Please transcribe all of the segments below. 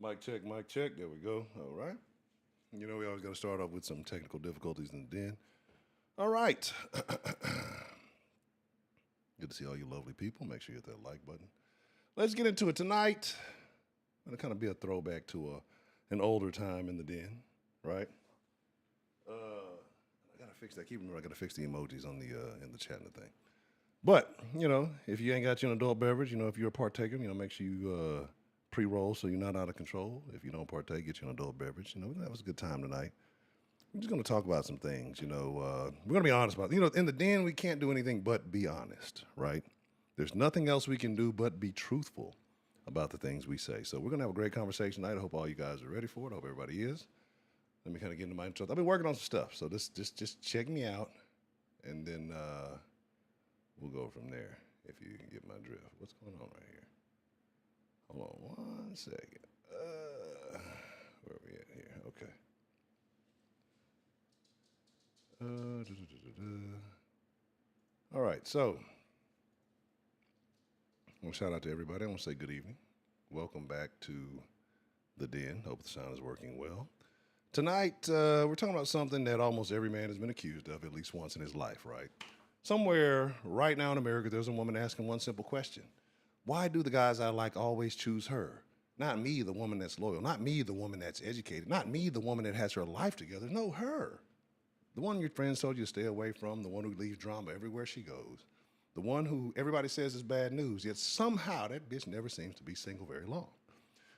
Mic check, mic check. There we go. All right. You know, we always got to start off with some technical difficulties in the den. All right. Good to see all you lovely people. Make sure you hit that like button. Let's get into it tonight. Going to kind of be a throwback to an older time in the den, right? I got to fix that. Keep remember, I got to fix the emojis on the in the chat and the thing. But, you know, if you ain't got you an adult beverage, you know, if you're a partaker, you know, make sure you pre-roll so you're not out of control. If you don't partake, get you an adult beverage. You know, that was a good time tonight. We're just going to talk about some things, you know. We're going to be honest about it. You know, in the den, we can't do anything but be honest, right? There's nothing else we can do but be truthful about the things we say. So we're going to have a great conversation tonight. I hope all you guys are ready for it. I hope everybody is. Let me kind of get into my intro. I've been working on some stuff, so just check me out, and then we'll go from there if you get my drift. What's going on right here? Hold on 1 second. Where are we at here? Okay. All right, so I want to shout out to everybody. I want to say good evening. Welcome back to the den. Hope the sound is working well. Tonight, we're talking about something that almost every man has been accused of at least once in his life, right? Somewhere right now in America, there's a woman asking one simple question. Why do the guys I like always choose her? Not me, the woman that's loyal. Not me, the woman that's educated. Not me, the woman that has her life together. No, her. The one your friends told you to stay away from, the one who leaves drama everywhere she goes, the one who everybody says is bad news, yet somehow that bitch never seems to be single very long.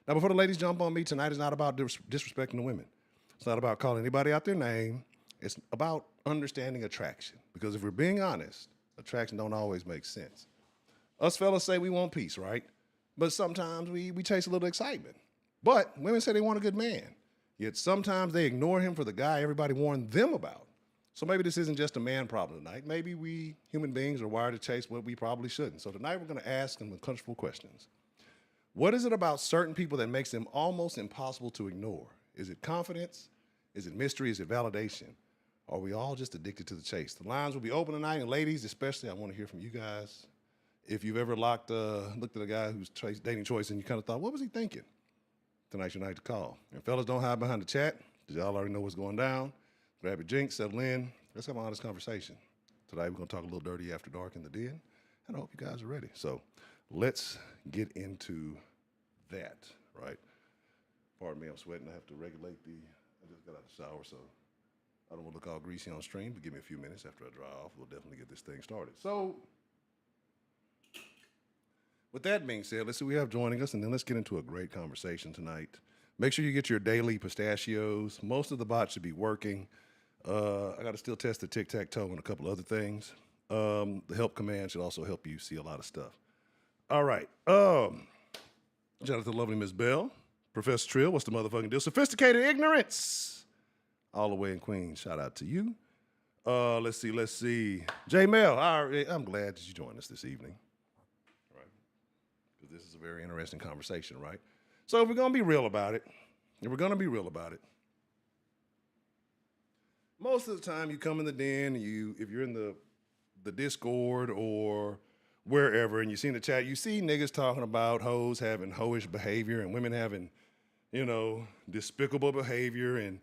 Now, before the ladies jump on me, tonight is not about disrespecting the women. It's not about calling anybody out their name. It's about understanding attraction. Because if we're being honest, attraction don't always make sense. Us fellas say we want peace, right? But sometimes we chase a little excitement. But women say they want a good man. Yet sometimes they ignore him for the guy everybody warned them about. So maybe this isn't just a man problem tonight. Maybe we human beings are wired to chase what we probably shouldn't. So tonight we're going to ask them uncomfortable questions. What is it about certain people that makes them almost impossible to ignore? Is it confidence? Is it mystery? Is it validation? Are we all just addicted to the chase? The lines will be open tonight, and ladies, especially, I want to hear from you guys. If you've ever looked at a guy who's dating choice and you kind of thought, what was he thinking? Tonight's your night to call. And fellas, don't hide behind the chat, because y'all already know what's going down. Grab your drinks, settle in. Let's have an honest conversation. Tonight, we're going to talk a little dirty after dark in the den, and I hope you guys are ready. So let's get into that, right? Pardon me, I'm sweating. I have to regulate I just got out of the shower, so I don't want to look all greasy on stream, but give me a few minutes after I dry off. We'll definitely get this thing started. So, with that being said, let's see who we have joining us, and then let's get into a great conversation tonight. Make sure you get your daily pistachios. Most of the bots should be working. I got to still test the tic-tac-toe and a couple other things. The help command should also help you see a lot of stuff. All right. Shout out to the lovely Miss Bell. Professor Trill, what's the motherfucking deal? Sophisticated ignorance. All the way in Queens. Shout out to you. Let's see. J Mel, I'm glad that you joined us this evening. Right? Because this is a very interesting conversation, right? So if we're going to be real about it, most of the time you come in the den, if you're in the Discord or wherever and you see in the chat, you see niggas talking about hoes having hoish behavior and women having, you know, despicable behavior and,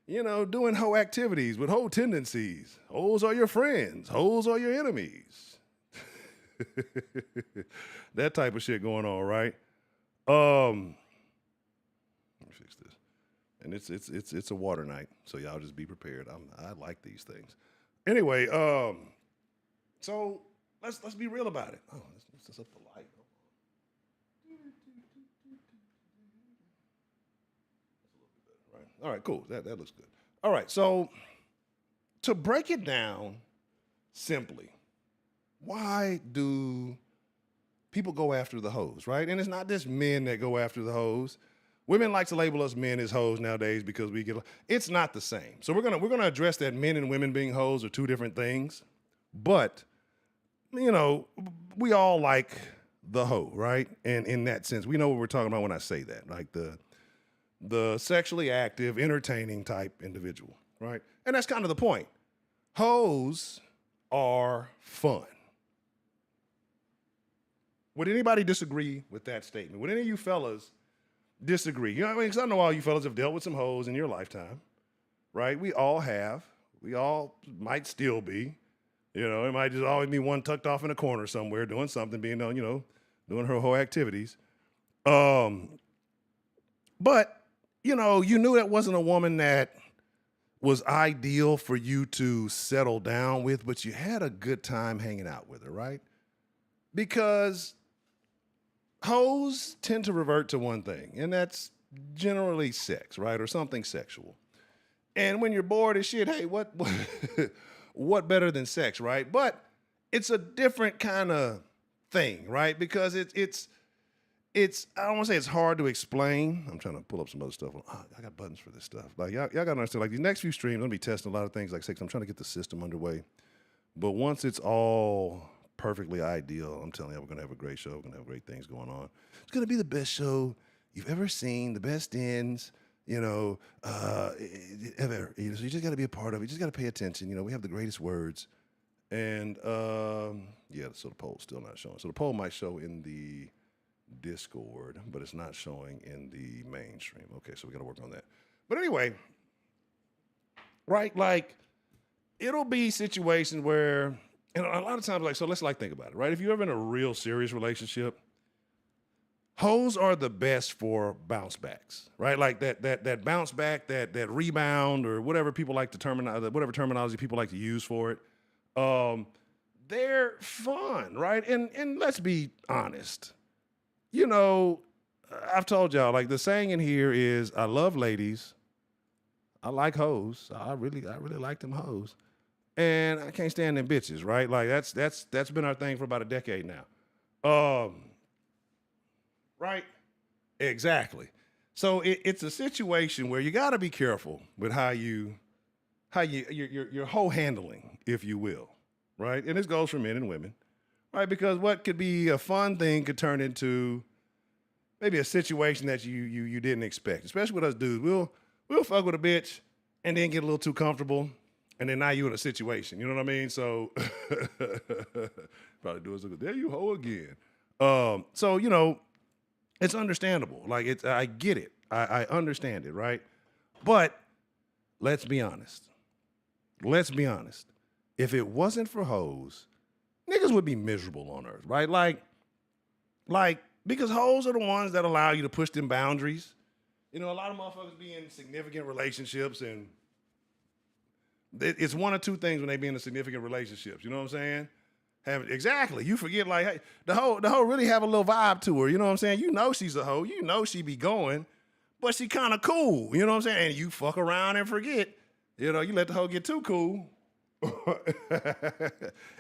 you know, doing hoe activities with hoe tendencies. Hoes are your friends. Hoes are your enemies. That type of shit going on, right? Let me fix this. And it's a water night, so y'all just be prepared. I like these things. Anyway, so let's be real about it. Oh, let's up the light. That's a little bit better, right? All right, cool. That looks good. All right, so to break it down simply, why do people go after the hoes, right? And it's not just men that go after the hoes. Women like to label us men as hoes nowadays because it's not the same. So we're gonna address that men and women being hoes are two different things. But, you know, we all like the hoe, right? And in that sense, we know what we're talking about when I say that, like the sexually active, entertaining type individual, right? And that's kind of the point. Hoes are fun. Would anybody disagree with that statement? Would any of you fellas disagree. You know what I mean? Because I know all you fellas have dealt with some hoes in your lifetime, right? We all have. We all might still be. You know, it might just always be one tucked off in a corner somewhere doing something, being on, doing her whole activities. But, you knew that wasn't a woman that was ideal for you to settle down with, but you had a good time hanging out with her, right? Because hoes tend to revert to one thing, and that's generally sex, right? Or something sexual. And when you're bored as shit, hey, what what better than sex, right? But it's a different kind of thing, right? Because it's I don't want to say it's hard to explain. I'm trying to pull up some other stuff. I got buttons for this stuff. Like y'all got to understand, like these next few streams, I'm going to be testing a lot of things like sex. I'm trying to get the system underway. But once it's all perfectly ideal, I'm telling you, we're going to have a great show. We're going to have great things going on. It's going to be the best show you've ever seen, the best ends, ever. So you just got to be a part of it. You just got to pay attention. We have the greatest words. And so the poll's still not showing. So the poll might show in the Discord, but it's not showing in the mainstream. Okay, so we got to work on that. But anyway, right, like it'll be situations where, and a lot of times, like, so let's think about it, right? If you're ever in a real serious relationship, hoes are the best for bounce backs, right? Like that bounce back, that rebound, or whatever people like to whatever terminology people like to use for it. They're fun, right? And let's be honest. I've told y'all, like the saying in here is, I love ladies. I like hoes. I really like them hoes. And I can't stand them bitches, right? Like that's been our thing for about a decade now. Right? Exactly. So it's a situation where you got to be careful with how your hoe handling, if you will, right? And this goes for men and women. Right, because what could be a fun thing could turn into maybe a situation that you didn't expect. Especially with us dudes, we'll fuck with a bitch and then get a little too comfortable, and then now you in a situation. You know what I mean? So probably do it. There you hoe again. So it's understandable. Like I get it. I understand it, right? But let's be honest. If it wasn't for hoes, niggas would be miserable on earth, right? Like, because hoes are the ones that allow you to push them boundaries. A lot of motherfuckers be in significant relationships, and it's one or two things when they be in a significant relationships. You know what I'm saying? Exactly. You forget, like, hey, the hoe really have a little vibe to her. You know what I'm saying? She's a hoe. She be going, but she kind of cool. You know what I'm saying? And you fuck around and forget. You let the hoe get too cool.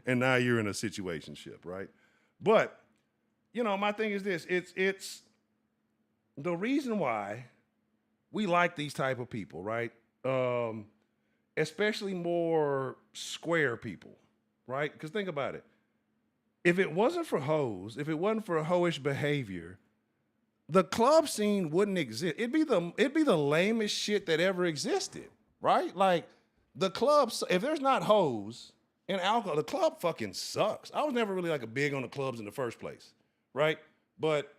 And now you're in a situationship, right? But my thing is this: it's the reason why we like these type of people, right? Especially more square people, right? Because think about it: if it wasn't for hoes, if it wasn't for hoish behavior, the club scene wouldn't exist. It'd be the lamest shit that ever existed, right? Like. The clubs, if there's not hoes and alcohol, the club fucking sucks. I was never really like a big on the clubs in the first place, right? But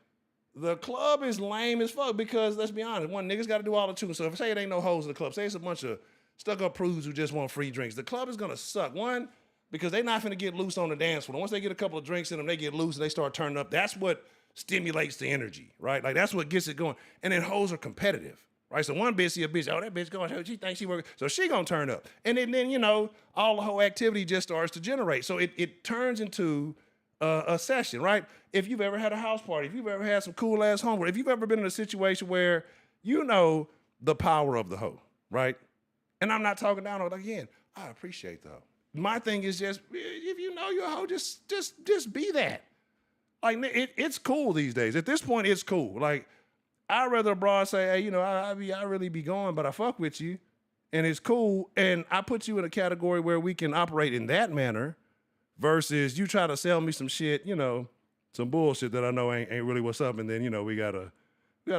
the club is lame as fuck because, let's be honest, one, niggas got to do all the tuning. So if say it ain't no hoes in the club, say it's a bunch of stuck-up prudes who just want free drinks, the club is going to suck. One, because they not finna get loose on the dance floor. Once they get a couple of drinks in them, they get loose and they start turning up. That's what stimulates the energy, right? Like, that's what gets it going. And then hoes are competitive. Right, so one bitch see a bitch, oh, that bitch going, she thinks she working, so she gonna turn up. And then all the whole activity just starts to generate. So it turns into a session, right? If you've ever had a house party, if you've ever had some cool ass homework, if you've ever been in a situation where the power of the hoe, right? And I'm not talking down on it again. I appreciate the hoe. My thing is just, if you know you're a hoe, just be that. Like, it's cool these days. At this point, it's cool. Like, I'd rather a broad say, hey, I really be going, but I fuck with you, and it's cool, and I put you in a category where we can operate in that manner, versus you try to sell me some shit, some bullshit that I know ain't really what's up, and then we gotta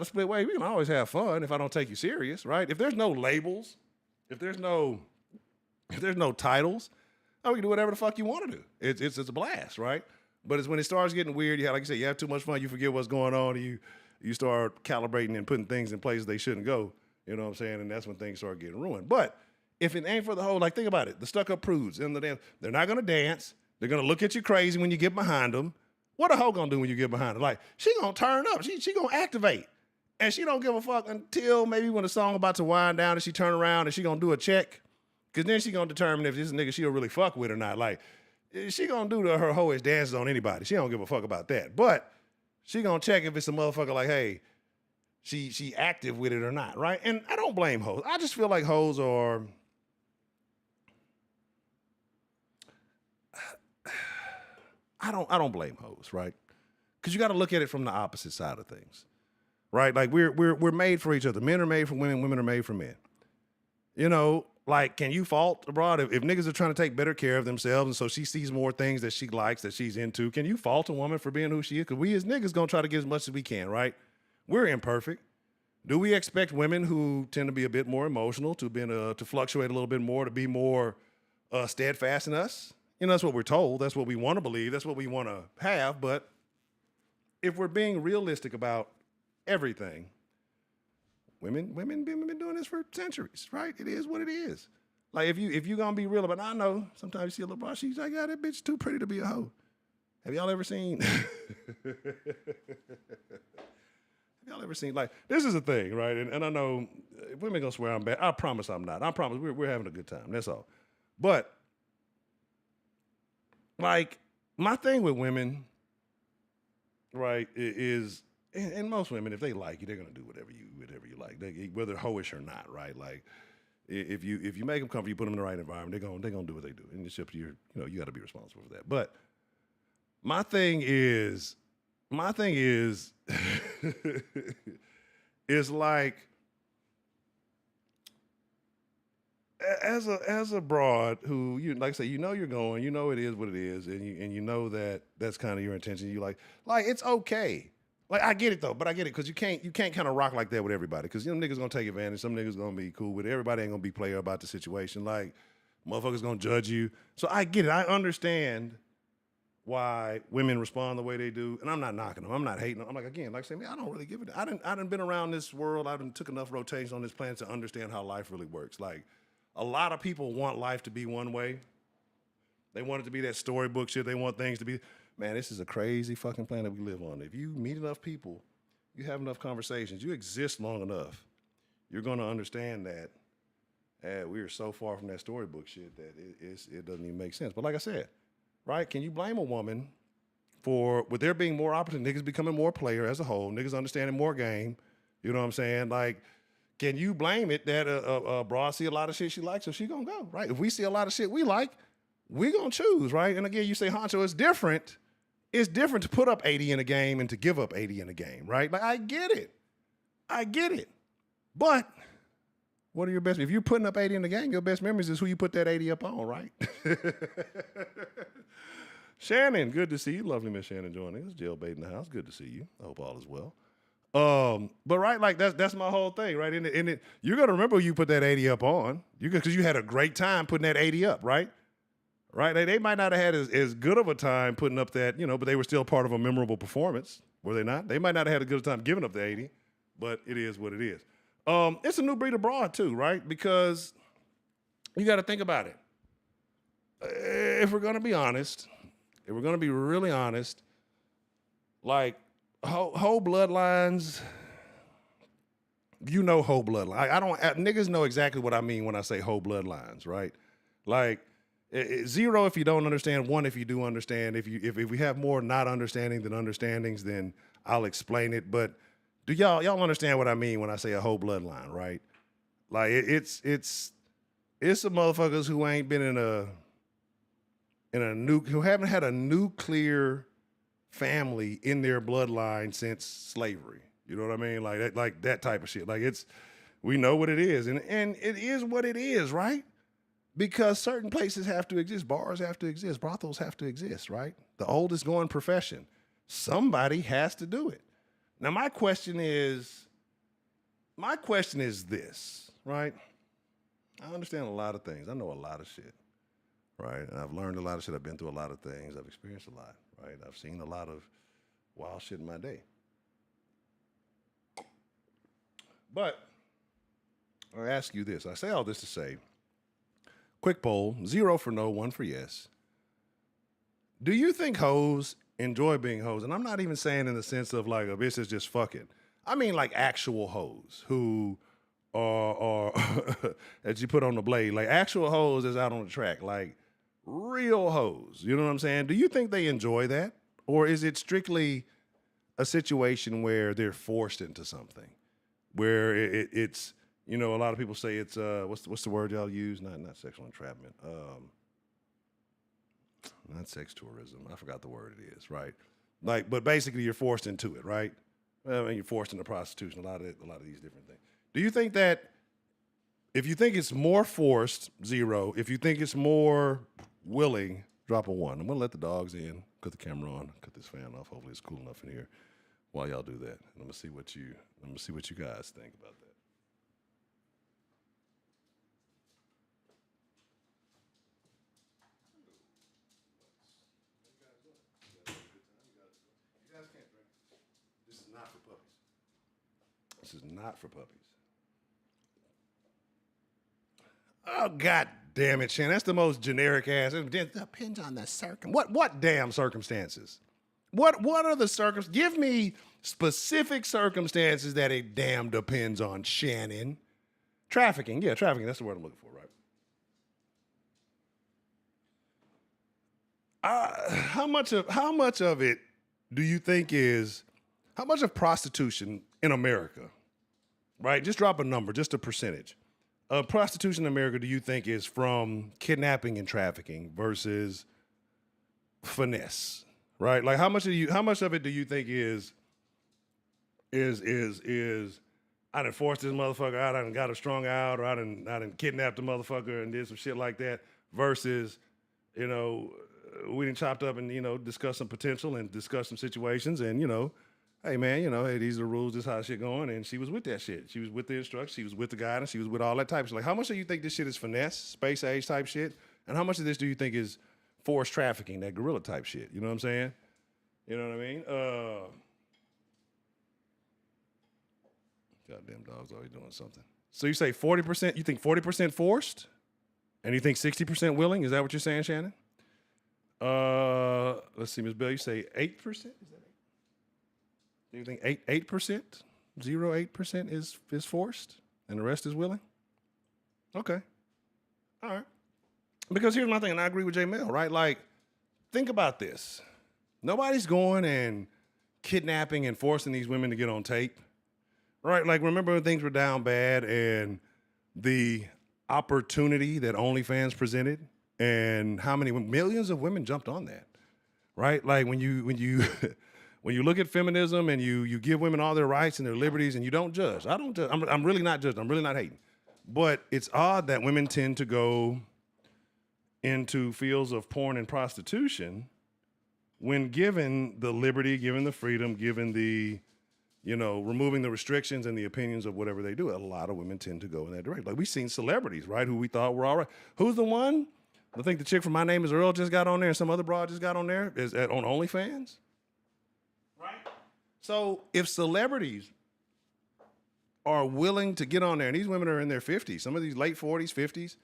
split ways. We can always have fun if I don't take you serious, right? If there's no labels, if there's no titles, we can do whatever the fuck you want to do. It's a blast, right? But it's when it starts getting weird. Like you said, you have too much fun, you forget what's going on, and you start calibrating and putting things in places they shouldn't go. You know what I'm saying? And that's when things start getting ruined. But if it ain't for the hoe, like think about it. The stuck-up prudes in the dance, they're not gonna dance. They're gonna look at you crazy when you get behind them. What a hoe gonna do when you get behind her? Like, she gonna turn up. She gonna activate. And she don't give a fuck until maybe when the song about to wind down and she turn around and she gonna do a check. Cause then she gonna determine if this nigga she'll really fuck with or not. Like, she gonna do her hoish dances on anybody. She don't give a fuck about that. But she gonna check if it's a motherfucker like, hey, she active with it or not, right? And I don't blame hoes. I just feel like hoes are... I don't blame hoes, right? Because you got to look at it from the opposite side of things, right? Like we're made for each other. Men are made for women. Women are made for men. You know, like, can you fault a broad if niggas are trying to take better care of themselves and so she sees more things that she likes, that she's into? Can you fault a woman for being who she is? Because we as niggas gonna try to get as much as we can, right? We're imperfect. Do we expect women who tend to be a bit more emotional to fluctuate a little bit more, to be more steadfast in us? You know, that's what we're told. That's what we want to believe. That's what we want to have. But if we're being realistic about everything, women been doing this for centuries, right? It is what it is. Like, if you gonna be real about it, I know sometimes you see a little bro, she's like, yeah, that bitch too pretty to be a hoe. Have y'all ever seen? Like, this is a thing, right? And I know women gonna swear I'm bad. I promise I'm not. I promise we're having a good time. That's all. But like, my thing with women, right, is, and most women, if they like you, they're gonna do whatever you like, whether hoish or not, right? Like, if you make them comfortable, you put them in the right environment, they're gonna do what they do, and it's up to you. You know, you got to be responsible for that. But my thing is, is like, as a broad who, you like I say, you know you're going, you know it is what it is, and you know that that's kind of your intention. You like it's okay. Like, I get it though, but I get it because you can't kind of rock like that with everybody, because you know niggas gonna take advantage. Some niggas gonna be cool with it. Everybody ain't gonna be player about the situation. Like, motherfuckers gonna judge you. So I get it. I understand why women respond the way they do, and I'm not knocking them. I'm not hating them. I'm like, again, like I say, man, I don't really give it. I done been around this world. I done took enough rotations on this planet to understand how life really works. Like, a lot of people want life to be one way. They want it to be that storybook shit. They want things to be, man, this is a crazy fucking planet we live on. If you meet enough people, you have enough conversations, you exist long enough, you're gonna understand that we are so far from that storybook shit that it doesn't even make sense. But like I said, right, can you blame a woman with there being more opportunity, niggas becoming more player as a whole, niggas understanding more game, you know what I'm saying? Like, can you blame it that a broad see a lot of shit she likes, so she gonna go, right? If we see a lot of shit we like, we gonna choose, right? And again, you say, Honcho, it's different. It's different to put up 80 in a game and to give up 80 in a game, right? Like, I get it. But what are your best, if you're putting up 80 in the game, your best memories is who you put that 80 up on, right? Shannon, good to see you. Lovely Miss Shannon joining us. Jailbait in the house, good to see you. I hope all is well. But right, like that's my whole thing, right? And you're gonna remember you put that 80 up on, because you had a great time putting that 80 up, right? Right? They might not have had as good of a time putting up that, but they were still part of a memorable performance, were they not? They might not have had a good time giving up the 80, but it is what it is. It's a new breed of broad too, right? Because you got to think about it. If we're gonna be honest, if we're gonna be really honest, like, whole bloodlines, whole bloodline. Niggas know exactly what I mean when I say whole bloodlines, right? Like, 0 if you don't understand, 1 if you do understand. If we have more not understanding than understandings, then I'll explain it. But do y'all understand what I mean when I say a whole bloodline, right? Like, it's some motherfuckers who ain't been who haven't had a nuclear family in their bloodline since slavery. You know what I mean? Like that type of shit. Like, we know what it is, and it is what it is, right? Because certain places have to exist, bars have to exist, brothels have to exist, right? The oldest going profession. Somebody has to do it. Now, my question is this, right? I understand a lot of things. I know a lot of shit, right? And I've learned a lot of shit. I've been through a lot of things. I've experienced a lot, right? I've seen a lot of wild shit in my day. But I ask you this. I say all this to say, quick poll, 0 for no, 1 for yes. Do you think hoes enjoy being hoes? And I'm not even saying in the sense of like a bitch is just fucking. I mean like actual hoes who are that you put on the blade, like actual hoes that's out on the track, like real hoes. You know what I'm saying? Do you think they enjoy that? Or is it strictly a situation where they're forced into something? Where it's, you know, a lot of people say it's what's the word y'all use? Not sexual entrapment. Not sex tourism. I forgot the word it is, right? Like, but basically you're forced into it, right? Well, I mean, you're forced into prostitution, a lot of these different things. Do you think that if you think it's more forced, 0, if you think it's more willing, drop a 1. I'm gonna let the dogs in, cut the camera on, cut this fan off. Hopefully it's cool enough in here while y'all do that. And I'm gonna see what you guys think about that. You guys can't drink. This is not for puppies. This is not for puppies. Oh, God damn it, Shannon. That's the most generic ass. It depends on the What damn circumstances? What are the circumstances? Give me specific circumstances that it damn depends on, Shannon. Trafficking. Yeah, trafficking. That's the word I'm looking for, right? How much of it do you think is, how much of prostitution in America, right? Just drop a number, just a percentage. Prostitution in America, do you think is from kidnapping and trafficking versus finesse, right? Like how much of it do you think is I done forced this motherfucker out, I done got him strung out, or I done kidnapped the motherfucker and did some shit like that versus, you know, we done chopped up and, you know, discussed some potential and discussed some situations and, you know, hey man, you know, hey, these are the rules, this is how shit going, and she was with that shit. She was with the instructions, she was with the guidance, she was with all that type of shit. Like, how much do you think this shit is finesse, space age type shit, and how much of this do you think is forced trafficking, that gorilla type shit? You know what I'm saying? You know what I mean? Goddamn dogs always doing something. So you say 40%? You think 40% forced, and you think 60% willing? Is that what you're saying, Shannon? Let's see, Ms. Bell. You say 8%? Is that 8? Do you think 8%? 8% is forced, and the rest is willing? Okay, all right. Because here's my thing, and I agree with J Mel, right? Like, think about this. Nobody's going and kidnapping and forcing these women to get on tape, right? Like, remember when things were down bad and the opportunity that OnlyFans presented, and how many millions of women jumped on that, right? Like when you when you look at feminism and you give women all their rights and their liberties and you don't judge. I don't judge. I'm really not judging. I'm really not hating. But it's odd that women tend to go into fields of porn and prostitution when given the liberty, given the freedom, given the, you know, removing the restrictions and the opinions of whatever they do. A lot of women tend to go in that direction. Like we've seen celebrities, right, who we thought were all right. Who's the one? I think the chick from My Name is Earl just got on there and some other broad just got on there on OnlyFans. Right? So if celebrities are willing to get on there, and these women are in their 50s, some of these late 40s, 50s,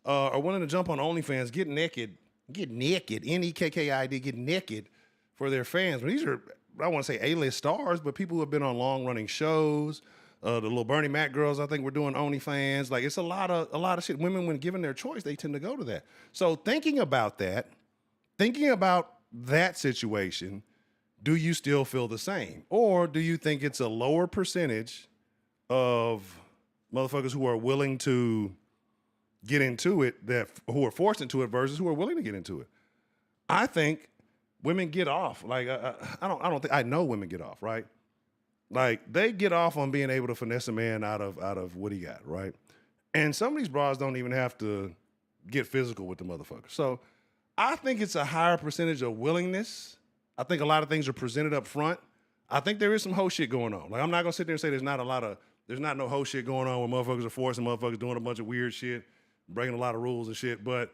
are willing to jump on OnlyFans, get naked, N-E-K-K-I-D, get naked for their fans. But these are, I don't want to say A-list stars, but people who have been on long-running shows. The little Bernie Mac girls, I think, were doing OnlyFans. Like, it's a lot of shit. Women, when given their choice, they tend to go to that. So thinking about that situation, do you still feel the same? Or do you think it's a lower percentage of motherfuckers who are willing to get into it, who are forced into it versus who are willing to get into it? I think women get off. Like, I know women get off, right? Like, they get off on being able to finesse a man out of what he got, right? And some of these bras don't even have to get physical with the motherfucker. So I think it's a higher percentage of willingness. I think a lot of things are presented up front. I think there is some hoe shit going on. Like, I'm not gonna sit there and say there's not no hoe shit going on where motherfuckers are forcing motherfuckers doing a bunch of weird shit, breaking a lot of rules and shit. But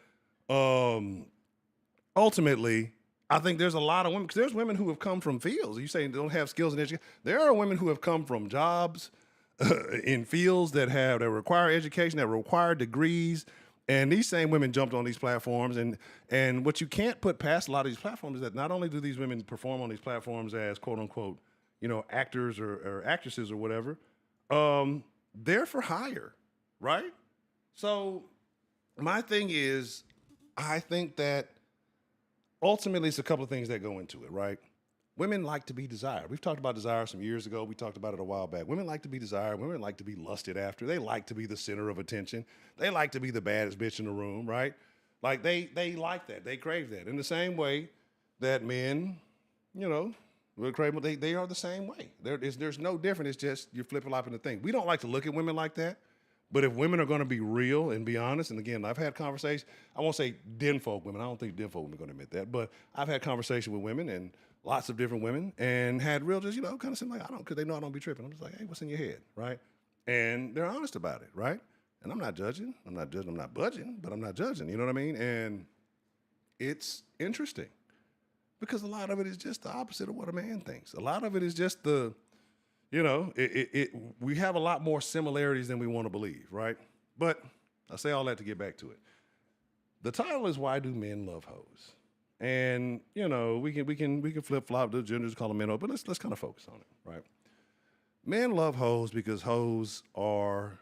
ultimately, I think there's a lot of women, because there's women who have come from fields. You say they don't have skills and education. There are women who have come from jobs in fields that require education, that require degrees. And these same women jumped on these platforms. And what you can't put past a lot of these platforms is that not only do these women perform on these platforms as quote unquote, actors or actresses or whatever, they're for hire, right? So my thing is, I think that ultimately it's a couple of things that go into it, right? Women like to be desired. We've talked about desire some years ago. We talked about it a while back. Women like to be desired. Women like to be lusted after. They like to be the center of attention. They like to be the baddest bitch in the room, right? Like they like that. They crave that. In the same way that men, will crave, they are the same way. There's no different. It's just you're flip-flopping the thing. We don't like to look at women like that. But if women are going to be real and be honest, and again, I've had conversations, I won't say denfolk women, I don't think denfolk women are going to admit that, but I've had conversations with women and lots of different women and had real just, kind of seem like, because they know I don't be tripping. I'm just like, hey, what's in your head, right? And they're honest about it, right? And I'm not judging, I'm not budging, but I'm not judging, you know what I mean? And it's interesting because a lot of it is just the opposite of what a man thinks. A lot of it is just we have a lot more similarities than we want to believe, right? But I say all that to get back to it. The title is "Why Do Men Love Hoes?" And we can flip flop the genders, call them men, but let's kind of focus on it, right? Men love hoes because hoes are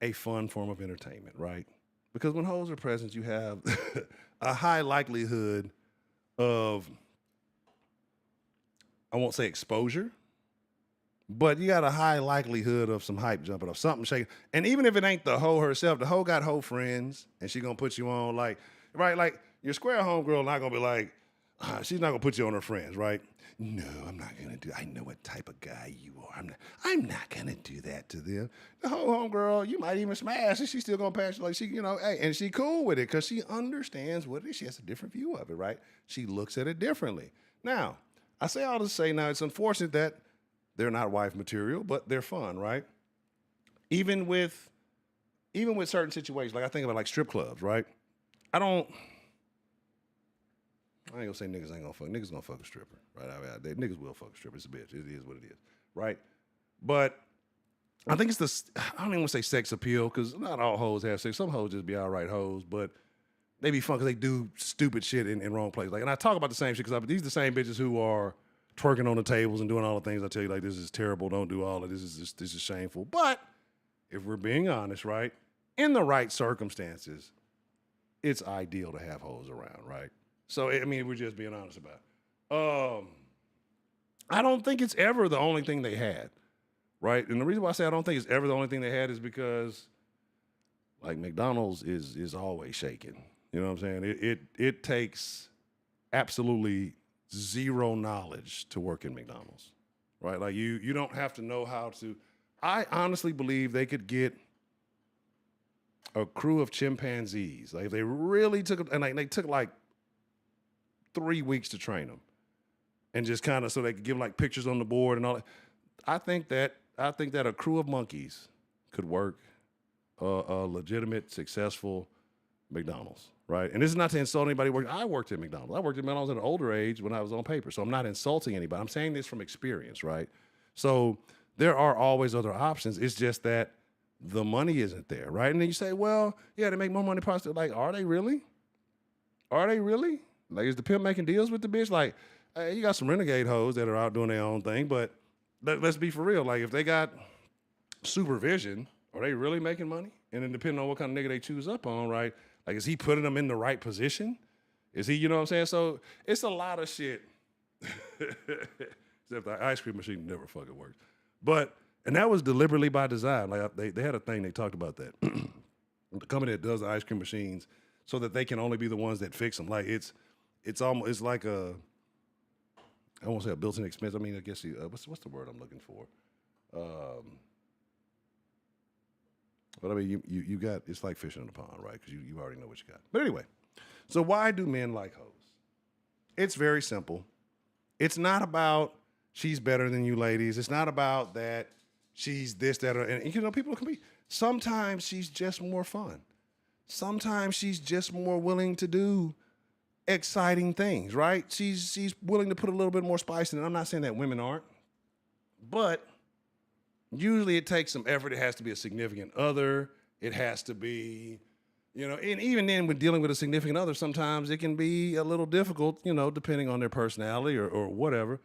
a fun form of entertainment, right? Because when hoes are present, you have a high likelihood of, I won't say exposure, but you got a high likelihood of some hype jumping off, something shaking. And even if it ain't the hoe herself, the hoe got hoe friends, and she gonna put you on like your square homegirl not gonna be like, she's not gonna put you on her friends, right? No, I'm not gonna do. I know what type of guy you are. I'm not gonna do that to them. The hoe homegirl, you might even smash, and she's still gonna pass you like hey, and she cool with it because she understands what it is. She has a different view of it, right? She looks at it differently. Now, I say all to say, now it's unfortunate that they're not wife material, but they're fun, right? Even with certain situations, like I think about like strip clubs, right? I ain't gonna say niggas ain't gonna fuck. Niggas gonna fuck a stripper, right? Niggas will fuck a stripper. It's a bitch. It is what it is, right? But I think it's I don't even want to say sex appeal because not all hoes have sex. Some hoes just be all right hoes, but they be fun because they do stupid shit in wrong places. Like, and I talk about the same shit because these are the same bitches who are twerking on the tables and doing all the things I tell you, like, this is terrible, don't do all of this, this is shameful. But if we're being honest, right, in the right circumstances, it's ideal to have hoes around, right? So, I mean, we're just being honest about it. I don't think it's ever the only thing they had, right? And the reason why I say I don't think it's ever the only thing they had is because, like, McDonald's is always shaking. You know what I'm saying? It takes absolutely zero knowledge to work in McDonald's, right? Like you don't have to know how to. I honestly believe they could get a crew of chimpanzees. Like if they really took and like they took like 3 weeks to train them, and just kind of so they could give like pictures on the board and all that. I think that a crew of monkeys could work a legitimate, successful McDonald's. Right. And this is not to insult anybody working. I worked at McDonald's. I worked at McDonald's at an older age when I was on paper. So I'm not insulting anybody. I'm saying this from experience. Right. So there are always other options. It's just that the money isn't there. Right. And then you say, well, yeah, they make more money. Like, are they really? Are they really? Like, is the pimp making deals with the bitch? Like, hey, you got some renegade hoes that are out doing their own thing. But let's be for real. Like, if they got supervision, are they really making money? And then depending on what kind of nigga they choose up on, right? Like, is he putting them in the right position? Is he, you know what I'm saying? So it's a lot of shit. Except the ice cream machine never fucking works. But, and that was deliberately by design. Like, they had a thing, they talked about that. The company that does the ice cream machines so that they can only be the ones that fix them. Like, it's like I won't say a built-in expense. I mean, I guess, what's the word I'm looking for? But I mean, you got, it's like fishing in the pond, right? Because you already know what you got. But anyway, so why do men like hoes? It's very simple. It's not about she's better than you ladies. It's not about that she's this, that, or, and people can be. Sometimes she's just more fun. Sometimes she's just more willing to do exciting things, right? She's willing to put a little bit more spice in it. I'm not saying that women aren't, but usually it takes some effort. It has to be a significant other. It has to be, and even then when dealing with a significant other, sometimes it can be a little difficult, depending on their personality or whatever.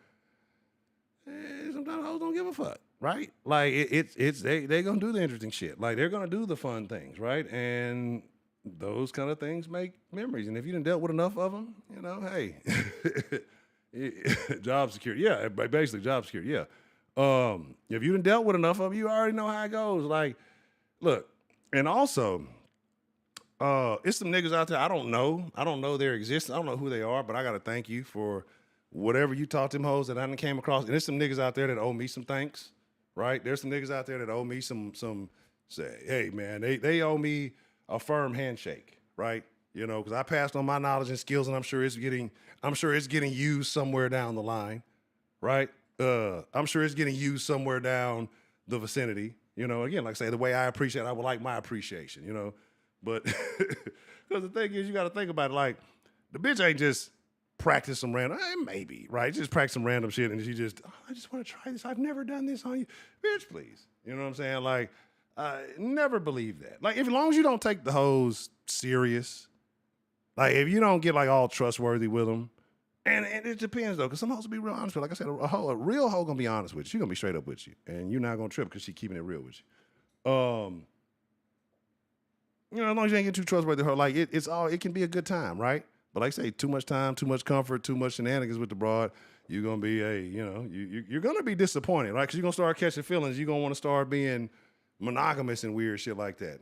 Sometimes hoes don't give a fuck, right? Like they're gonna do the interesting shit. Like they're gonna do the fun things, right? And those kind of things make memories. And if you done dealt with enough of them, hey, job security, yeah, basically job security, yeah. If you done dealt with enough of them, you already know how it goes. Like, look, and also, it's some niggas out there I don't know. I don't know their existence. I don't know who they are, but I gotta thank you for whatever you taught them hoes that I done came across. And there's some niggas out there that owe me some thanks, right? There's some niggas out there that owe me some say, hey man, they owe me a firm handshake, right? Because I passed on my knowledge and skills, and I'm sure it's getting used somewhere down the line, right? I'm sure it's getting used somewhere down the vicinity. Again, like I say, the way I appreciate, I would like my appreciation, But because the thing is, you got to think about it. Like the bitch ain't just practice some random, maybe, right? Just practice some random shit, and she just, I just want to try this. I've never done this on you, bitch. Please, you know what I'm saying? Like, never believe that. Like, as long as you don't take the hoes serious, like if you don't get like all trustworthy with them, and it depends though, because some hoes will be real honest with you. Like I said, a real hoe gonna be honest with you. She gonna be straight up with you, and you're not gonna trip because she keeping it real with you. As long as you ain't get too trustworthy with her, like it can be a good time, right? But like I say, too much time, too much comfort, too much shenanigans with the broad, you're gonna be you're gonna be disappointed, right? Because you're gonna start catching feelings. You're gonna want to start being monogamous and weird shit like that.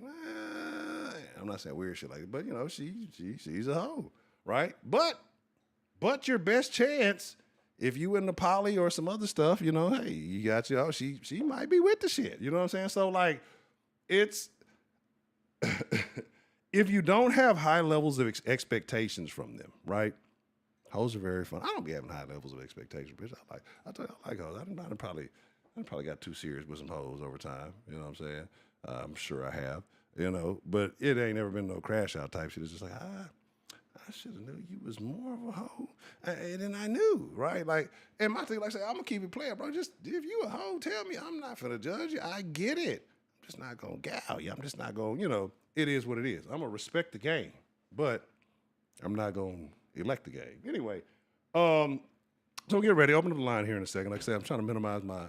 I'm not saying weird shit like that, but she's a hoe, right? But your best chance, if you in the poly or some other stuff, hey, you got she might be with the shit. You know what I'm saying? So like, it's if you don't have high levels of expectations from them, right? Hoes are very fun. I don't be having high levels of expectations, bitch. I like hoes. I probably got too serious with some hoes over time. You know what I'm saying? I'm sure I have. But it ain't never been no crash out type shit. It's just like I should have knew you was more of a hoe, and then I knew, right? Like, and my thing, like I say, I'm gonna keep it playing, bro. Just if you a hoe, tell me. I'm not finna judge you. I get it. I'm just not gonna gal you. I'm just not gonna, it is what it is. I'm gonna respect the game, but I'm not gonna elect the game. Anyway, so get ready. Open up the line here in a second. Like I said, I'm trying to minimize my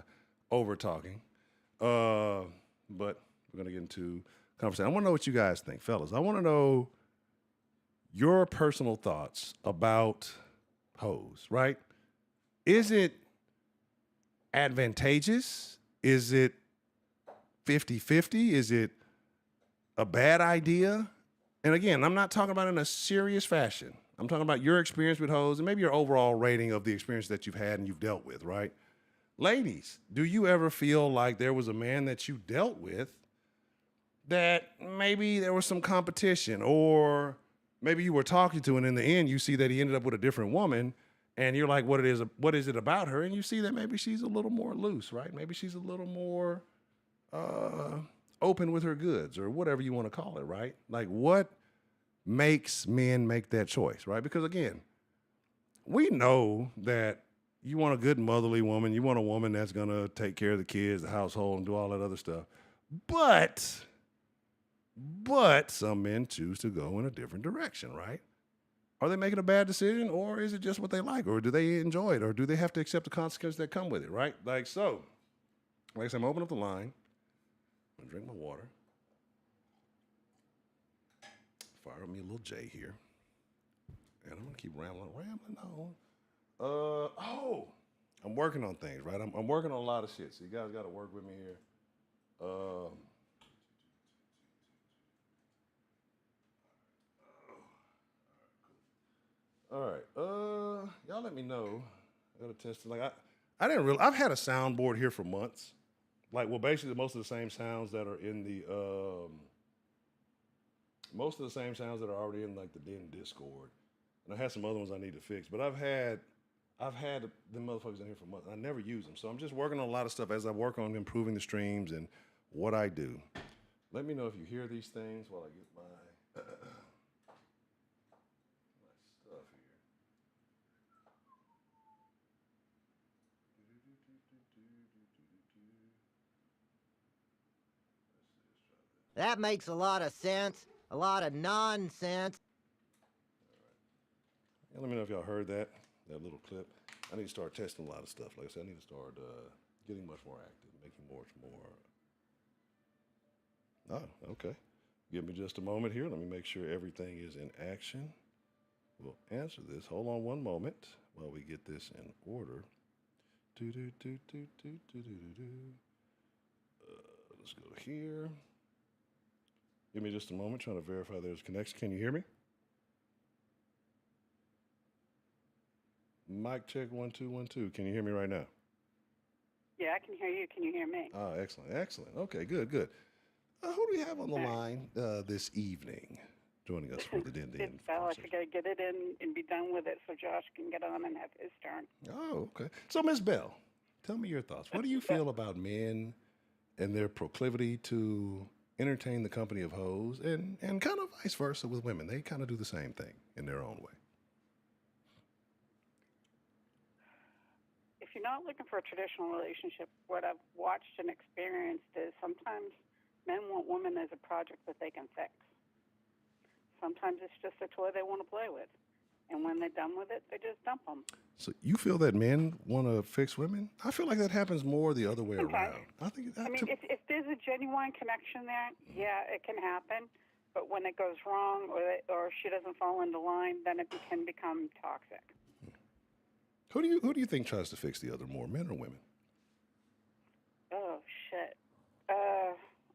over talking, but we're gonna get into conversation. I want to know what you guys think, fellas. I want to know your personal thoughts about hoes, right? Is it advantageous? Is it 50-50? Is it a bad idea? And again, I'm not talking about in a serious fashion. I'm talking about your experience with hoes and maybe your overall rating of the experience that you've had and you've dealt with, right? Ladies, do you ever feel like there was a man that you dealt with that maybe there was some competition, or maybe you were talking to, and in the end, you see that he ended up with a different woman, and you're like, what is it about her? And you see that maybe she's a little more loose, right? Maybe she's a little more open with her goods, or whatever you want to call it, right? Like, what makes men make that choice, right? Because again, we know that you want a good motherly woman. You want a woman that's going to take care of the kids, the household, and do all that other stuff. But some men choose to go in a different direction, right? Are they making a bad decision, or is it just what they like, or do they enjoy it, or do they have to accept the consequences that come with it, right? Like I said, I'm opening up the line. I'm going to drink my water. Fire up me a little J here. And I'm going to keep rambling on. I'm working on things, right? I'm working on a lot of shit, so you guys got to work with me here. All right. Y'all let me know. I got to test it. Like I've had a soundboard here for months. Like, well, basically most of the same sounds that are in the most of the same sounds that are already in like the Den Discord. And I had some other ones I need to fix. But I've had the motherfuckers in here for months. I never use them. So I'm just working on a lot of stuff as I work on improving the streams and what I do. Let me know if you hear these things while I get my stuff here. That makes a lot of sense. A lot of nonsense. And let me know if y'all heard that little clip. I need to start testing a lot of stuff. Like I said, I need to start getting much more active, making much more. Oh, okay. Give me just a moment here. Let me make sure everything is in action. We'll answer this. Hold on one moment while we get this in order. Do do do do do do do do do. Let's go here. Give me just a moment. Trying to verify there's a connection. Can you hear me? Mic check 1 2 1 2. Can you hear me right now? Yeah, I can hear you. Can you hear me? Ah, excellent, excellent. Okay, good, good. Who do we have on the All right. line this evening? Joining us for the Den It's Den Bell. I conversation. figured I'd get it in and be done with it so Josh can get on and have his turn. Oh, okay. So, Miss Bell, tell me your thoughts. What do you feel about men and their proclivity to entertain the company of hoes, and kind of vice versa with women? They kind of do the same thing in their own way. If you're not looking for a traditional relationship, what I've watched and experienced is sometimes men want women as a project that they can fix. Sometimes it's just a toy they want to play with. And when they're done with it, they just dump them. So you feel that men want to fix women? I feel like that happens more the other way Sometimes. around. I think. I mean, if there's a genuine connection there, yeah, it can happen. But when it goes wrong or she doesn't fall into line, then it can become toxic. Who do you think tries to fix the other more, men or women? Oh, shit.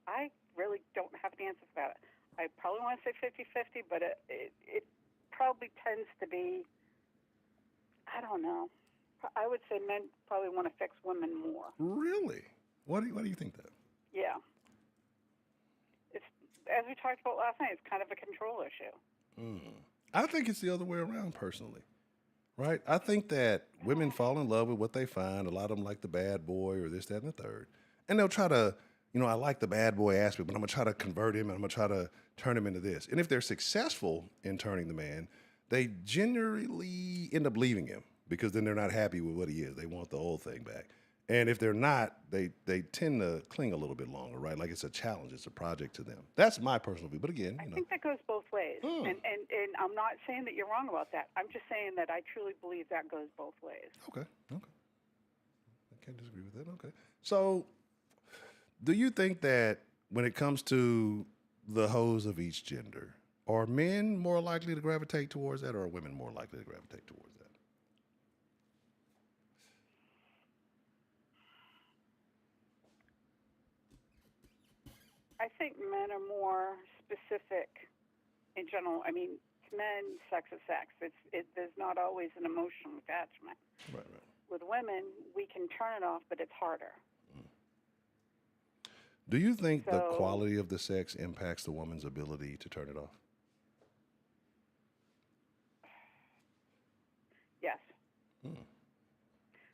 I really don't have an answer for that. I probably want to say 50-50, but it probably tends to be, I don't know. I would say men probably want to fix women more. Really? Why do you think that? Yeah. It's, as we talked about last night, it's kind of a control issue. I think it's the other way around, personally. Right? I think that women fall in love with what they find. A lot of them like the bad boy or this, that, and the third. And they'll try to, I like the bad boy aspect, but I'm going to try to convert him and I'm going to try to turn him into this. And if they're successful in turning the man, they generally end up leaving him because then they're not happy with what he is. They want the old thing back. And if they're not, they tend to cling a little bit longer, right? Like it's a challenge, it's a project to them. That's my personal view. But again, I think that goes both ways. Mm. And I'm not saying that you're wrong about that. I'm just saying that I truly believe that goes both ways. Okay. I can't disagree with that. Okay. So, do you think that when it comes to the hoes of each gender, are men more likely to gravitate towards that, or are women more likely to gravitate towards that? I think men are more specific in general. I mean, to men, sex is sex. There's not always an emotional attachment. Right. With women, we can turn it off, but it's harder. Do you think the So- quality of the sex impacts the woman's ability to turn it off? Yes.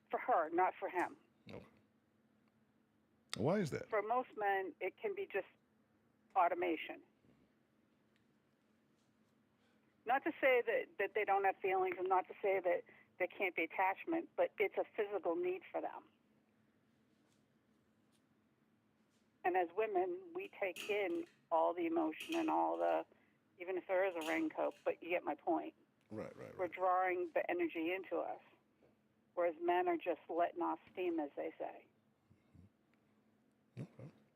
For her, not for him. Okay. Why is that? For most men, it can be just automation. Not to say that they don't have feelings, and not to say that there can't be attachment, but it's a physical need for them. And as women, we take in all the emotion and all the, even if there is a raincoat, but you get my point. Right. We're drawing the energy into us, whereas men are just letting off steam, as they say.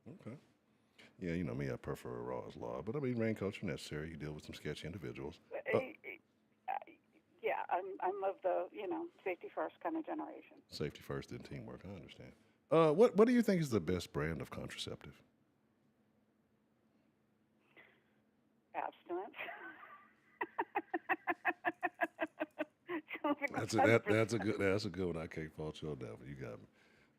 Okay. Yeah, you know me, I prefer raw as law, but I mean, raincoats are necessary. You deal with some sketchy individuals. Yeah, I'm of the, safety first kind of generation. Safety first, then teamwork. I understand. What do you think is the best brand of contraceptive? Abstinence. That's a good one. I can't fault you on that one. You got me.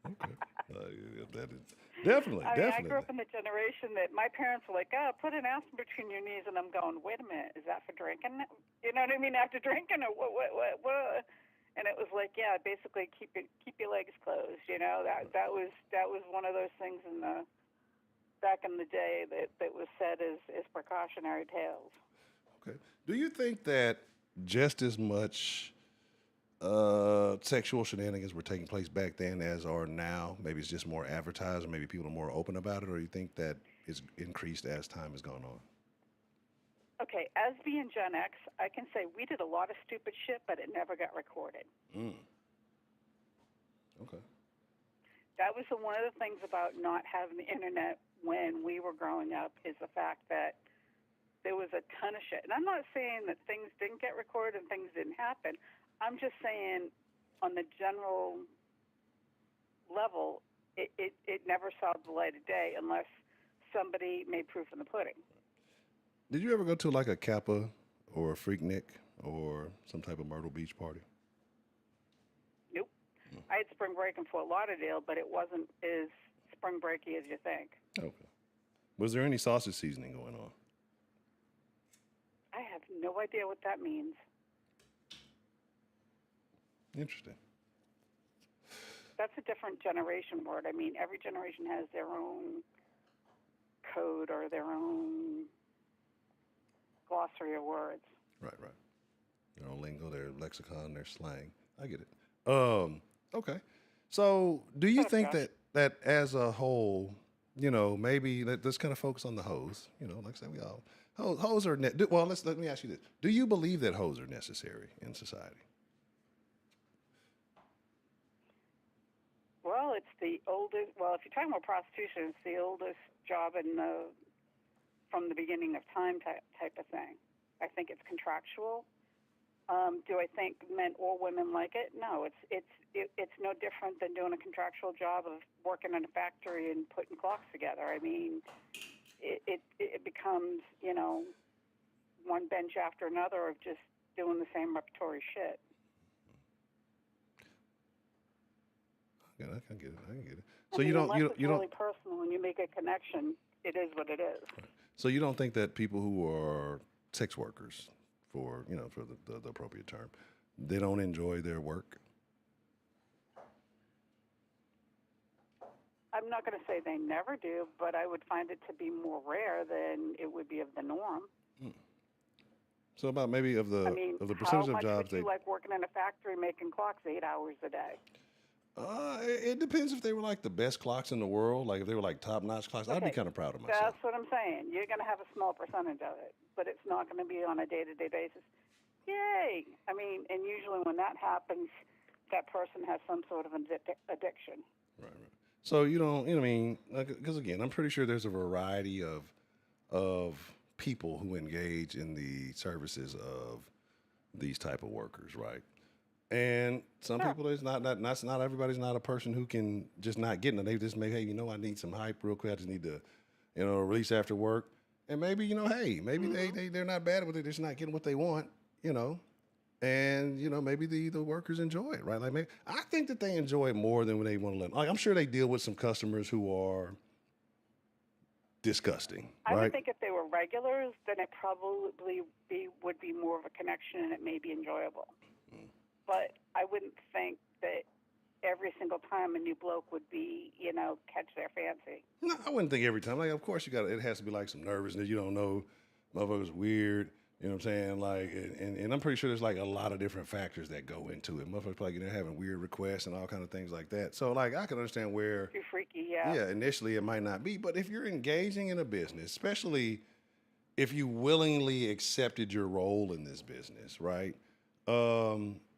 Okay. Yeah, that is definitely. I grew up in the generation that my parents were like, "Oh, put an aspirin between your knees," and I'm going, "Wait a minute, is that for drinking? You know what I mean? After drinking, or what?" And it was like, yeah, basically keep your legs closed. That was one of those things back in the day that was said as precautionary tales. Okay. Do you think that just as much sexual shenanigans were taking place back then as are now? Maybe it's just more advertised, or maybe people are more open about it, or you think that is increased as time has gone on? Okay, as being Gen X, I can say we did a lot of stupid shit, but it never got recorded. Mm. Okay. That was one of the things about not having the internet when we were growing up, is the fact that there was a ton of shit. And I'm not saying that things didn't get recorded and things didn't happen. I'm just saying on the general level, it never saw the light of day unless somebody made proof in the pudding. Did you ever go to like a Kappa or a Freaknik or some type of Myrtle Beach party? Nope. I had spring break in Fort Lauderdale, but it wasn't as spring breaky as you think. Okay. Was there any sausage seasoning going on? I have no idea what that means. Interesting. That's a different generation word. I mean, every generation has their own code or their own glossary of words. Right. Their own lingo, their lexicon, their slang. I get it. Okay. So do you think that as a whole, maybe let's kind of focus on the hoes, like I said, we all, hoes are, let me ask you this. Do you believe that hoes are necessary in society? Well, it's the oldest, if you're talking about prostitution, it's the oldest job from the beginning of time type of thing. I think it's contractual. Do I think men or women like it? No, it's no different than doing a contractual job of working in a factory and putting clocks together. I mean, it becomes, one bench after another of just doing the same repertory shit. I can get it. So unless it's really personal and you make a connection, it is what it is. Right. So you don't think that people who are sex workers, for the appropriate term, they don't enjoy their work? I'm not going to say they never do, but I would find it to be more rare than it would be of the norm. So about maybe of the percentage of jobs, how much would you like working in a factory making clocks 8 hours a day? It depends if they were like the best clocks in the world. Like if they were like top-notch clocks, I'd be kind of proud of myself. That's what I'm saying. You're going to have a small percentage of it, but it's not going to be on a day-to-day basis. Yay! I mean, and usually when that happens, that person has some sort of addiction. Right. So you don't, because again, I'm pretty sure there's a variety of people who engage in the services of these type of workers, right? And some people, it's not everybody's not a person who can just not get it. They just may, hey, I need some hype real quick. I just need to, release after work. And maybe, maybe they're not bad, but they're just not getting what they want, And, maybe the workers enjoy it, right? Like, maybe, I think that they enjoy it more than when they want to let. Like, I'm sure they deal with some customers who are disgusting, right? I would think if they were regulars, then it probably would be more of a connection and it may be enjoyable. But I wouldn't think that every single time a new bloke would be, catch their fancy. No, I wouldn't think every time. Like, of course, it has to be like some nervousness. You don't know, motherfuckers weird. You know what I'm saying? Like, and I'm pretty sure there's like a lot of different factors that go into it. Motherfuckers probably having weird requests and all kind of things like that. So, like, I can understand where too freaky, yeah. Yeah, initially it might not be, but if you're engaging in a business, especially if you willingly accepted your role in this business, right?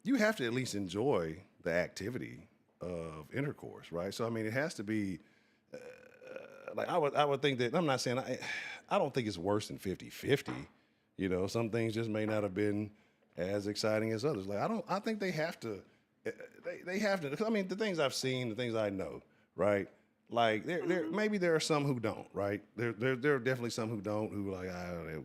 You have to at least enjoy the activity of intercourse, right? So, I mean, it has to be like I would think that, I'm not saying, I don't think it's worse than 50-50. Some things just may not have been as exciting as others. Like, I think they have to, because I mean, the things I've seen, the things I know, right? Like, maybe there are some who don't, right? There are definitely some who don't, who like,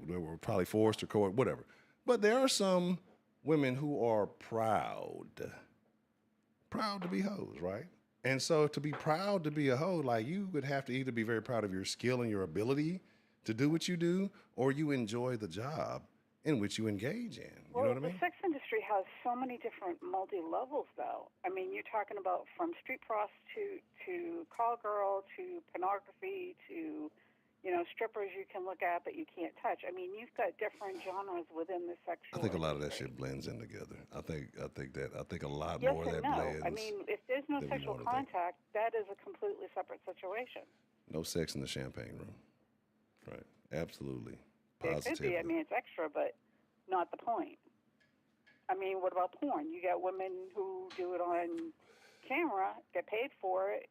they were probably forced or whatever. But there are some women who are proud to be hoes, right? And so to be proud to be a hoe, like, you would have to either be very proud of your skill and your ability to do what you do, or you enjoy the job in which you engage in. You know what I mean? The sex industry has so many different multi-levels, though. I mean, you're talking about from street prostitute to call girl to pornography to, strippers you can look at but you can't touch. I mean, you've got different genres within the sexual I think a lot of that industry. shit blends in together. I think a lot Yes more and of that no. blends. I mean, if there's no sexual contact, that is a completely separate situation. No sex in the champagne room. Right. Absolutely. It could Positively. be. I mean, it's extra, but not the point. I mean, what about porn? You got women who do it on camera, get paid for it,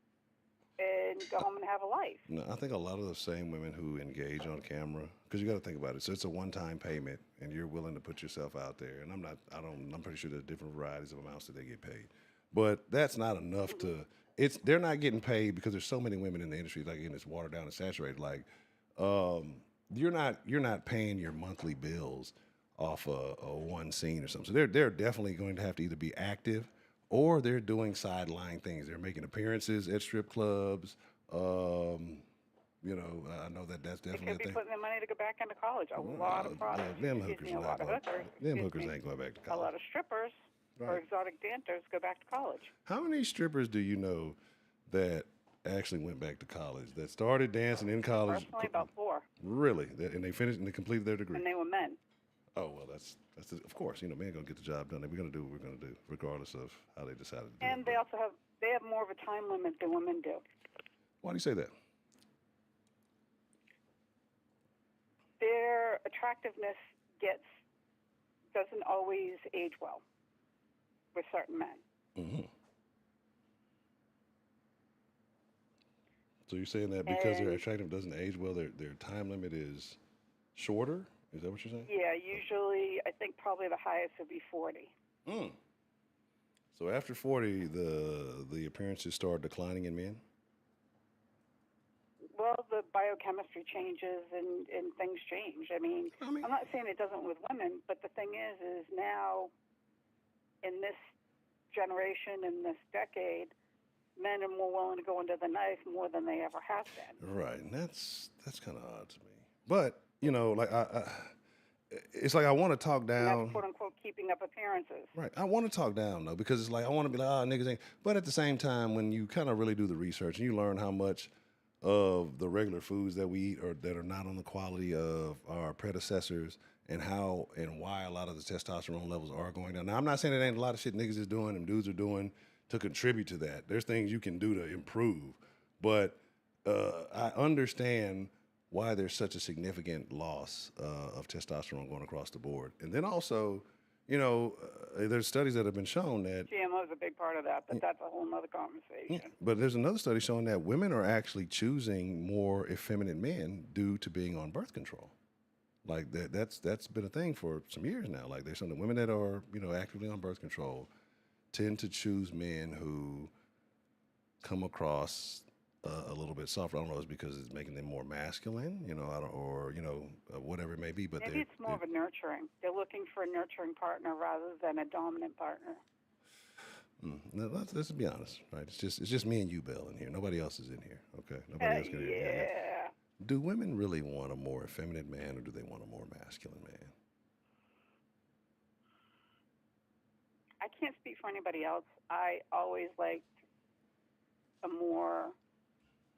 and go home and have a life. No, I think a lot of those same women who engage on camera, because you got to think about it. So it's a one-time payment, and you're willing to put yourself out there. And I'm pretty sure there's different varieties of amounts that they get paid, but that's not enough to. They're not getting paid because there's so many women in the industry, like, and it's watered down and saturated. Like, you're not paying your monthly bills off a one scene or something. So they're definitely going to have to either be active or they're doing sideline things. They're making appearances at strip clubs. I know that's They definitely a could be thing. putting their money to go back into college. A lot of Them excuse hookers me, are a not lot of going. hookers, Them excuse hookers me, ain't going back to a lot college. of strippers or Right. exotic dancers go back to college. How many strippers do you know that actually went back to college? That started dancing in college, Personally, about 4, really, and they finished and they completed their degree. and they were men. Oh well, of course, men gonna get the job done. We're gonna do what we're gonna do, regardless of how they decided to do And it. they also have more of a time limit than women do. Why do you say that? Their attractiveness doesn't always age well with certain men. Hmm. So you're saying that because they're And attractive doesn't age well, their time limit is shorter? Is that what you're saying? yeah, usually I think probably the highest would be 40. Mm. So after 40, the appearances start declining in men. Well, the biochemistry changes and things change. I mean, I mean, I'm not saying it doesn't with women, but the thing is now in this generation, in this decade, men are more willing to go into the knife more than they ever have been. right, and that's kind of odd to me. But like it's like I want to talk And that's down. quote unquote keeping up appearances. Right, I want to talk down though because it's like I want to be like, niggas ain't. But at the same time, when you kind of really do the research and you learn how much of the regular foods that we eat or that are not on the quality of our predecessors and how and why a lot of the testosterone levels are going down. Now, I'm not saying it ain't a lot of shit niggas is doing and dudes are doing to contribute to that. There's things you can do to improve, but I understand why there's such a significant loss of testosterone going across the board. And then also, there's studies that have been shown that GMO is a big part of that, but that's a whole other conversation. but there's another study showing that women are actually choosing more effeminate men due to being on birth control. Like that's been a thing for some years now. Like there's some women that are actively on birth control tend to choose men who come across a little bit softer. I don't know if it's because it's making them more masculine, I don't, or whatever it may be. But Maybe it's more of a nurturing. They're looking for a nurturing partner rather than a dominant partner. no, let's be honest, right? It's just me and you, Bill, in here. Nobody else is in here. Okay, nobody else can. Yeah. Do women really want a more effeminate man, or do they want a more masculine man? I can't speak for anybody else. I always liked a more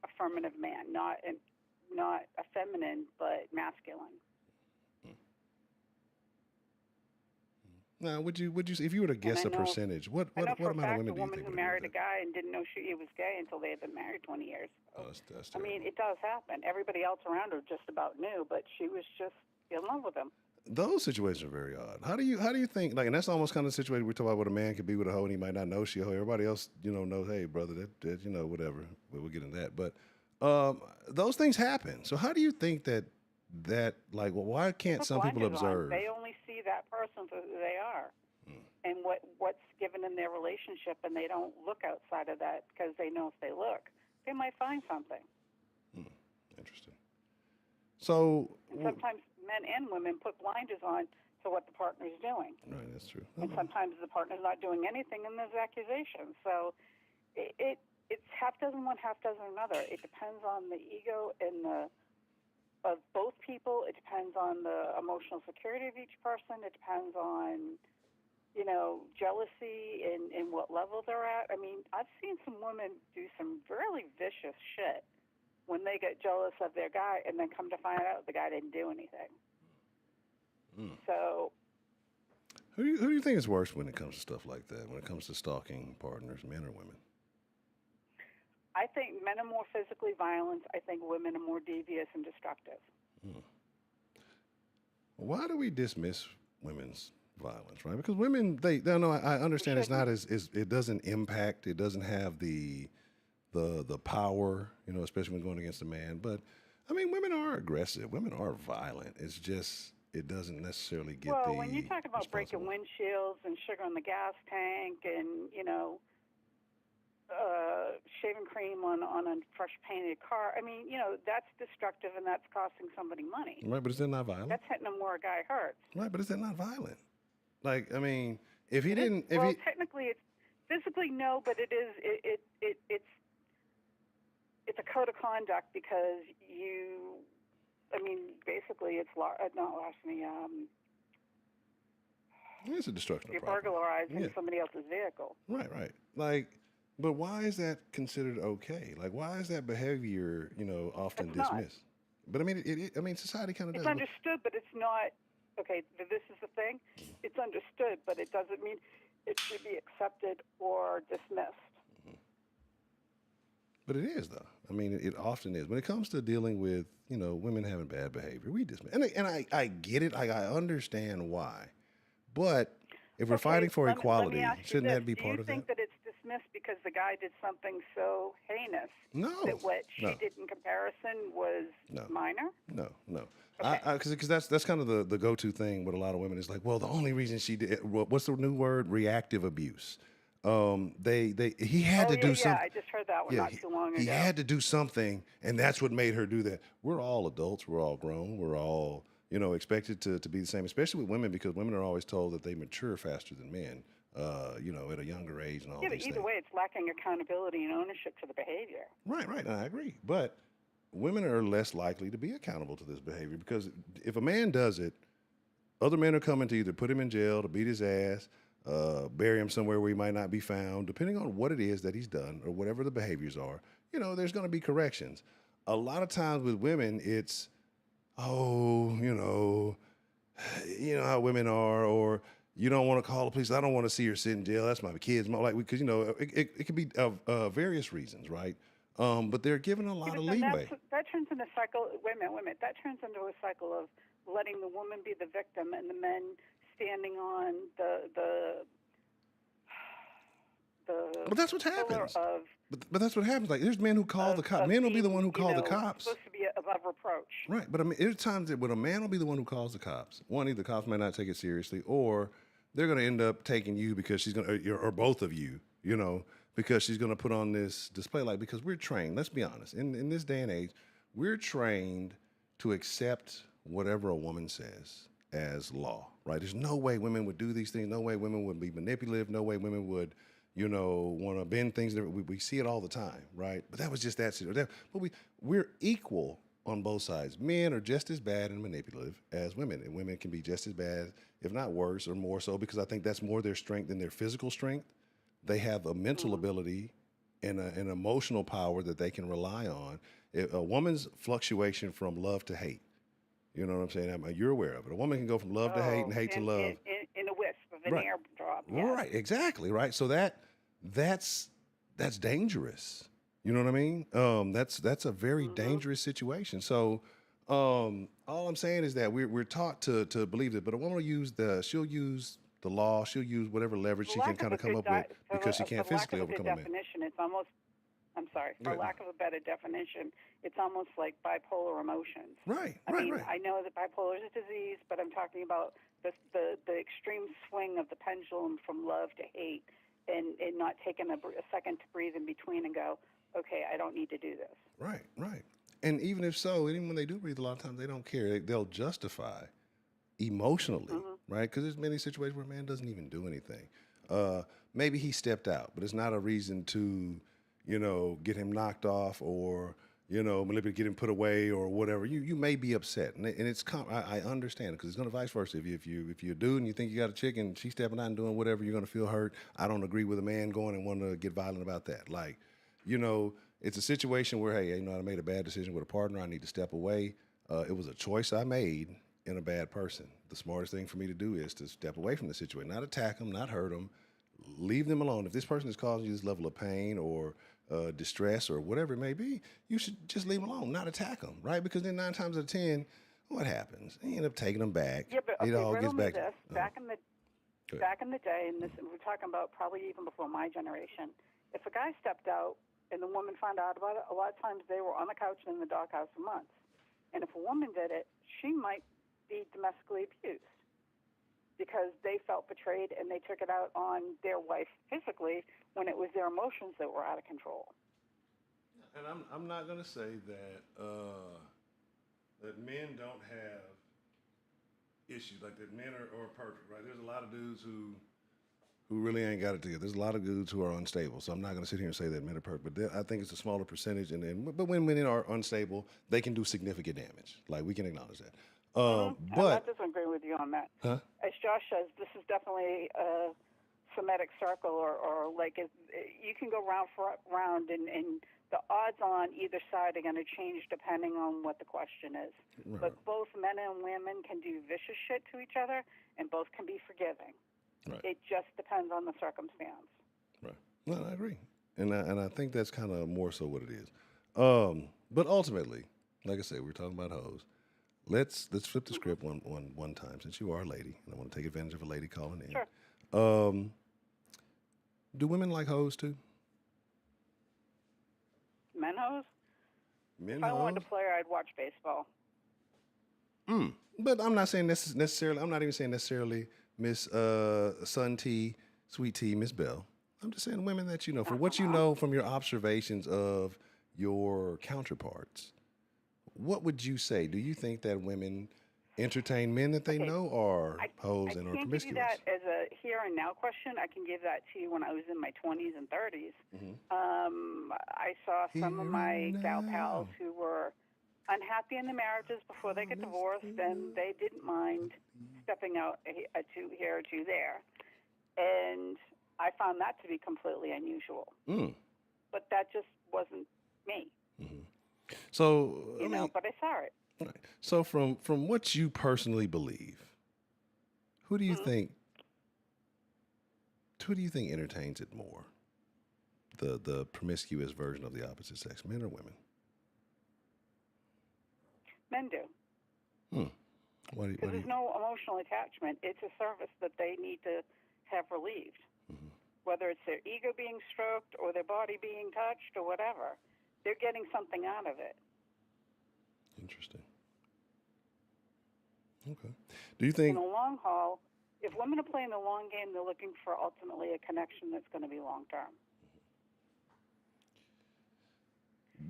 affirmative man, not a feminine, but masculine. Now, would you if you were to guess a percentage, what I know for a amount of fact women a do you woman think who would agree married a with that? guy and didn't know he was gay until they had been married 20 years. Oh, that's I terrible. mean, it does happen. Everybody else around her just about knew, but she was just in love with him. Those situations are very odd. How do you think and that's almost kind of the situation we talk about what a man could be with a hoe and he might not know she a hoe. Everybody else, knows, hey brother, that whatever. We'll get into that. But those things happen. So how do you think that why can't Put some people blinders on. observe? They only see that person for who they are and what's given in their relationship, and they don't look outside of that because they know if they look, they might find something. Interesting. So And sometimes men and women put blinders on to what the partner's doing. right, that's true. And sometimes the partner's not doing anything, and there's accusations. So it's half dozen one, half dozen another. It depends on the ego of both people. It depends on the emotional security of each person. It depends on, jealousy and what level they're at. I mean, I've seen some women do some really vicious shit when they get jealous of their guy and then come to find out the guy didn't do anything. So who do you think is worse when it comes to stuff like that? When it comes to stalking partners, men or women? I think men are more physically violent. I think women are more devious and destructive. Why do we dismiss women's violence, right? Because women, they know. I understand it's not as it doesn't impact, it doesn't have the power, especially when going against a man. But I mean, women are aggressive, women are violent. It's just it doesn't necessarily get Well, the when you talk about breaking responsible. windshields and sugar in the gas tank and, shaving cream on a fresh painted car, I mean, that's destructive and that's costing somebody money. Right, but is that not violent? That's hitting them where a guy hurts. Right, but is that not violent? Like, I mean, if he It is, didn't, if well, he, technically, it's physically no, but it is. It's a code of conduct because you. I mean, basically, it's not larceny. it's a destruction You're of property. burglarizing somebody else's vehicle. Right, right. Like, but why is that considered okay? Like, why is that behavior, often It's not. dismissed? But I mean, I mean, society kind of It's does. understood, but it's not. Okay, this is the thing. It's understood, but it doesn't mean it should be accepted or dismissed. But it is though. I mean, it often is when it comes to dealing with women having bad behavior. We dismiss, and I get it. I understand why, but if we're fighting for let equality, me ask you shouldn't this. that be Do part you of think that? that it's dismissed because the guy did something so heinous No, that what she no, did in comparison was no. minor? No. Okay. Because that's kind of the go-to thing with a lot of women is like, well, the only reason she did what's the new word? Reactive abuse. He had to do Yeah, something. I just heard that one Yeah, not too long he ago. had to do something, and that's what made her do that. We're all adults. We're all grown. We're all expected to be the same, especially with women because women are always told that they mature faster than men. At a younger age and all Yeah, but these either things. way, it's lacking accountability and ownership to the behavior. Right, and I agree. But women are less likely to be accountable to this behavior because if a man does it, other men are coming to either put him in jail, to beat his ass, bury him somewhere where he might not be found, depending on what it is that he's done or whatever the behaviors are. There's going to be corrections. A lot of times with women, it's, oh, you know how women are, or you don't want to call the police. I don't want to see her sit in jail. That's my kids. Like, because it could be of various reasons, right? But they're given a lot of leeway. That turns into a cycle. Wait a minute. That turns into a cycle of letting the woman be the victim and the men standing on the But that's what pillar happens. of. But that's what happens. Like, there's men who call the cops. Men will be the one who call the cops. Supposed to be above reproach. Right, but I mean, there's times that when a man will be the one who calls the cops. One, either the cops may not take it seriously, or they're going to end up taking you because she's going to, or both of you, because she's going to put on this display. Like, because we're trained. Let's be honest. In this day and age, we're trained to accept whatever a woman says as law. Right? There's no way women would do these things. No way women would be manipulative. No way women would want to bend things. We see it all the time, right? But that was just that situation. But we're equal on both sides. Men are just as bad and manipulative as women, and women can be just as bad, if not worse, or more so, because I think that's more their strength than their physical strength. They have a mental ability and an emotional power that they can rely on. A woman's fluctuation from love to hate. You know what I'm saying? You're aware of it. A woman can go from love to hate and hate to love. In a wisp of an Right. airdrop. Yes. Right, exactly, right. So that's dangerous. You know what I mean? That's a very dangerous situation. So all I'm saying is that we're taught to believe it, but a woman she'll use the law, she'll use whatever leverage she can kind of come up with because she can't physically overcome a man. Definition, it's almost. I'm sorry. For lack of a better definition, it's almost like bipolar emotions. Right. I know that bipolar is a disease, but I'm talking about the extreme swing of the pendulum from love to hate, and not taking a second to breathe in between and go, okay, I don't need to do this. Right. And even if so, even when they do breathe, a lot of times they don't care. They'll justify emotionally, right? Because there's many situations where a man doesn't even do anything. Maybe he stepped out, but it's not a reason to, get him knocked off or, manipulate, get him put away or whatever. You may be upset, and it's I understand it because it's going to vice versa. If you're a dude and you think you got a chick and she's stepping out and doing whatever, you're going to feel hurt. I don't agree with a man going and wanting to get violent about that. Like, it's a situation where, hey, I made a bad decision with a partner. I need to step away. It was a choice I made in a bad person. The smartest thing for me to do is to step away from the situation, not attack them, not hurt them, leave them alone. If this person is causing you this level of pain or distress or whatever it may be, you should just leave them alone, not attack them, right? Because then 9 times out of 10, what happens? You end up taking them back. Yeah, but It okay, all riddle gets me back. this. Oh, Back in the go ahead. back in the day, and this we're talking about probably even before my generation. If a guy stepped out and the woman found out about it, a lot of times they were on the couch and in the doghouse for months. And if a woman did it, she might be domestically abused because they felt betrayed and they took it out on their wife physically when it was their emotions that were out of control. And I'm not gonna say that that men don't have issues, like that men are perfect, right? There's a lot of dudes who really ain't got it together. There's a lot of dudes who are unstable. So I'm not going to sit here and say that men are perfect, but I think it's a smaller percentage. But when men are unstable, they can do significant damage. Like, we can acknowledge that. I'm not But disagreeing with you on that. huh? As Josh says, this is definitely a Semitic circle, or like you can go round for round, and the odds on either side are going to change depending on what the question is. Right. But both men and women can do vicious shit to each other, and both can be forgiving. Right. It just depends on the circumstance. Right. No, I agree, and I think that's kind of more so what it is. But ultimately, like I said, we're talking about hoes. Let's flip the script one time, since you are a lady, and I want to take advantage of a lady calling in. Sure. Do women like hoes too? Men hoes? Men If I hoes? wanted to play, I'd watch baseball. But I'm not saying necessarily. I'm not even saying necessarily Miss Sun T, Sweet Tea, Miss Bell. I'm just saying women that you know, from what you know from your observations of your counterparts. What would you say? Do you think that women entertain men that they Okay, know are hoes I and are can't give you promiscuous? that as a here and now question. I can give that to you when I was in my 20s and 30s. I saw some of Here my and gal pals now. who were unhappy in their marriages before they got divorced, and they didn't mind stepping out a two here or two there. And I found that to be completely unusual. But that just wasn't me, So you know, but I saw it. right. So from what you personally believe, who do you think? Who do you think entertains it more? The promiscuous version of the opposite sex, men or women? Men do. What do Because you? there's no emotional attachment. It's a service that they need to have relieved. Whether it's their ego being stroked or their body being touched or whatever, they're getting something out of it. Interesting. Okay. Do you In think? the long haul, if women are playing the long game, they're looking for ultimately a connection that's going to be long term.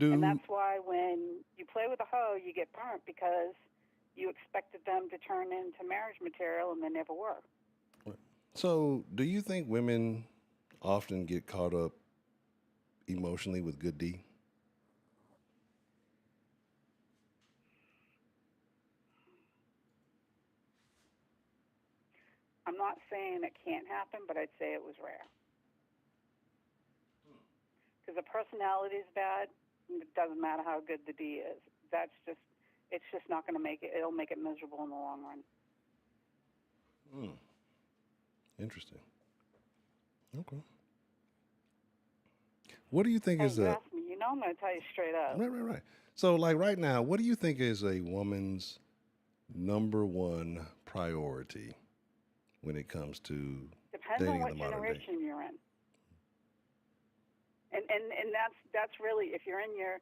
And that's why when you play with a hoe, you get burnt because you expected them to turn into marriage material and they never were. So, do you think women often get caught up emotionally with good D? I'm not saying it can't happen, but I'd say it was rare. Because the personality is bad, it doesn't matter how good the D is. It's just not going to make it. It'll make it miserable in the long run. Interesting. Okay. What do you think Hey, is you a asked me. You know, I'm going to tell you straight up. right? So, like right now, what do you think is a woman's number one priority when it comes to Depends dating on in what the modern day? generation you're in. And that's really, if you're in your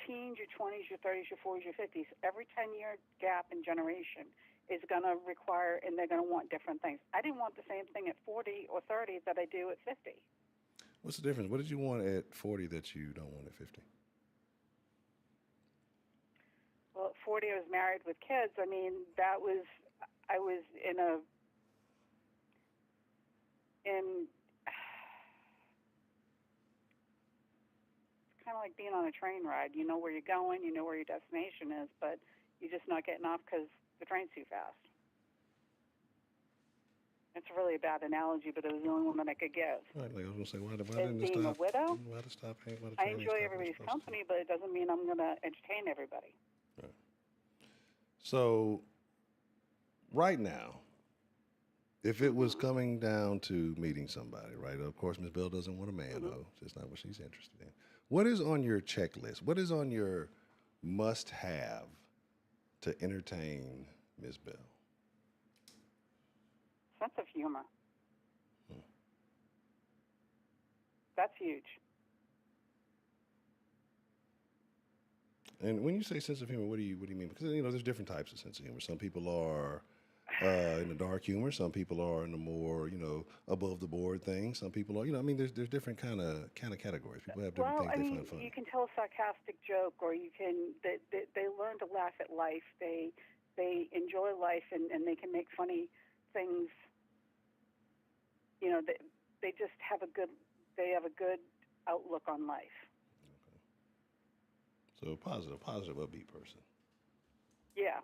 teens, your 20s, your 30s, your 40s, your 50s, every 10-year gap in generation is going to require, and they're going to want different things. I didn't want the same thing at 40 or 30 that I do at 50. What's the difference? What did you want at 40 that you don't want at 50? Well, at 40, I was married with kids. I mean, I was in it's kind of like being on a train ride. You know where you're going, you know where your destination is, but you're just not getting off because the train's too fast. It's really a bad analogy, but it was the only one that I could give. Right, like I was gonna say, why As didn't it being a stop? widow, Why did it stop? Why the I train ain't enjoy stop when it's everybody's supposed to? company, but it doesn't mean I'm going to entertain everybody. Right. So, right now, if it was coming down to meeting somebody, right? Of course, Ms. Bell doesn't want a man, though. It's not what she's interested in. What is on your checklist? What is on your must-have to entertain Miss Bell? Sense of humor. That's huge. And when you say sense of humor, what do you mean? Because there's different types of sense of humor. Some people are in the dark humor. Some people are in the more above the board thing. Some people are there's different kind of categories. People have different things they find funny. You can tell a sarcastic joke, or you can they learn to laugh at life. They enjoy life, and they can make funny things. They just have a good outlook on life. So positive, upbeat person. Yeah.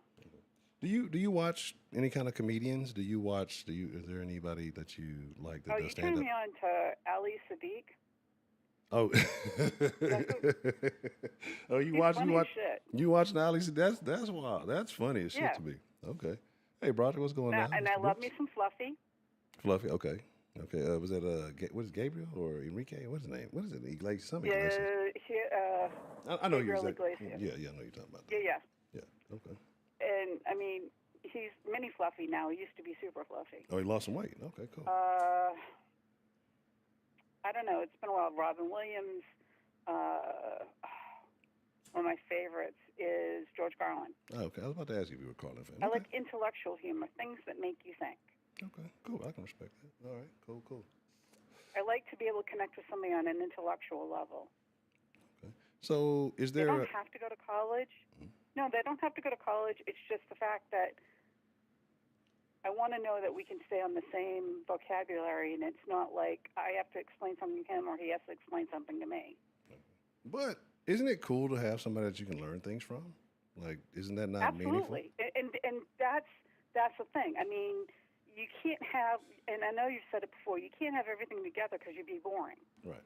Do you watch any kind of comedians? Is there anybody that you like that does stand up? You turned me on to Ali Sadiq. Oh. Oh, you watch Ali Sadiq? That's wild. That's funny as shit to me. Okay. Hey, Broderick, what's going on? And I love me some Fluffy. Fluffy, okay. Okay, was that what is Gabriel or Enrique? What's his name? What is it? Iglesias? Something Iglesias. I know you're Iglesias. Yeah, I know you're talking about that. Yeah. Okay. And he's mini Fluffy now. He used to be super Fluffy. Oh, he lost some weight. Okay, cool. I don't know. It's been a while. Robin Williams. One of my favorites is George Carlin. Oh, okay, I was about to ask you if you were a Carlin fan. I like intellectual humor, things that make you think. Okay, cool. I can respect that. All right, cool. I like to be able to connect with somebody on an intellectual level. Okay. So is there... They don't have to go to college. Mm-hmm. No, they don't have to go to college. It's just the fact that I want to know that we can stay on the same vocabulary, and it's not like I have to explain something to him or he has to explain something to me. But isn't it cool to have somebody that you can learn things from? Like, isn't that not meaningful? Absolutely. And that's the thing. You can't have, and I know you've said it before, you can't have everything together because you'd be boring. Right.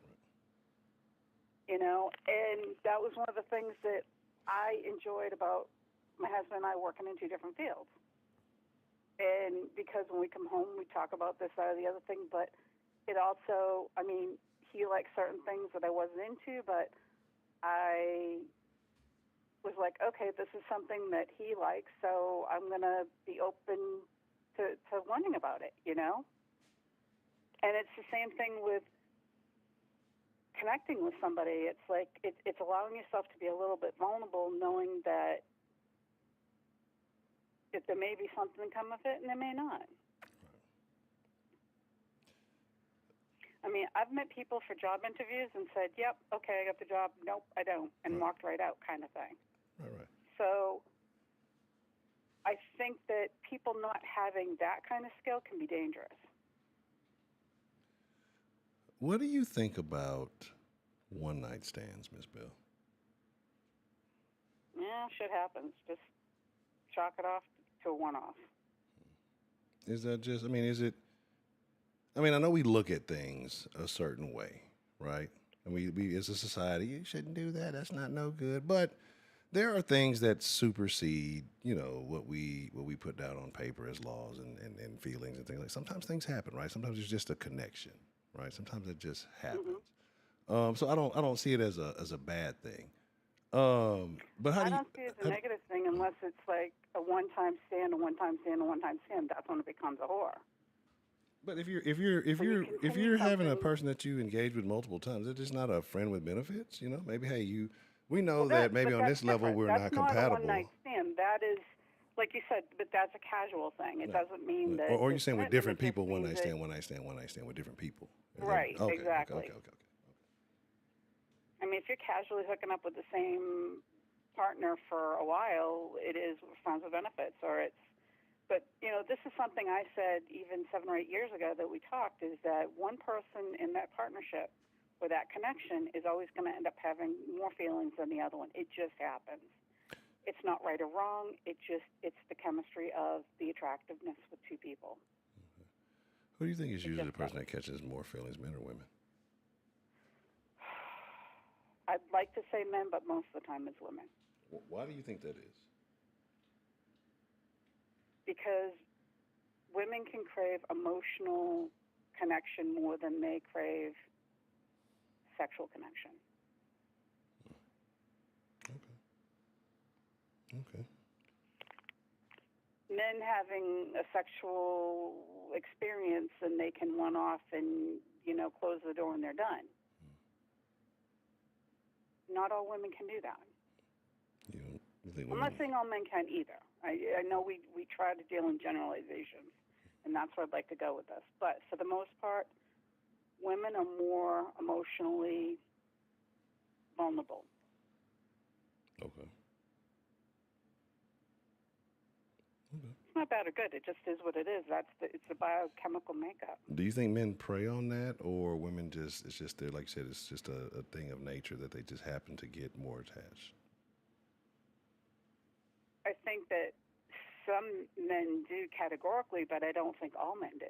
And that was one of the things that I enjoyed about my husband and I working in two different fields. And because when we come home, we talk about this, that, or the other thing, but it also, he likes certain things that I wasn't into, but I was like, okay, this is something that he likes, so I'm going to be open to learning about it, And it's the same thing with connecting with somebody. It's like it's allowing yourself to be a little bit vulnerable, knowing that if there may be something come of it and there may not. I've met people for job interviews and said, yep, okay, I got the job. Nope, I don't, and walked right out kind of thing. Right. So I think that people not having that kind of skill can be dangerous. What do you think about one-night stands, Miss Bell? Yeah, shit happens. Just chalk it off to a one-off. Is that just, is it, I know we look at things a certain way, right? And we as a society, you shouldn't do that. That's not no good. But there are things that supersede, what we put down on paper as laws and feelings and things like. Sometimes things happen, right? Sometimes it's just a connection, right? Sometimes it just happens. Mm-hmm. So I don't see it as a bad thing. But I don't see it as a negative thing unless it's like a one-time stand, a one-time stand, a one-time stand. That's when it becomes a whore. But if you're having a person that you engage with multiple times, it's just not a friend with benefits. Maybe we know that maybe on this level we're not compatible. That's not a one-night stand. That is, like you said, but that's a casual thing. It doesn't mean that. Or you're saying with different people, one-night stand with different people. Right. Okay, exactly. Okay. If you're casually hooking up with the same partner for a while, it is friends with benefits, or it's. But, this is something I said even 7 or 8 years ago that we talked, is that one person in that partnership or that connection is always going to end up having more feelings than the other one. It just happens. It's not right or wrong. It's the chemistry of the attractiveness with two people. Okay. Who do you think is usually the person that catches more feelings, men or women? I'd like to say men, but most of the time it's women. Why do you think that is? Because women can crave emotional connection more than they crave sexual connection. Okay. men having a sexual experience and they can one off and, close the door and they're done. Not all women can do that. You think I'm not saying all men can either. I know we try to deal in generalizations, and that's where I'd like to go with this. But for the most part, women are more emotionally vulnerable. Okay. It's not bad or good. It just is what it is. It's a biochemical makeup. Do you think men prey on that, or women it's just there, like you said, it's just a thing of nature that they just happen to get more attached? I think that some men do categorically, but I don't think all men do.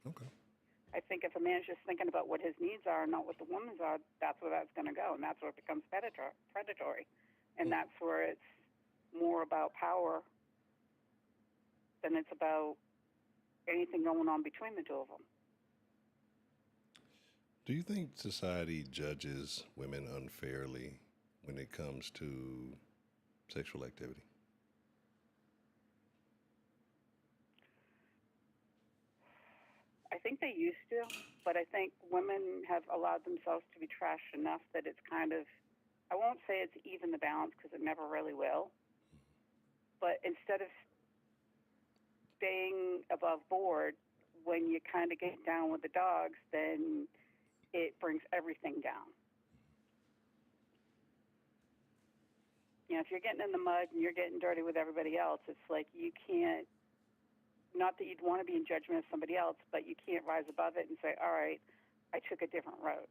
Okay. I think if a man's just thinking about what his needs are and not what the woman's are, that's where that's going to go, and that's where it becomes predatory. And that's where it's more about power than it's about anything going on between the two of them. Do you think society judges women unfairly when it comes to sexual activity? I think they used to, but I think women have allowed themselves to be trashed enough that it's kind of, I won't say it's even the balance because it never really will, but instead of staying above board, when you kind of get down with the dogs, then it brings everything down. If you're getting in the mud and you're getting dirty with everybody else, it's like you can't, not that you'd want to be in judgment of somebody else, but you can't rise above it and say, all right, I took a different road.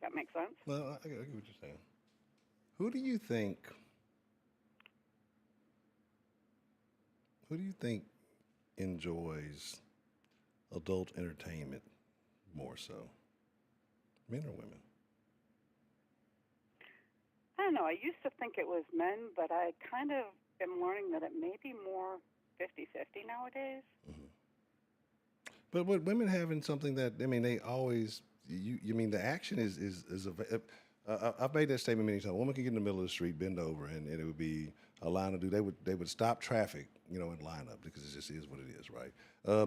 That makes sense? Well, I get what you're saying. Who do you think enjoys adult entertainment more so, men or women? I don't know. I used to think it was men, but I kind of am learning that it may be more 50-50 nowadays. Mm-hmm. But with women having something that, I mean, they always, you mean the action is I've made that statement many times. A woman can get in the middle of the street, bend over, and it would be a line of dude. They would stop traffic, and line up because it just is what it is, right?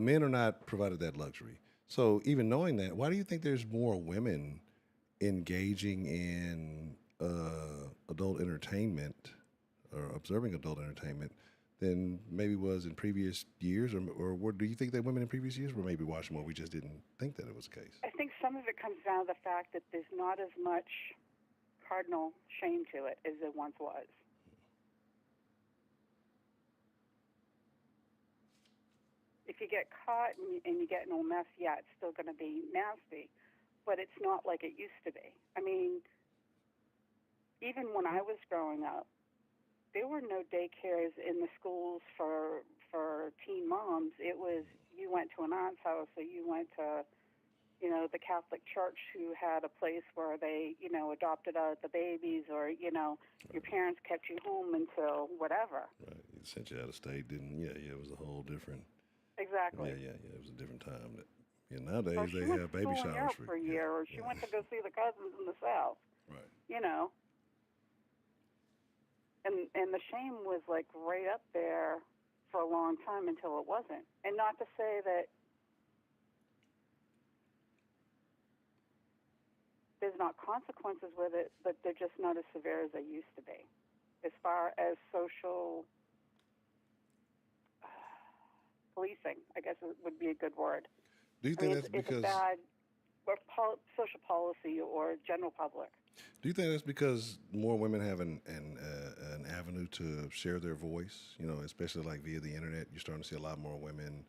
Men are not provided that luxury. So even knowing that, why do you think there's more women engaging in adult entertainment or observing adult entertainment than maybe was in previous years, or do you think that women in previous years were maybe watching more? We just didn't think that it was the case. I think some of it comes down to the fact that there's not as much cardinal shame to it as there once was. If you get caught and you get in a mess, yeah, it's still going to be nasty, but it's not like it used to be. I mean, even when I was growing up, there were no daycares in the schools for teen moms. It was you went to an aunt's house or you went to, the Catholic Church who had a place where they, adopted out the babies or, your parents kept you home until whatever. Right. It sent you out of state, didn't? Yeah. It was a whole different. Exactly. Yeah. It was a different time. Nowadays so they have baby showers for a year, or she went to go see the cousins in the South. Right. And the shame was like right up there for a long time until it wasn't. And not to say that there's not consequences with it, but they're just not as severe as they used to be. As far as social policing, I guess it would be a good word. Do you think that's it's because a bad social policy or general public? Do you think that's because more women have an avenue to share their voice? Especially like via the internet, you're starting to see a lot more women,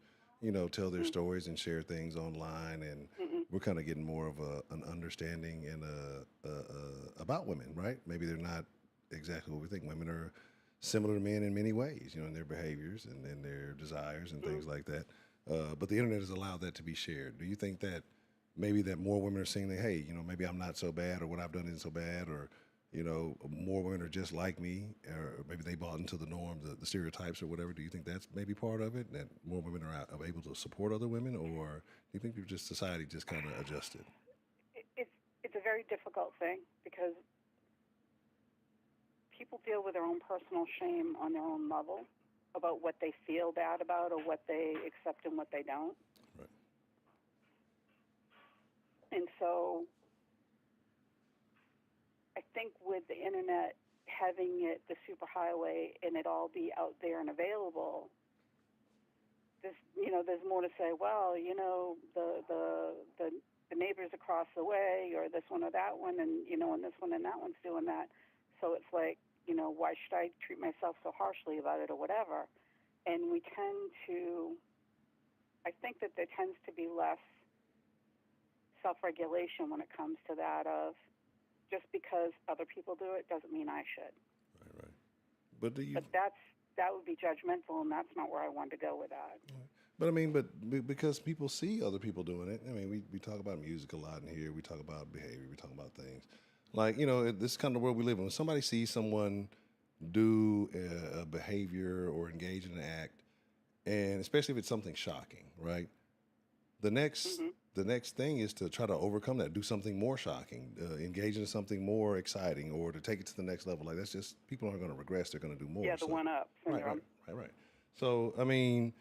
tell their stories and share things online, and we're kind of getting more of an understanding and about women, right? Maybe they're not exactly what we think. Women are similar to men in many ways, in their behaviors and in their desires and things like that. But the internet has allowed that to be shared. Do you think that maybe that more women are seeing that, hey, maybe I'm not so bad, or what I've done isn't so bad, or more women are just like me, or maybe they bought into the norm, the stereotypes or whatever. Do you think that's maybe part of it, that more women are able to support other women, or do you think just society just kind of adjusted? It's a very difficult thing because people deal with their own personal shame on their own level about what they feel bad about or what they accept and what they don't. Right. And so I think with the internet having it the superhighway and it all be out there and available, there's more to say. Well, the neighbors across the way, or this one or that one, and and this one and that one's doing that. So it's like, why should I treat myself so harshly about it or whatever? And we tend to, I think that there tends to be less self-regulation when it comes to that of just because other people do it doesn't mean I should. Right. But that would be judgmental, and that's not where I want to go with that. Right. But I mean, because people see other people doing it. I mean, we talk about music a lot in here. We talk about behavior. We talk about things like this is kind of the world we live in. When somebody sees someone do a behavior or engage in an act, and especially if it's something shocking, right? The next Mm-hmm. the next thing is to try to overcome that, do something more shocking, engage in something more exciting, or to take it to the next level. Like that's just people aren't going to regress; they're going to do more. Yeah, the one-up syndrome. Right. So I mean,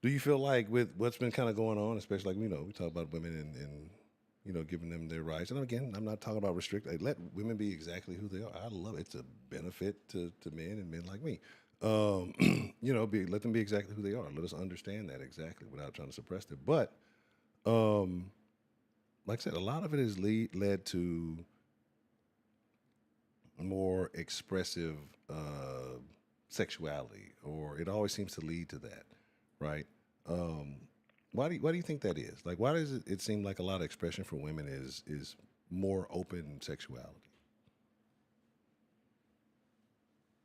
do you feel like with what's been kind of going on, especially like we talk about women and giving them their rights, and again, I'm not talking about restrict. Let women be exactly who they are. I love it. It's a benefit to men and men like me. Let them be exactly who they are. Let us understand that exactly without trying to suppress them. But like I said, a lot of it is led to more expressive sexuality, or it always seems to lead to that, right? Um, why do you think that is? Like, why does it seem like a lot of expression for women is more open sexuality?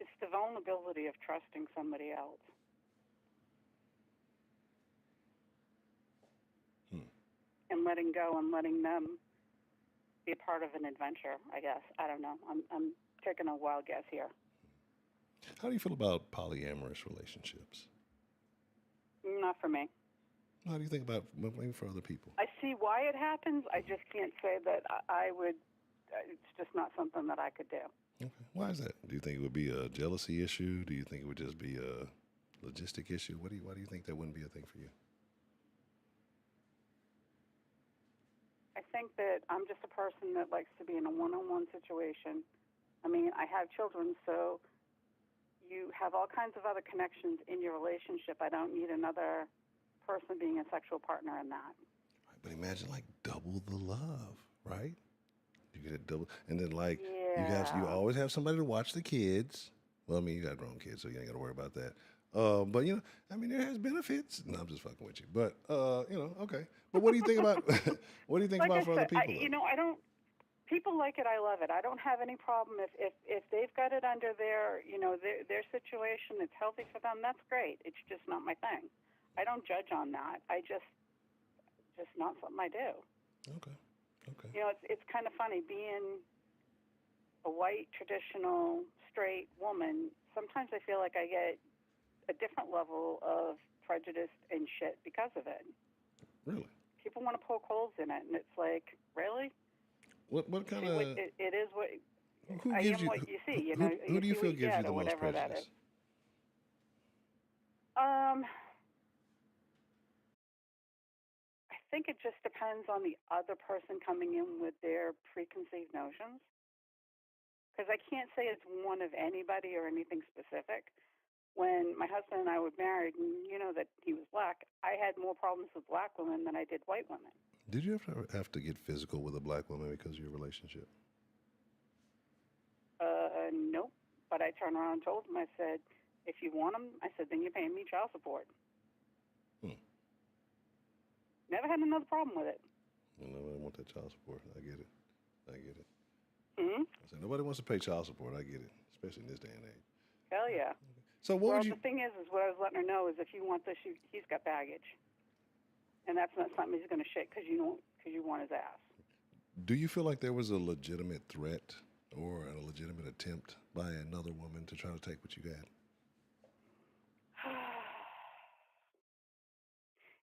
It's the vulnerability of trusting somebody else. And letting go and letting them be a part of an adventure, I guess. I don't know. I'm taking a wild guess here. How do you feel about polyamorous relationships? Not for me. How do you think about maybe for other people? I see why it happens. I just can't say that I would. It's just not something that I could do. Okay. Why is that? Do you think it would be a jealousy issue? Do you think it would just be a logistic issue? Why do you think that wouldn't be a thing for you? I think that I'm just a person that likes to be in a one-on-one situation. I mean, I have children, so you have all kinds of other connections in your relationship. I don't need another person being a sexual partner in that. Right, but imagine like double the love, right? You get it double, and then like Yeah. you always have somebody to watch the kids. Well, I mean, you got grown kids, so you ain't got to worry about that. But I mean, there has benefits. No, I'm just fucking with you. But okay. But what do you think about what do you think Like about I for other said, people? I don't. People like it. I love it. I don't have any problem if they've got it under their situation. It's healthy for them. That's great. It's just not my thing. I don't judge on that. I just not something I do. Okay. It's kind of funny being a white traditional straight woman. Sometimes I feel like I get a different level of prejudice and shit because of it. Really? People want to poke holes in it, and it's like, really? What kind of it is what who I gives am you what you see. who do you feel gives you the most whatever that prejudice? is. I think it just depends on the other person coming in with their preconceived notions. Because I can't say it's one of anybody or anything specific. When my husband and I were married, and that he was black, I had more problems with black women than I did white women. Did you ever have to get physical with a black woman because of your relationship? Nope. But I turned around and told him, I said, if you want them, I said, then you're paying me child support. Never had another problem with it. Nobody want that child support. I get it. Mm-hmm. I said nobody wants to pay child support. I get it, especially in this day and age. Hell yeah. So what would you? The thing is what I was letting her know is if you want this, he's got baggage, and that's not something he's going to shake because you want his ass. Do you feel like there was a legitimate threat or a legitimate attempt by another woman to try to take what you got?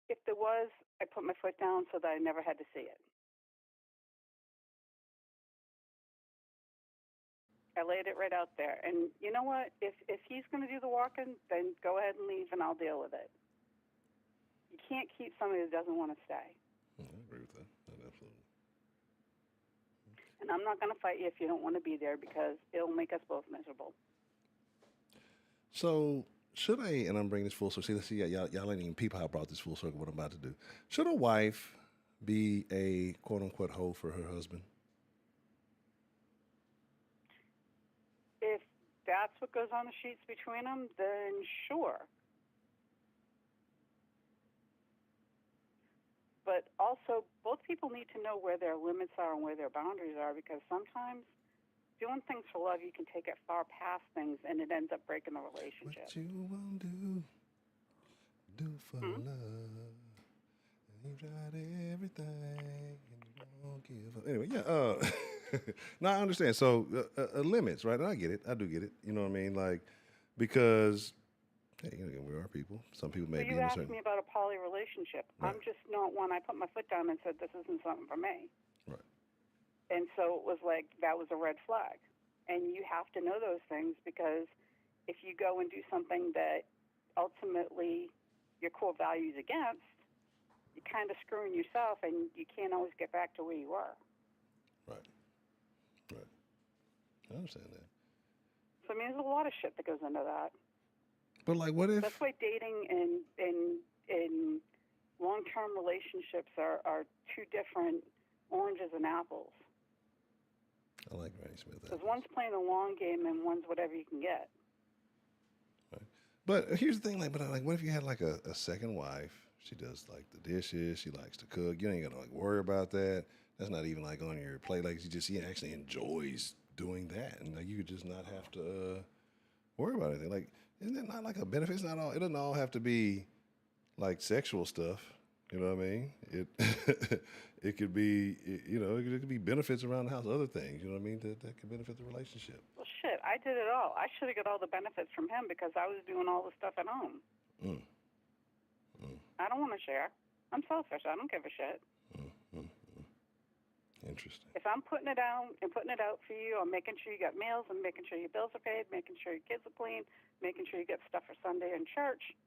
If there was, I put my foot down so that I never had to see it. I laid it right out there. And you know what? If he's going to do the walking, then go ahead and leave and I'll deal with it. You can't keep somebody that doesn't want to stay. I agree with that. Absolutely. And I'm not going to fight you if you don't want to be there because it'll make us both miserable. So, should I, and I'm bringing this full circle, let's see, y'all ain't even people how I brought this full circle, what I'm about to do. Should a wife be a quote unquote hoe for her husband? If that's what goes on the sheets between them, then sure. But also, both people need to know where their limits are and where their boundaries are, because sometimes doing things for love, you can take it far past things, and it ends up breaking the relationship. What you won't do for love. And you tried everything, and you won't give up. Anyway, yeah. No, I understand. So, limits, right? And I get it. I do get it. You know what I mean? Like, because, hey, we are people. Some people may So be you in a asked certain... me about a poly relationship. Right. I'm just not one. I put my foot down and said, this isn't something for me. Right. And so it was like, that was a red flag. And you have to know those things, because if you go and do something that ultimately your core values against, you're kind of screwing yourself, and you can't always get back to where you were. Right. Right. I understand that. So, I mean, there's a lot of shit that goes into that. But, like, what if... That's why dating and long-term relationships are two different oranges and apples. I like Granny Smith. Because one's playing the long game and one's whatever you can get. Right. But here's the thing, like, what if you had like a second wife? She does like the dishes. She likes to cook. You ain't got to like worry about that. That's not even like on your plate. Like she actually enjoys doing that, and like you could just not have to worry about anything. Like, isn't that not like a benefit? It's not all. It doesn't all have to be like sexual stuff. You know what I mean? It could be, it could be benefits around the house, other things, you know what I mean, that could benefit the relationship. Well, shit, I did it all. I should have got all the benefits from him because I was doing all the stuff at home. I don't want to share. I'm selfish. I don't give a shit. Interesting. If I'm putting it out and putting it out for you, I'm making sure you got meals, I'm making sure your bills are paid, making sure your kids are clean, making sure you get stuff for Sunday in church.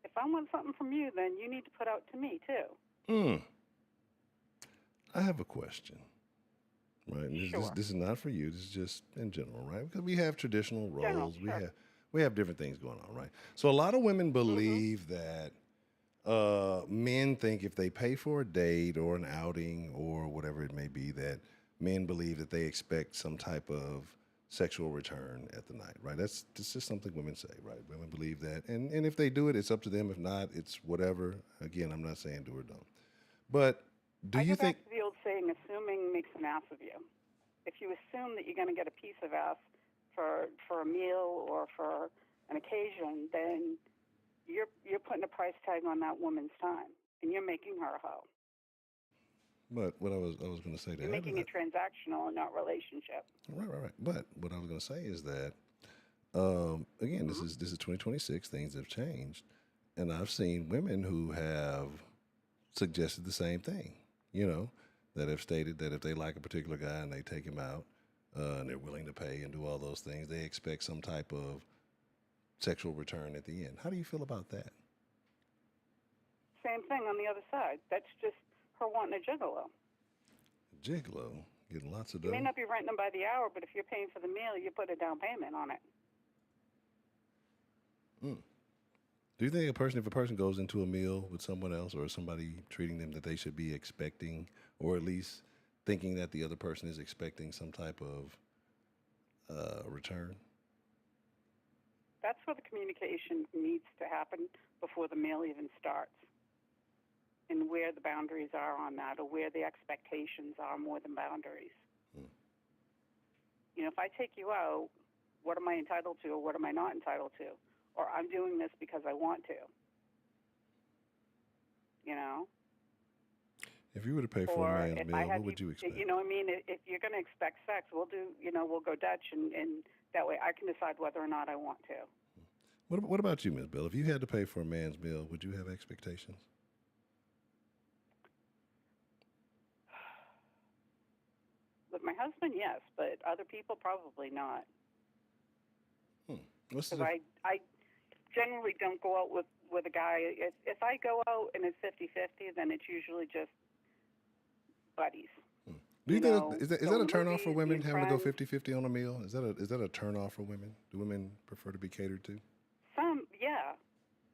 If I want something from you, then you need to put out to me, too. I have a question, right? And Sure. This is not for you. This is just in general, right? Because we have traditional roles. Sure. We have different things going on, right? So a lot of women believe that men think if they pay for a date or an outing or whatever it may be, that men believe that they expect some type of sexual return at the night, right? That's just something women say, right? Women believe that. And if they do it, it's up to them. If not, it's whatever. Again, I'm not saying do or don't. But do you think... I go back to the old saying, assuming makes an ass of you. If you assume that you're going to get a piece of ass for a meal or for an occasion, then you're putting a price tag on that woman's time, and you're making her a hoe. But what I was going to say to you're making it transactional and not relationship. Right. But what I was going to say is that again, this is 2026. Things have changed, and I've seen women who have suggested the same thing. That have stated that if they like a particular guy and they take him out, and they're willing to pay and do all those things, they expect some type of sexual return at the end. How do you feel about that? Same thing on the other side. That's just her wanting a gigolo. Gigolo, getting lots of dough. You may not be renting them by the hour, but if you're paying for the meal, you put a down payment on it. Do you think if a person goes into a meal with someone else or somebody treating them, that they should be expecting, or at least thinking that the other person is expecting some type of return? That's where the communication needs to happen before the meal even starts, and where the boundaries are on that, or where the expectations are more than boundaries. If I take you out, what am I entitled to, or what am I not entitled to? Or I'm doing this because I want to. If you were to pay for a Or man's if I meal, have what would you expect? you know what I mean? If you're going to expect sex, we'll go Dutch, and that way I can decide whether or not I want to. What about you, Miss Bill? If you had to pay for a man's meal, would you have expectations? With my husband, yes, but other people, probably not. Hmm. What's the Because I generally don't go out with a guy. If I go out and it's 50-50, then it's usually just buddies. Do you think is that a going to turnoff for movies, women being having to go friends. 50-50 on a meal? Is that a turnoff for women? Do women prefer to be catered to? Some, yeah.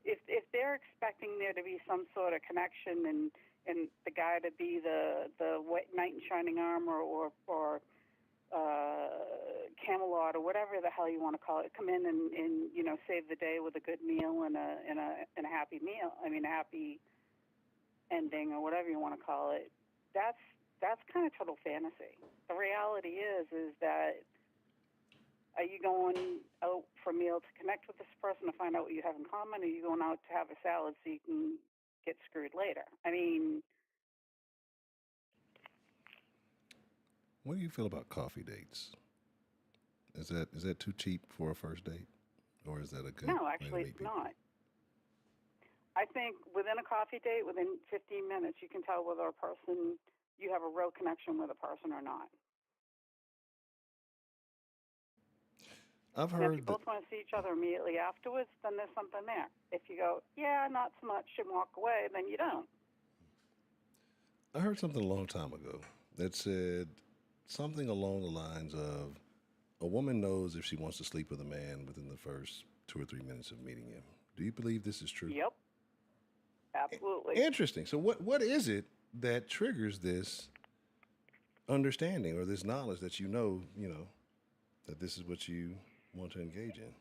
If they're expecting there to be some sort of connection and the guy to be the knight in shining armor or Camelot or whatever the hell you want to call it, come in and save the day with a good meal and a happy meal. I mean, a happy ending or whatever you want to call it. That's kind of total fantasy. The reality is that are you going out for a meal to connect with this person to find out what you have in common, or are you going out to have a salad so you can get screwed later? I mean, What do you feel about coffee dates? Is that too cheap for a first date, or is that a good no, way to actually, meet it's people? not. I think within a coffee date, within 15 minutes, you can tell whether you have a real connection with a person or not. I've And if you heard that. both want to see each other immediately afterwards, then there's something there. If you go, yeah, not so much, and walk away, then you don't. I heard something a long time ago that said something along the lines of a woman knows if she wants to sleep with a man within the first 2 or 3 minutes of meeting him. Do you believe this is true? Yep, absolutely. Interesting. So what is it that triggers this understanding or this knowledge that that this is what you want to engage in?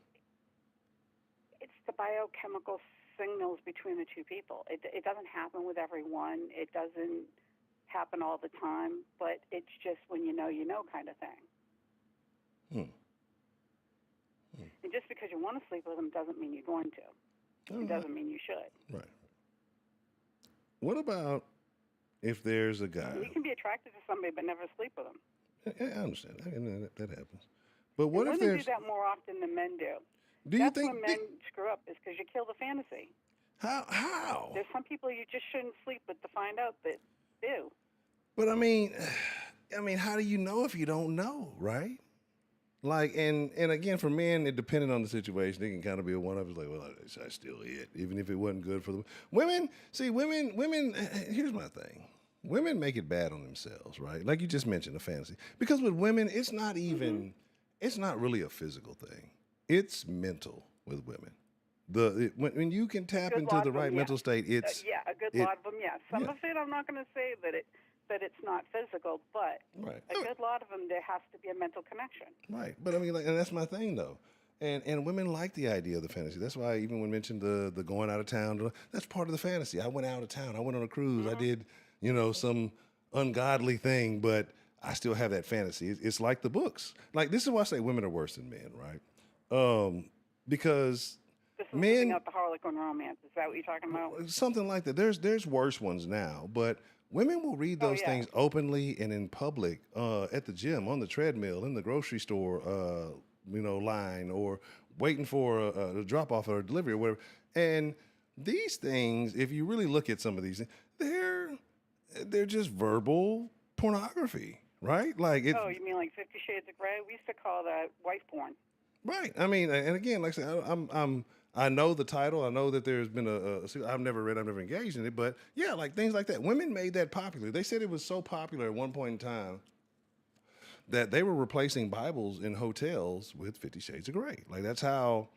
It's the biochemical signals between the two people. It doesn't happen with everyone. It doesn't happen all the time, but it's just when you know kind of thing. Hmm. And just because you want to sleep with them doesn't mean you're going to. It doesn't mean you should. Right. What about if there's a guy? You can be attracted to somebody but never sleep with them. I understand. That happens. But And what if women do there's? that more often than men do. Do you That's think? when men screw up, is because you kill the fantasy. How? There's some people you just shouldn't sleep with to find out that do. But I mean, how do you know if you don't know, right? Like, and again, for men, it depending on the situation, it can kind of be a one up. It's like, well, I still hit, even if it wasn't good for the women. See, women. Here's my thing: women make it bad on themselves, right? Like you just mentioned, the fantasy. Because with women, it's not even, it's not really a physical thing. It's mental with women. When you can tap into lot the of them, right mental yes. state, Yeah, a good it- lot of them, yes. Some yeah. of it, I'm not going to say that it's not physical, but Right. a good lot of them, there has to be a mental connection. Right, but I mean, like, and that's my thing though, and women like the idea of the fantasy. That's why even when mentioned the going out of town, that's part of the fantasy. I went out of town. I went on a cruise. I did, some ungodly thing, but I still have that fantasy. It's like the books. Like this is why I say women are worse than men, right? Because This is men, living out the Harlequin romance. Is that what you're talking about? something like that. There's worse ones now, but women will read those yeah. things openly and in public, at the gym, on the treadmill, in the grocery store, line, or waiting for a drop off or a delivery or whatever. And these things, if you really look at some of these, they're just verbal pornography, right? Like it's Oh, you mean like 50 Shades of Grey? We used to call that wife porn. right. I mean, and again, like I said, I know the title. I know that there's been I've never read, I've never engaged in it, but yeah, like things like that. Women made that popular. They said it was so popular at one point in time that they were replacing Bibles in hotels with 50 Shades of Grey. Like that's how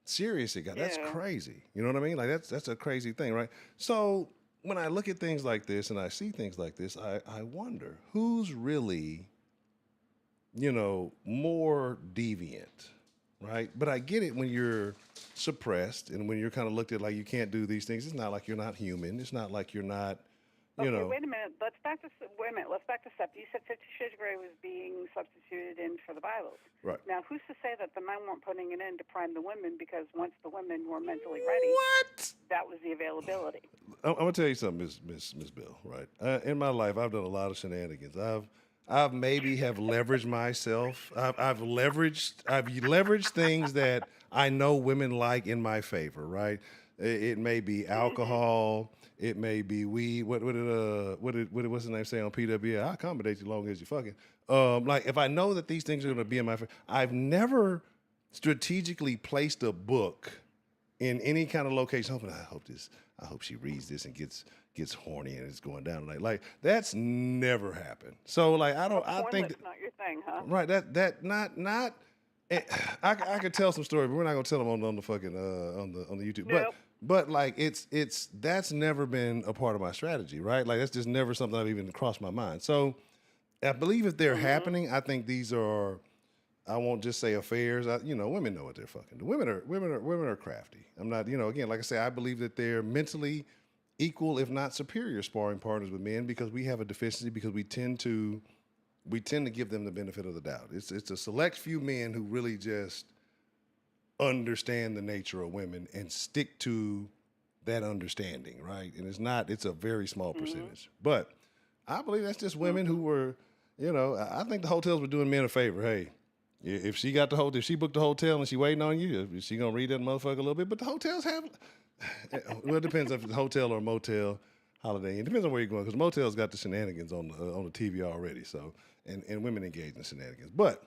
serious it got. That's Yeah. crazy. You know what I mean? Like that's a crazy thing, right? So when I look at things like this and I see things like this, I wonder who's really, more deviant, right? But I get it when you're suppressed and when you're kind of looked at like you can't do these things. It's not like you're not human. It's not like you're not, You Okay, know, wait a minute. Let's back to step. You said 50 Shades of Grey was being substituted in for the Bibles. right? Now, who's to say that the men weren't putting it in to prime the women because once the women were mentally ready, What? that was the availability. I'm gonna tell you something, Miss Bill. Right? In my life, I've done a lot of shenanigans. I've maybe have leveraged myself. I've leveraged things that I know women like in my favor. Right? It may be alcohol. It may be weed. What's his name say on PWA? I accommodate you long as you fucking. Like if I know that these things are gonna be in my favor, I've never strategically placed a book in any kind of location. I hope she reads this and gets horny and it's going down tonight. Like that's never happened. So like I think that's not your thing, huh? right that not. I could tell some story, but we're not gonna tell them on the fucking on the YouTube. Nope. But like it's that's never been a part of my strategy, right? Like that's just never something I've even crossed my mind. So I believe if they're happening, I think these are. I won't just say affairs. Women know what they're fucking doing. Women are crafty. I'm not, again, like I say, I believe that they're mentally equal, if not superior, sparring partners with men because we have a deficiency because we tend to give them the benefit of the doubt. It's a select few men who really just understand the nature of women and stick to that understanding, right? And it's a very small percentage. But I believe that's just women who were, I think the hotels were doing men a favor. Hey, if she booked the hotel and she waiting on you, is she gonna read that motherfucker a little bit? But the hotels have, well, it depends if it's a hotel or a motel, Holiday Inn. It depends on where you're going because motels got the shenanigans on the TV already. So and women engage in shenanigans. But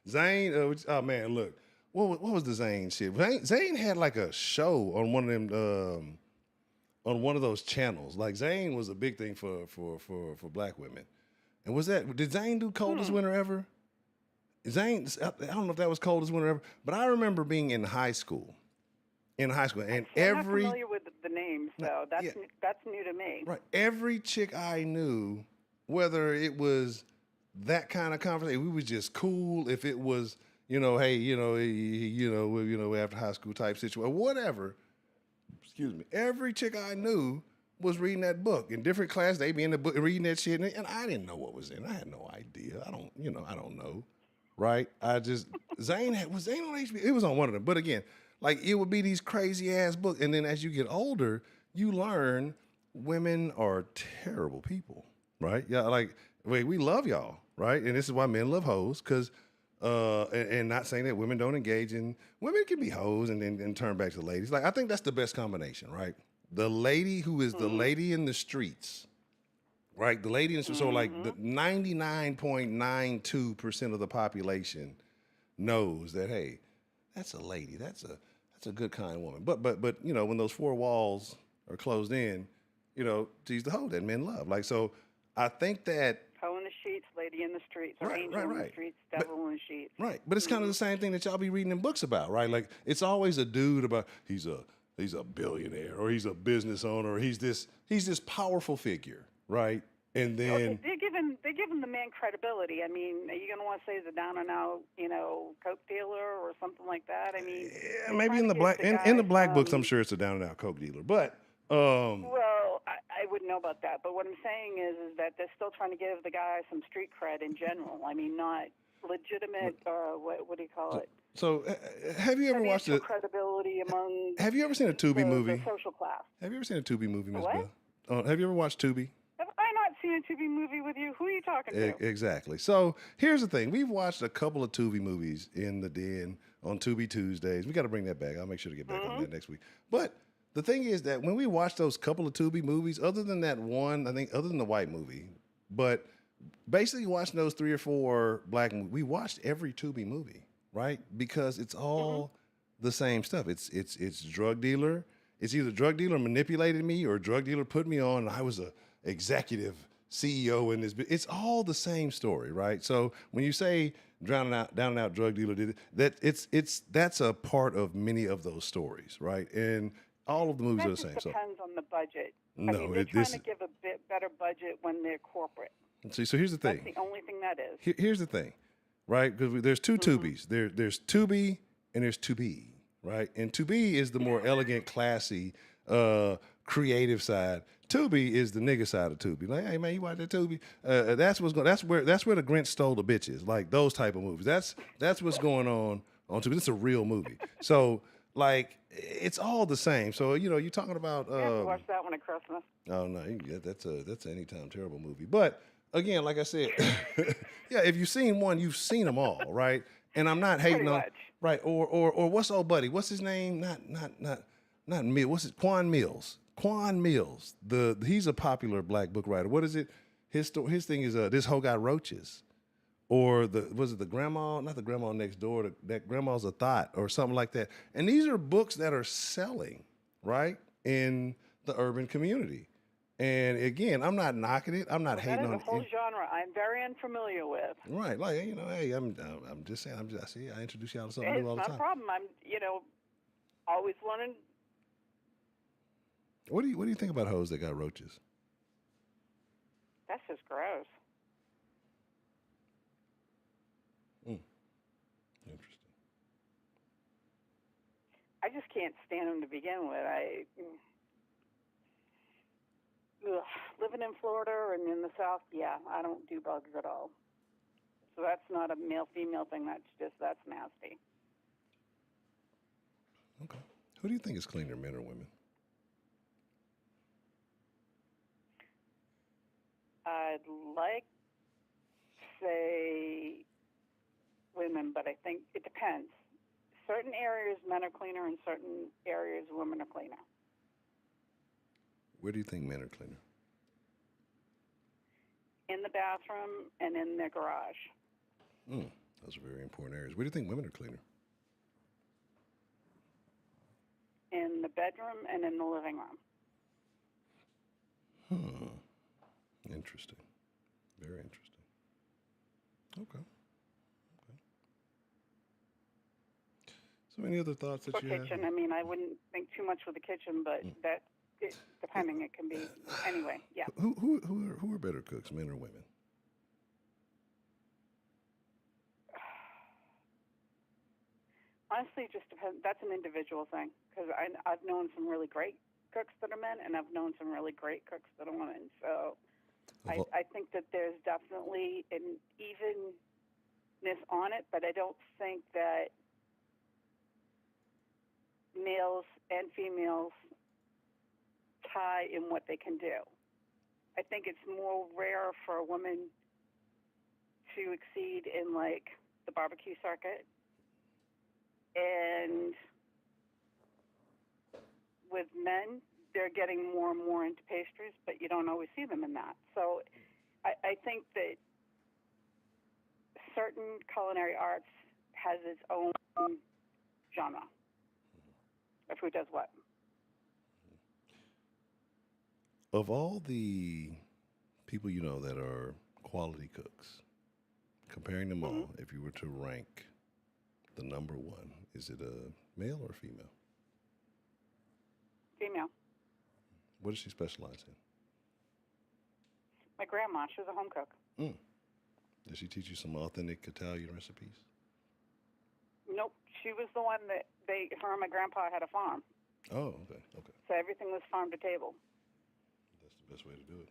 Zane, oh man, look, what was the Zane shit? Zane had like a show on one of them on one of those channels. Like Zane was a big thing for black women. And did Zane do Coldest Winter Ever? Zane, I don't know if that was Coldest Winter Ever, but I remember being in high school. And I'm not familiar with the names, though. That's new to me. Right. Every chick I knew, whether it was that kind of conversation, we was just cool. If it was, after high school type situation, whatever. Excuse me. Every chick I knew was reading that book. In different classes, they be in the book reading that shit, and I didn't know what was in. I had no idea. I don't know. Right? Zane on HBO. It was on one of them. But again, like it would be these crazy ass books. And then as you get older, you learn women are terrible people. Right? Yeah, like we love y'all, right? And this is why men love hoes, because and not saying that women don't engage in women can be hoes and then turn back to ladies. Like I think that's the best combination, right? The lady who is the lady in the streets. Right, the lady in the so like the 99.92% of the population knows that hey, that's a lady, that's a good kind woman. But when those four walls are closed in, she's the hoe that men love. Like so, I think that hoe in the sheets, lady in the streets, or angel in the streets, devil in the sheets. Right, but it's kind of the same thing that y'all be reading in books about, right? Like it's always a dude about he's a billionaire or he's a business owner or he's this powerful figure. Right, and then okay, they're giving the man credibility. I mean, are you going to want to say he's a down and out, coke dealer or something like that? I mean, yeah, maybe in the black books, I'm sure it's a down and out coke dealer. But well, I wouldn't know about that. But what I'm saying is that they're still trying to give the guy some street cred in general. I mean, not legitimate. What do you call it? So, have you ever watched credibility among? Have you ever seen a Tubi movie? The social class. Have you ever seen a Tubi movie, Ms. What? Bill? Have you ever watched Tubi? Have I not seen a Tubi movie with you? Who are you talking to? Exactly. So here's the thing. We've watched a couple of Tubi movies in the den on Tubi Tuesdays. We got to bring that back. I'll make sure to get back on that next week. But the thing is that when we watch those couple of Tubi movies, other than that one, I think other than the white movie, but basically watching those 3 or 4 black movies, we watched every Tubi movie, right? Because it's all the same stuff. It's drug dealer. It's either drug dealer manipulated me or drug dealer put me on. And I was a executive CEO in this. It's all the same story, right? So when you say down and out drug dealer did it, that's a part of many of those stories, right? And all of the movies are the same. It depends on the budget. No, I mean, they're trying to give a bit better budget when they're corporate. See, so here's the thing. That's the only thing that is. Here's the thing, right? Because there's two Tubis. There's Tubi and there's Tubi, right? And Tubi is the more elegant, classy, creative side. Tubi is the nigga side of Tubi. Like, hey man, you watch that Tubi? That's what's going. That's where the Grinch stole the bitches. Like those type of movies. That's what's going on Tubi. This is a real movie. So like it's all the same. So you're talking about. I have to watch that one at Christmas. Oh no, that's an anytime terrible movie. But again, like I said, yeah, if you've seen one, you've seen them all, right? And I'm not hating Pretty on much. right or what's old buddy? What's his name? Not Mills. What's it? Quan Mills. Quan Mills. He's a popular black book writer. What is it? His thing is this hoe got roaches. Or the grandma, not the grandma next door, that grandma's a thought or something like that. And these are books that are selling, right, in the urban community. And again, I'm not knocking it. I'm not hating on it. That is a whole genre I'm very unfamiliar with. Right, like hey, I'm just saying. I introduce y'all to something new all the It's time. not a problem. I'm always learning. What do you think about hoes that got roaches? That's just gross. Interesting. I just can't stand them to begin with. Living in Florida and in the South, I don't do bugs at all. So that's not a male-female thing. That's nasty. Okay. Who do you think is cleaner, men or women? I'd like to say women, but I think it depends. Certain areas men are cleaner, and certain areas women are cleaner. Where do you think men are cleaner? In the bathroom and in their garage. Those are very important areas. Where do you think women are cleaner? In the bedroom and in the living room. Interesting. Very interesting. Okay. So any other thoughts that you kitchen, have? I wouldn't think too much with the kitchen, but depending, it can be. Anyway, yeah. Who are better cooks, men or women? Honestly, it just depends. That's an individual thing, because I've known some really great cooks that are men, and I've known some really great cooks that are women. So I think that there's definitely an evenness on it, but I don't think that males and females tie in what they can do. I think it's more rare for a woman to exceed in like the barbecue circuit, and with men they're getting more and more into pastries, but you don't always see them in that. So I think that certain culinary arts has its own genre of who does what. Of all the people you know that are quality cooks, comparing them all, if you were to rank the number one, is it a male or female? Female. What does she specialize in? My grandma, she was a home cook. Did she teach you some authentic Italian recipes? Nope. She was the one that her and my grandpa had a farm. Oh, okay. So everything was farm to table. That's the best way to do it.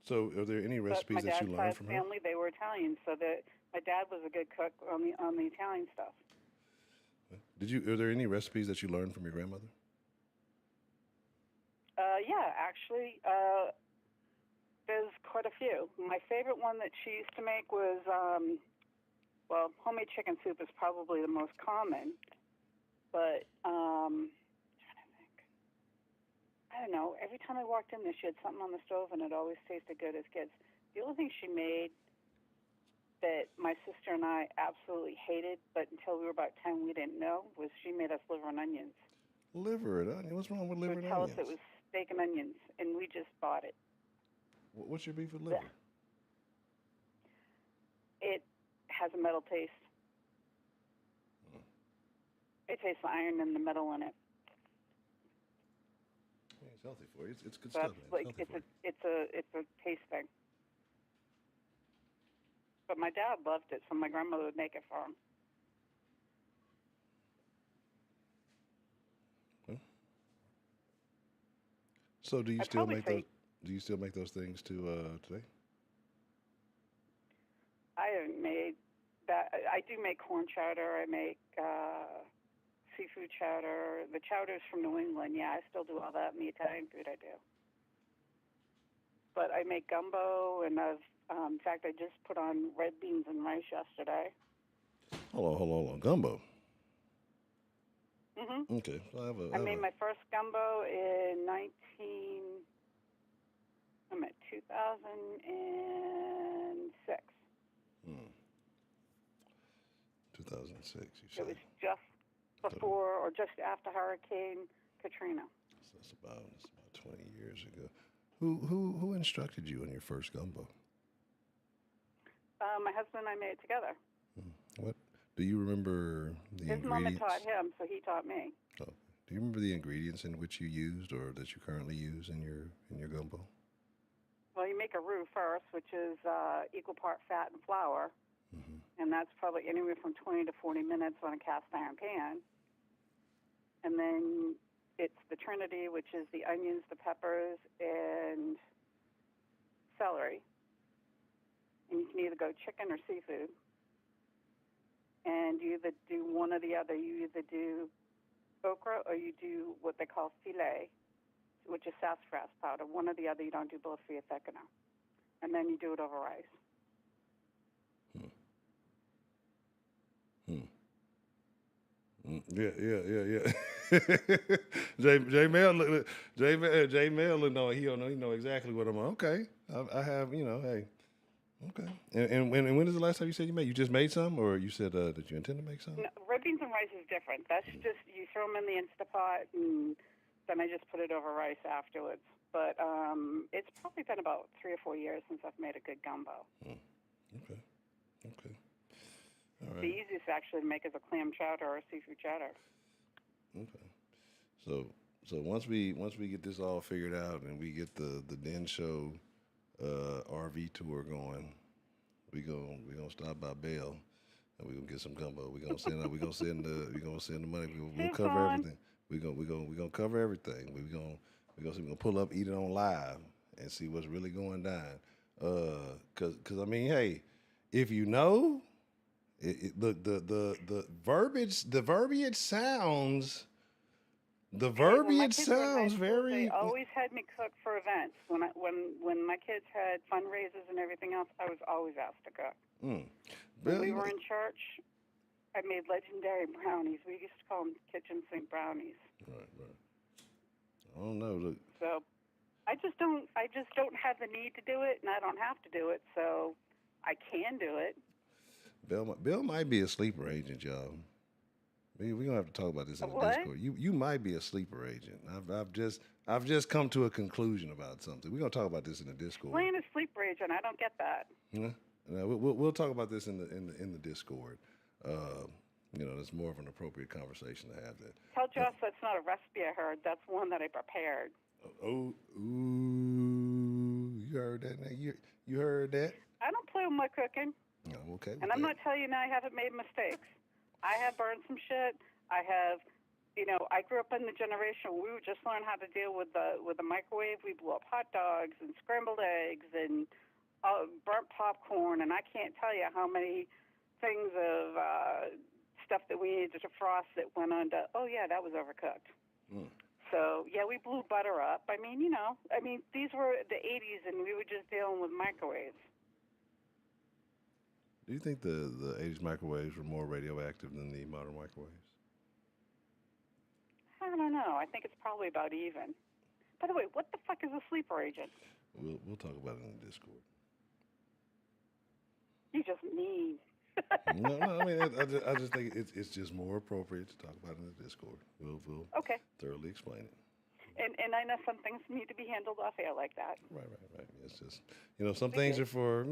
So, are there any recipes that you learned from her? My dad's family, they were Italian, so that my dad was a good cook on the Italian stuff. Are there any recipes that you learned from your grandmother? Yeah, actually, there's quite a few. My favorite one that she used to make was, homemade chicken soup is probably the most common, but trying to think. I don't know. Every time I walked in there, she had something on the stove, and it always tasted good as kids. The only thing she made that my sister and I absolutely hated, but until we were about 10, we didn't know, was she made us liver and onions. Liver and onions? What's wrong with liver and onions? Tell us it was steak and onions, and we just bought it. What's your beef with liver? It has a metal taste. It tastes the iron and the metal in it. Yeah, it's healthy for you. It's good So stuff. Like it's a taste thing. But my dad loved it, so my grandmother would make it for him. So do you I'd still probably make say those? Do you still make those things to today? I haven't made that. I do make corn chowder. I make seafood chowder. The chowders from New England. Yeah, I still do all that. And the Italian food I do. But I make gumbo, and in fact, I just put on red beans and rice yesterday. Hold on. Gumbo. Mhm. Okay. So I made my first gumbo in 2006. 2006. You It said. was just before or just after Hurricane Katrina. So that's about 20 years ago. Who instructed you on your first gumbo? My husband and I made it together. What do you remember the His mama ingredients? taught him, so he taught me. Oh, do you remember the ingredients in which you used or that you currently use in your gumbo? Well, you make a roux first, which is equal part fat and flour, and that's probably anywhere from 20 to 40 minutes on a cast iron pan. And then it's the trinity, which is the onions, the peppers, and celery. And you can either go chicken or seafood. And you either do one or the other. You either do okra or you do what they call filet, which is sassafras powder. One or the other. You don't do both for your thickener. And then you do it over rice. Yeah. Jay Mel, no, he don't know. He know exactly what I'm on. Okay, I have, hey, okay. And when is the last time you said you made? You just made some, or you said that you intend to make some? No, red beans and rice is different. That's just you throw them in the Instapot, and then I just put it over rice afterwards. But it's probably been about 3 or 4 years since I've made a good gumbo. Okay. All The right. easiest actually to make is a clam chowder or a seafood chowder. Okay. So once we get this all figured out and we get the Den Show RV tour going, we gonna stop by Bell and we gonna get some gumbo. We gonna send the money. We'll cover everything. We gonna cover everything. We gonna pull up, eat it on live, and see what's really going down. Cause I mean, hey, if you know, the verbiage sounds. The verbiage sounds very. They always had me cook for events. When my kids had fundraisers and everything else, I was always asked to cook. When we were in church, I made legendary brownies. We used to call them kitchen sink brownies. Right. I don't know. Look. So I just don't have the need to do it, and I don't have to do it. So I can do it. Bill might be a sleeper agent, y'all. We're gonna have to talk about this in the Discord. You might be a sleeper agent. I've just come to a conclusion about something. We're gonna talk about this in the Discord. Playing a sleeper agent, I don't get that. Yeah. We'll talk about this in the Discord. That's more of an appropriate conversation to have. That. Tell Josh that's not a recipe I heard. That's one that I prepared. Ooh, you heard that? You heard that? I don't play with my cooking. Oh, okay. And I'm not telling you now I haven't made mistakes. I have burned some shit. I have, I grew up in the generation where we would just learn how to deal with the microwave. We blew up hot dogs and scrambled eggs and burnt popcorn. And I can't tell you how many things of stuff that we needed to defrost that went under. Oh yeah, that was overcooked. So yeah, we blew butter up. I mean, these were the 80s, and we were just dealing with microwaves. Do you think the 80s microwaves were more radioactive than the modern microwaves? I don't know. I think it's probably about even. By the way, what the fuck is a sleeper agent? We'll talk about it in the Discord. You just mean. No, I mean, I just think it's just more appropriate to talk about it in the Discord. We'll okay. thoroughly explain it. And I know some things need to be handled off air like that. Right. It's just, some things are for,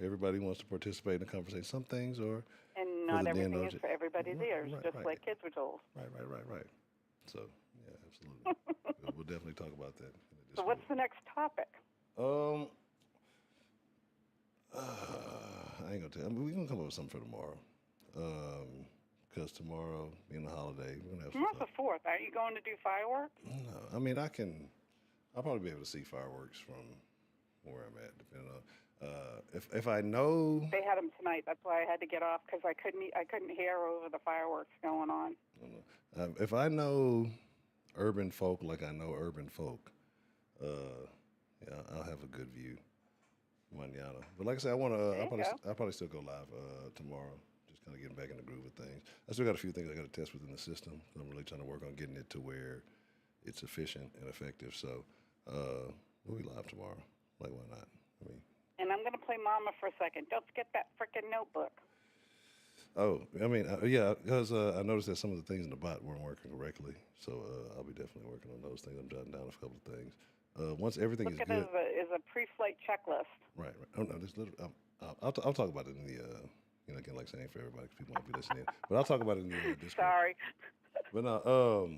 everybody wants to participate in the conversation. Some things are. And not everything is for everybody's ears, just like kids were told. Right. So, yeah, absolutely. We'll definitely talk about that. So what's the next topic? I ain't gonna tell. We're gonna come up with something for tomorrow. Because tomorrow being a holiday, we're gonna have. Tomorrow's the 4th. Aren't you going to do fireworks? No, I mean I can I'll probably be able to see fireworks from where I'm at, depending on if I know. They had them tonight. That's why I had to get off because I couldn't hear over the fireworks going on. I don't know. If I know urban folk like I know urban folk, yeah, I'll have a good view, manana. But like I said, I want to. There you go. I'll probably still go live tomorrow. Just kind of getting back in the groove of things. I still got a few things I got to test within the system. I'm really trying to work on getting it to where it's efficient and effective. So we'll be live tomorrow. Like, why not? I mean, And I'm gonna play Mama for a second. Don't forget that frickin' notebook. oh, I mean, yeah, because I noticed that some of the things in the bot weren't working correctly. So I'll be definitely working on those things. I'm jotting down a couple of things. Once everything Look is at good, it as a pre-flight checklist. right? Oh no, this little. I'll talk about it in the. Again, like saying for everybody, because people might be listening. But I'll talk about it in the Discord. Sorry. But no,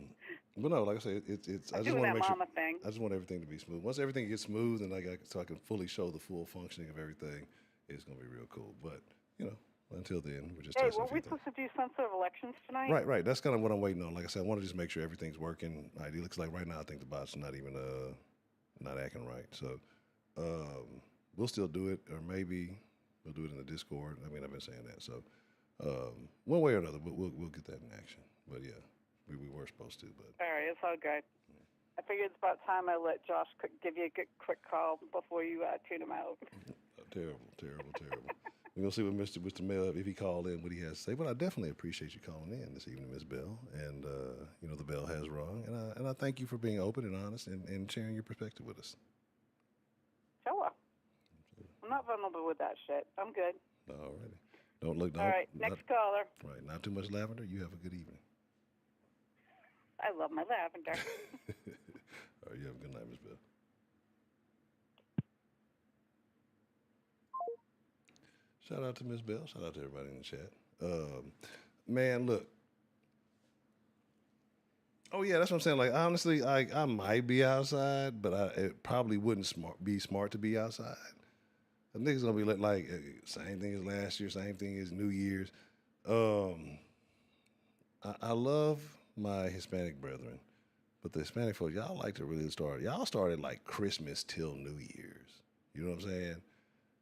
like I said, it's. I I'm just doing want to that make sure. Mama thing. I just want everything to be smooth. Once everything gets smooth and so I can fully show the full functioning of everything, it's gonna be real cool. But until then, we're just Hey, testing were a few we things. supposed to do sensitive elections tonight? Right. That's kind of what I'm waiting on. Like I said, I want to just make sure everything's working. Right. It looks like right now, I think the bot's not even not acting right. So we'll still do it, or maybe we'll do it in the Discord. I mean, I've been saying that. So one way or another, we'll get that in action. But yeah, we were supposed to. But All right, it's all good. I figured it's about time I let Josh give you a quick call before you tune him out. terrible. We're gonna see what Mr. Mel, if he called in, what he has to say. But I definitely appreciate you calling in this evening, Miss Bell. And the bell has rung, and I thank you for being open and honest and sharing your perspective with us. Sure. I'm not vulnerable with that shit. I'm good. Alrighty. Don't look. All right, next caller. Right, not too much lavender. You have a good evening. I love my lavender. All right, you have a good night, Miss Bell. Shout out to Miss Bell. Shout out to everybody in the chat. Man, look. Oh yeah, that's what I'm saying. Like honestly, I might be outside, but it probably wouldn't be smart to be outside. The niggas gonna be like same thing as last year, same thing as New Year's. I love my Hispanic brethren, but the Hispanic folks, y'all like to really start. Y'all started like Christmas till New Year's. You know what I'm saying?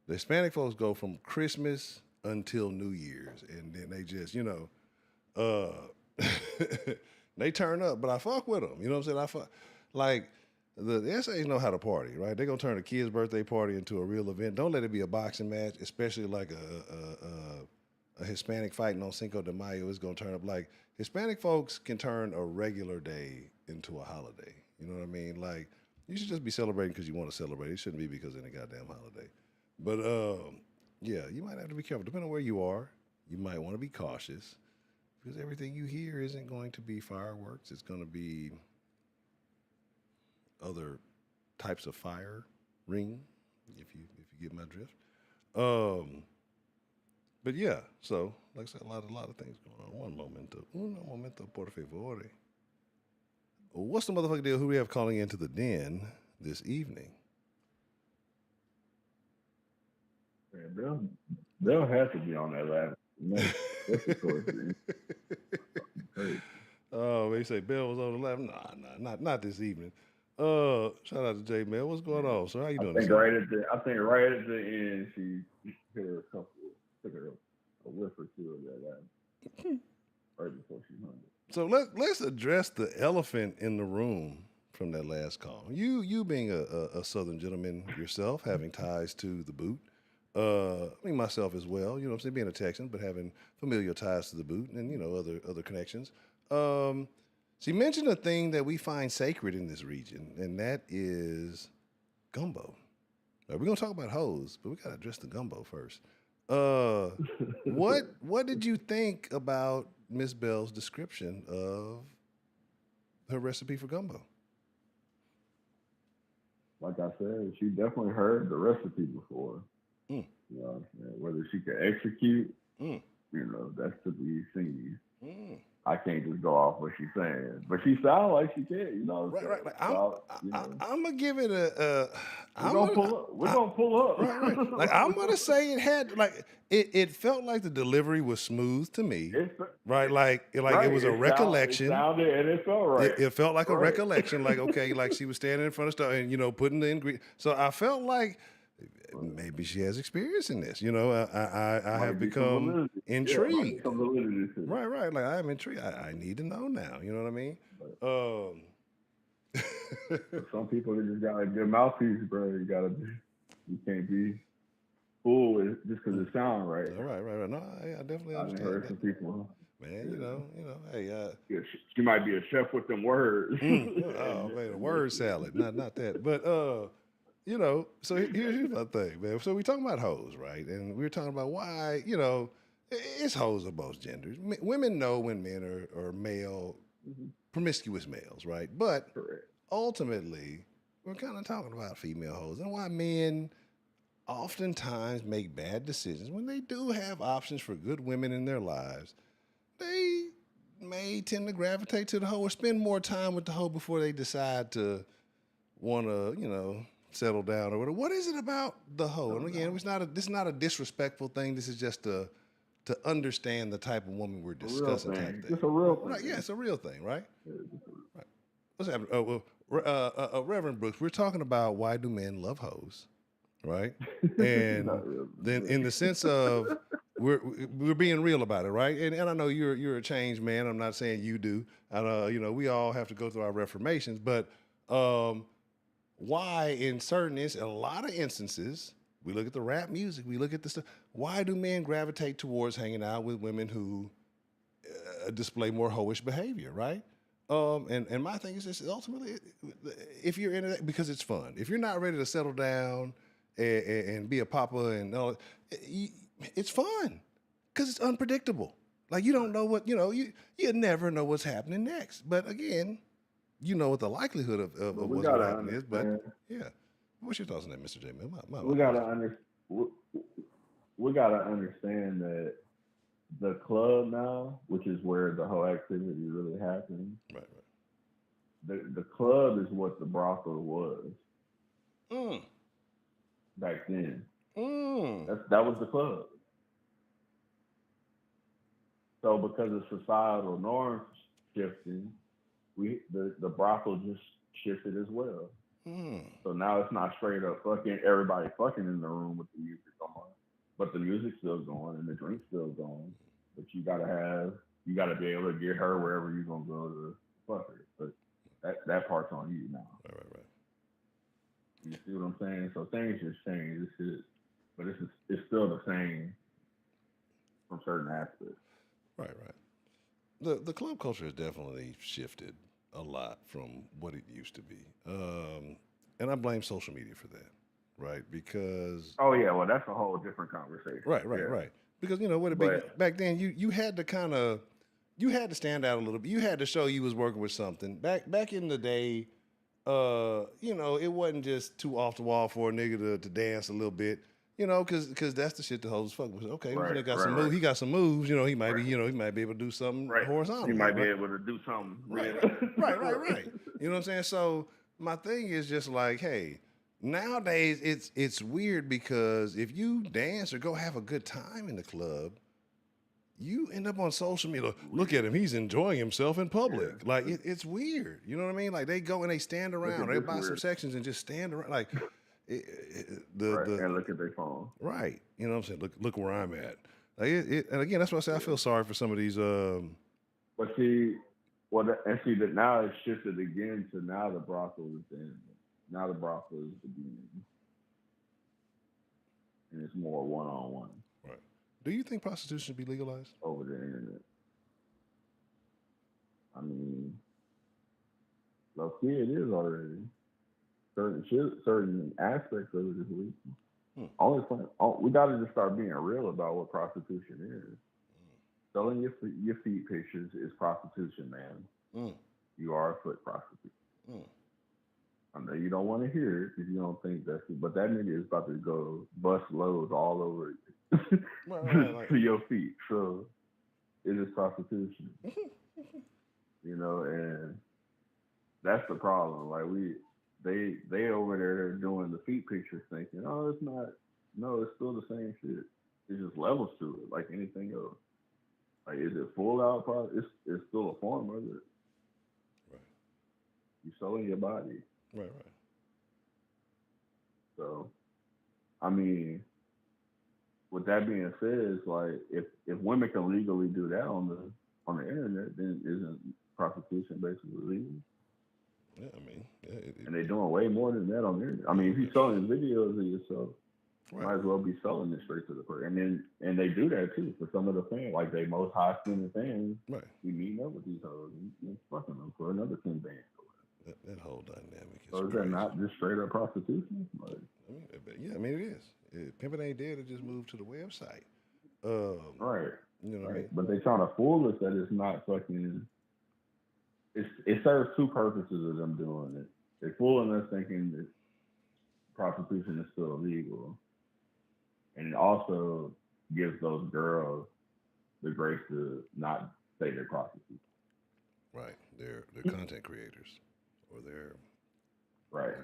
The Hispanic folks go from Christmas until New Year's, and then they just, they turn up. But I fuck with them. You know what I'm saying? Like the SAs know how to party, right? They're gonna turn a kid's birthday party into a real event. Don't let it be a boxing match, especially like a Hispanic fighting on Cinco de Mayo. Is gonna turn up like Hispanic folks can turn a regular day into a holiday. You know what I mean? Like you should just be celebrating because you want to celebrate. It shouldn't be because of any goddamn holiday. But yeah, you might have to be careful. Depending on where you are, you might want to be cautious because everything you hear isn't going to be fireworks. It's going to be other types of fire ring, if you get my drift. But yeah, so like I said, a lot of things going on. Uno momento, por favor. What's the motherfucking deal? Who we have calling into the den this evening? Man, they'll have to be on that ladder. That's the course. Oh, they say Bell was on the left. Nah, not this evening. Shout out to J Mel. What's going on, sir? How you doing? I think right at the end, she hit her took her a whiff or two of that ladder right before she hung it. So let's address the elephant in the room from that last call. You being a Southern gentleman yourself, having ties to the boot. I mean myself as well, you know what I'm saying, being a Texan, but having familial ties to the boot and, other connections. She mentioned a thing that we find sacred in this region, and that is gumbo. Now, we're going to talk about hoes, but we got to address the gumbo first. What did you think about Miss Bell's description of her recipe for gumbo? Like I said, she definitely heard the recipe before. You know, whether she could execute, that's to be seen. I can't just go off what she's saying. But she sounds like she can, you know what I'm Right, saying? right. Like So, you know, I'm gonna give it a. we're I'm gonna gonna. pull up. We're I, gonna pull up. right, right. Like I'm gonna say it had like it felt like the delivery was smooth to me. It's, Right, like it right. was a It recollection. sounded and it felt right. It felt like a Right. recollection, like okay, like she was standing in front of stuff and putting the ingredient. So I felt like maybe she has experience in this. I Might have be some become validity. Yeah, might be intrigued. some validity to it. Right, right. Like I am intrigued. I need to know now. You know what I mean? For some people, they just got a good mouthpiece, bro. You can't be fooled with just because it sounds right. Right. No, I definitely I done understand heard that. some people. Man, hey, Yeah, she might be a chef with them words. oh man, a word salad, not that. But so here's my thing, man. So we talking about hoes, right? And we were talking about why, it's hoes of both genders. Women know when men are male, promiscuous males, right? But Correct. ultimately, we're kind of talking about female hoes and why men oftentimes make bad decisions when they do have options for good women in their lives. They may tend to gravitate to the hoe or spend more time with the hoe before they decide to want to, settle down or whatever. What is it about the hoe? And again, this is not a disrespectful thing. This is just to understand the type of woman we're discussing. Type thing. It's a real thing. Right? Yeah, it's a real thing, right? Yeah, Right. What's happening? Oh, well, Reverend Brooks, we're talking about why do men love hoes, right? And then in the sense of we're being real about it, right? And I know you're a changed man. I'm not saying you do. And we all have to go through our reformations, but why in a lot of instances, we look at the rap music, we look at the stuff. Why do men gravitate towards hanging out with women who display more hoish behavior, right? And my thing is this: ultimately, if you're into that because it's fun. If you're not ready to settle down and be a papa and all, it's fun because it's unpredictable. Like you don't know what you never know what's happening next. But again, you know what the likelihood of what's going to happen is. But yeah, what's your thoughts on that, Mr. J? Man, we gotta understand that the club now, which is where the whole activity really happens. Right. The club is what the brothel was back then. That was the club. So because of societal norms shifting, the brothel just shifted as well. So now it's not straight up everybody fucking in the room with the music on, but the music's still going and the drink's still going. But you gotta be able to get her wherever you're gonna go to fuck her. But that part's on you now. Right. You see what I'm saying? So things just change. But it's still the same from certain aspects. Right. The club culture has definitely shifted a lot from what it used to be, and I blame social media for that, right? Because well, that's a whole different conversation. Right. Because back then you had to stand out a little bit. You had to show you was working with something. Back in the day, it wasn't just too off the wall for a nigga to dance a little bit. Because that's the shit the hoes fuck with. Okay, he got some moves. He got some moves. He might be, he might be able to do something horizontal. He might be able to do something. Right. You know what I'm saying? So my thing is just like, hey, nowadays it's weird because if you dance or go have a good time in the club, you end up on social media. Look at him; he's enjoying himself in public. Yeah. Like it's weird. You know what I mean? Like they go and they stand around. They buy some sections and just stand around. Like. And look at their phone. Right. You know what I'm saying? Look where I'm at. Like and again, that's why I say I feel sorry for some of these. But see, that now it's shifted again to now the brothel is the end. Now the brothel is the beginning. And it's more one-on-one. Right. Do you think prostitution should be legalized? Over the internet. I mean, low-key it is already. Certain aspects of it is legal. We got to just start being real about what prostitution is. Selling your feet pictures is prostitution, man. You are a foot prostitute. I know you don't want to hear it because you don't think that's it, but that nigga is about to go bust loads all over to your feet. So it is prostitution. You know, and that's the problem. Like they over there they're doing the feet pictures thinking, oh, it's not. No, it's still the same shit. It's just levels to it, like anything else. Like, is it full out? It's still a form of it. Right. You selling your body. Right. So, I mean, with that being said, it's like if women can legally do that on the internet, then isn't prostitution basically legal? Yeah, I mean, yeah, and they're doing way more than that on the internet. I mean, if you're selling videos of yourself, right. might as well be selling it straight to the person. And they do that too for some of the fans, like they most high spending fans. Right. We meeting up with these hoes and fucking them for another 10 bands. That whole dynamic is So is crazy. that not just straight up prostitution? Like, I mean, yeah, I mean it is. Pimpin' ain't dead. It just moved to the website. right. You know what right. I mean? But they trying to fool us that it's not fucking. It serves two purposes of them doing it. They're fooling us thinking that prostitution is still illegal, and it also gives those girls the grace to not say they're prostitutes. Right. They're content creators, or they're right.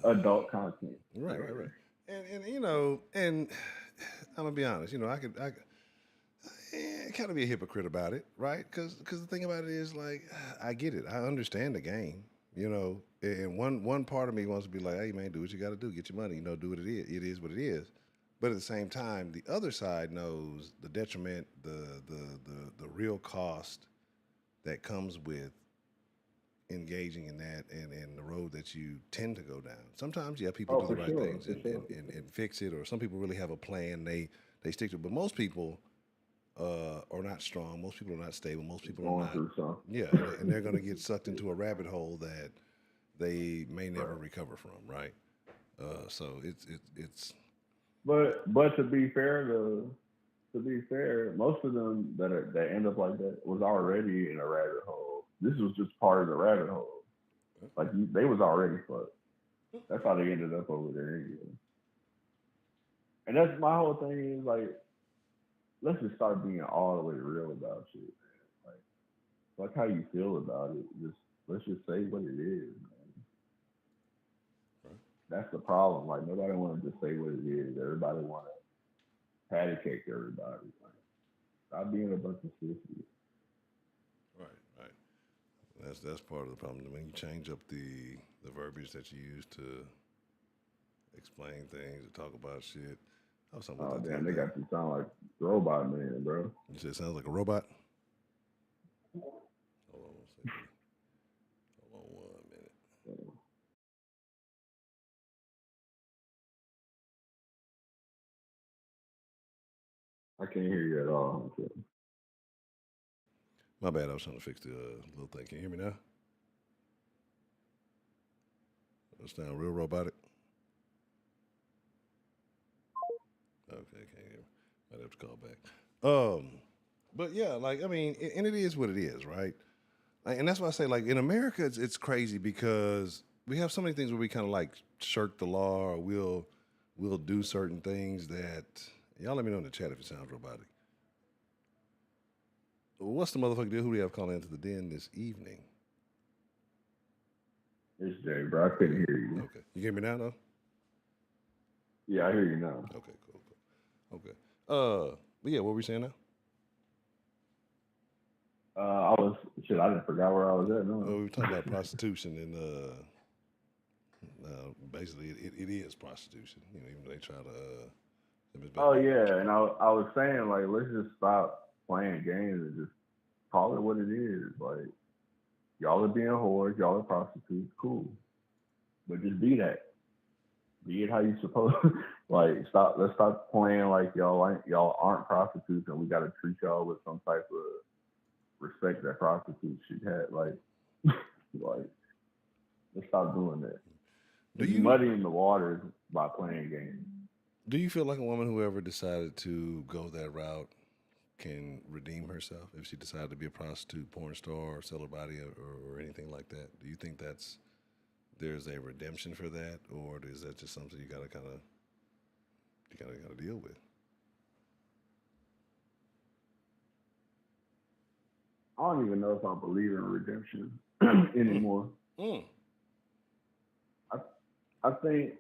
Adult content. Right. And you know, and I'm gonna be honest. You know, I could kind of be a hypocrite about it, right? Because the thing about it is, like, I get it. I understand the game, you know. And one part of me wants to be like, hey, man, do what you got to do. Get your money, you know, do what it is. It is what it is. But at the same time, the other side knows the detriment, the real cost that comes with engaging in that and the road that you tend to go down. Sometimes, yeah, people do the right things and fix it, or some people really have a plan. They stick to it. But most people are not strong. Most people are not stable. Most people are not. Yeah, and they're going to get sucked into a rabbit hole that they may never recover from. Right. So it's. But to be fair, most of them that end up like that was already in a rabbit hole. This was just part of the rabbit hole. Like they was already fucked. That's how they ended up over there anyway. And that's my whole thing is like, let's just start being all the way real about shit, man. Like how you feel about it. Let's just say what it is, man. That's the problem. Like nobody want to just say what it is. Everybody want to patty cake everybody. Like, stop being a bunch of sissies. Right. That's part of the problem. When you change up the verbiage that you use to explain things, to talk about shit. Oh damn, they got you sound like robot man, bro. You said it sounds like a robot? Hold on 1 minute. I can't hear you at all. My bad. I was trying to fix the little thing. Can you hear me now? That sound real robotic. Okay, can't hear me. Might have to call back. But yeah, like I mean, and it is what it is, right? Like, and that's why I say, like in America, it's crazy because we have so many things where we kind of like shirk the law, or we'll do certain things that y'all let me know in the chat if it sounds robotic. What's the motherfucker deal? Who do we have calling into the den this evening? It's Jay, bro. I couldn't hear you. Okay, you hear me now, though? Yeah, I hear you now. Okay, cool. Okay. But yeah, what were we saying now? I didn't forget where I was at. No. We were talking about prostitution, and basically it is prostitution. You know, even though they try to. Oh yeah, and I was saying like let's just stop playing games and just call it what it is. Like y'all are being whores, y'all are prostitutes, cool, but just be that. Be it how you supposed. Like let's stop playing like y'all aren't prostitutes and we got to treat y'all with some type of respect that prostitutes should have. Like let's stop doing that. You muddying the waters by playing games. Do you feel like a woman who ever decided to go that route can redeem herself if she decided to be a prostitute, porn star, or sell her body, or anything like that? Do you think there's a redemption for that, or is that just something you gotta deal with? I don't even know if I believe in redemption anymore. Mm. I think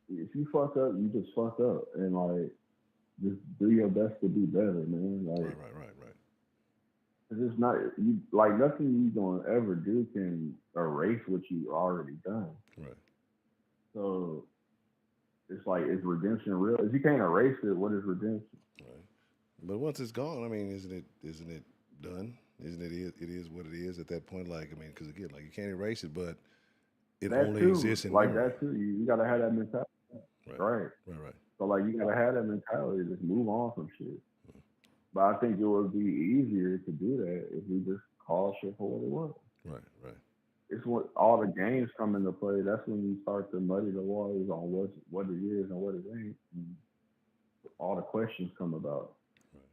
if you fuck up, you just fuck up, and like just do your best to be better, man. Like Right. it's just not you like nothing you gonna ever do can erase what you already done. Right. So it's like, is redemption real? If you can't erase it, what is redemption? Right. But once it's gone, I mean, isn't it done? Isn't it is what it is at that point? Like, I mean, because again, like you can't erase it, but it That only too, exists in like memory. that too. You gotta have that mentality, right? Right. So like you gotta have that mentality, just move on from shit. But I think it would be easier to do that if we just call shit for what it was. Right. It's when all the games come into play. That's when you start to muddy the waters on what it is and what it ain't. And all the questions come about. Right.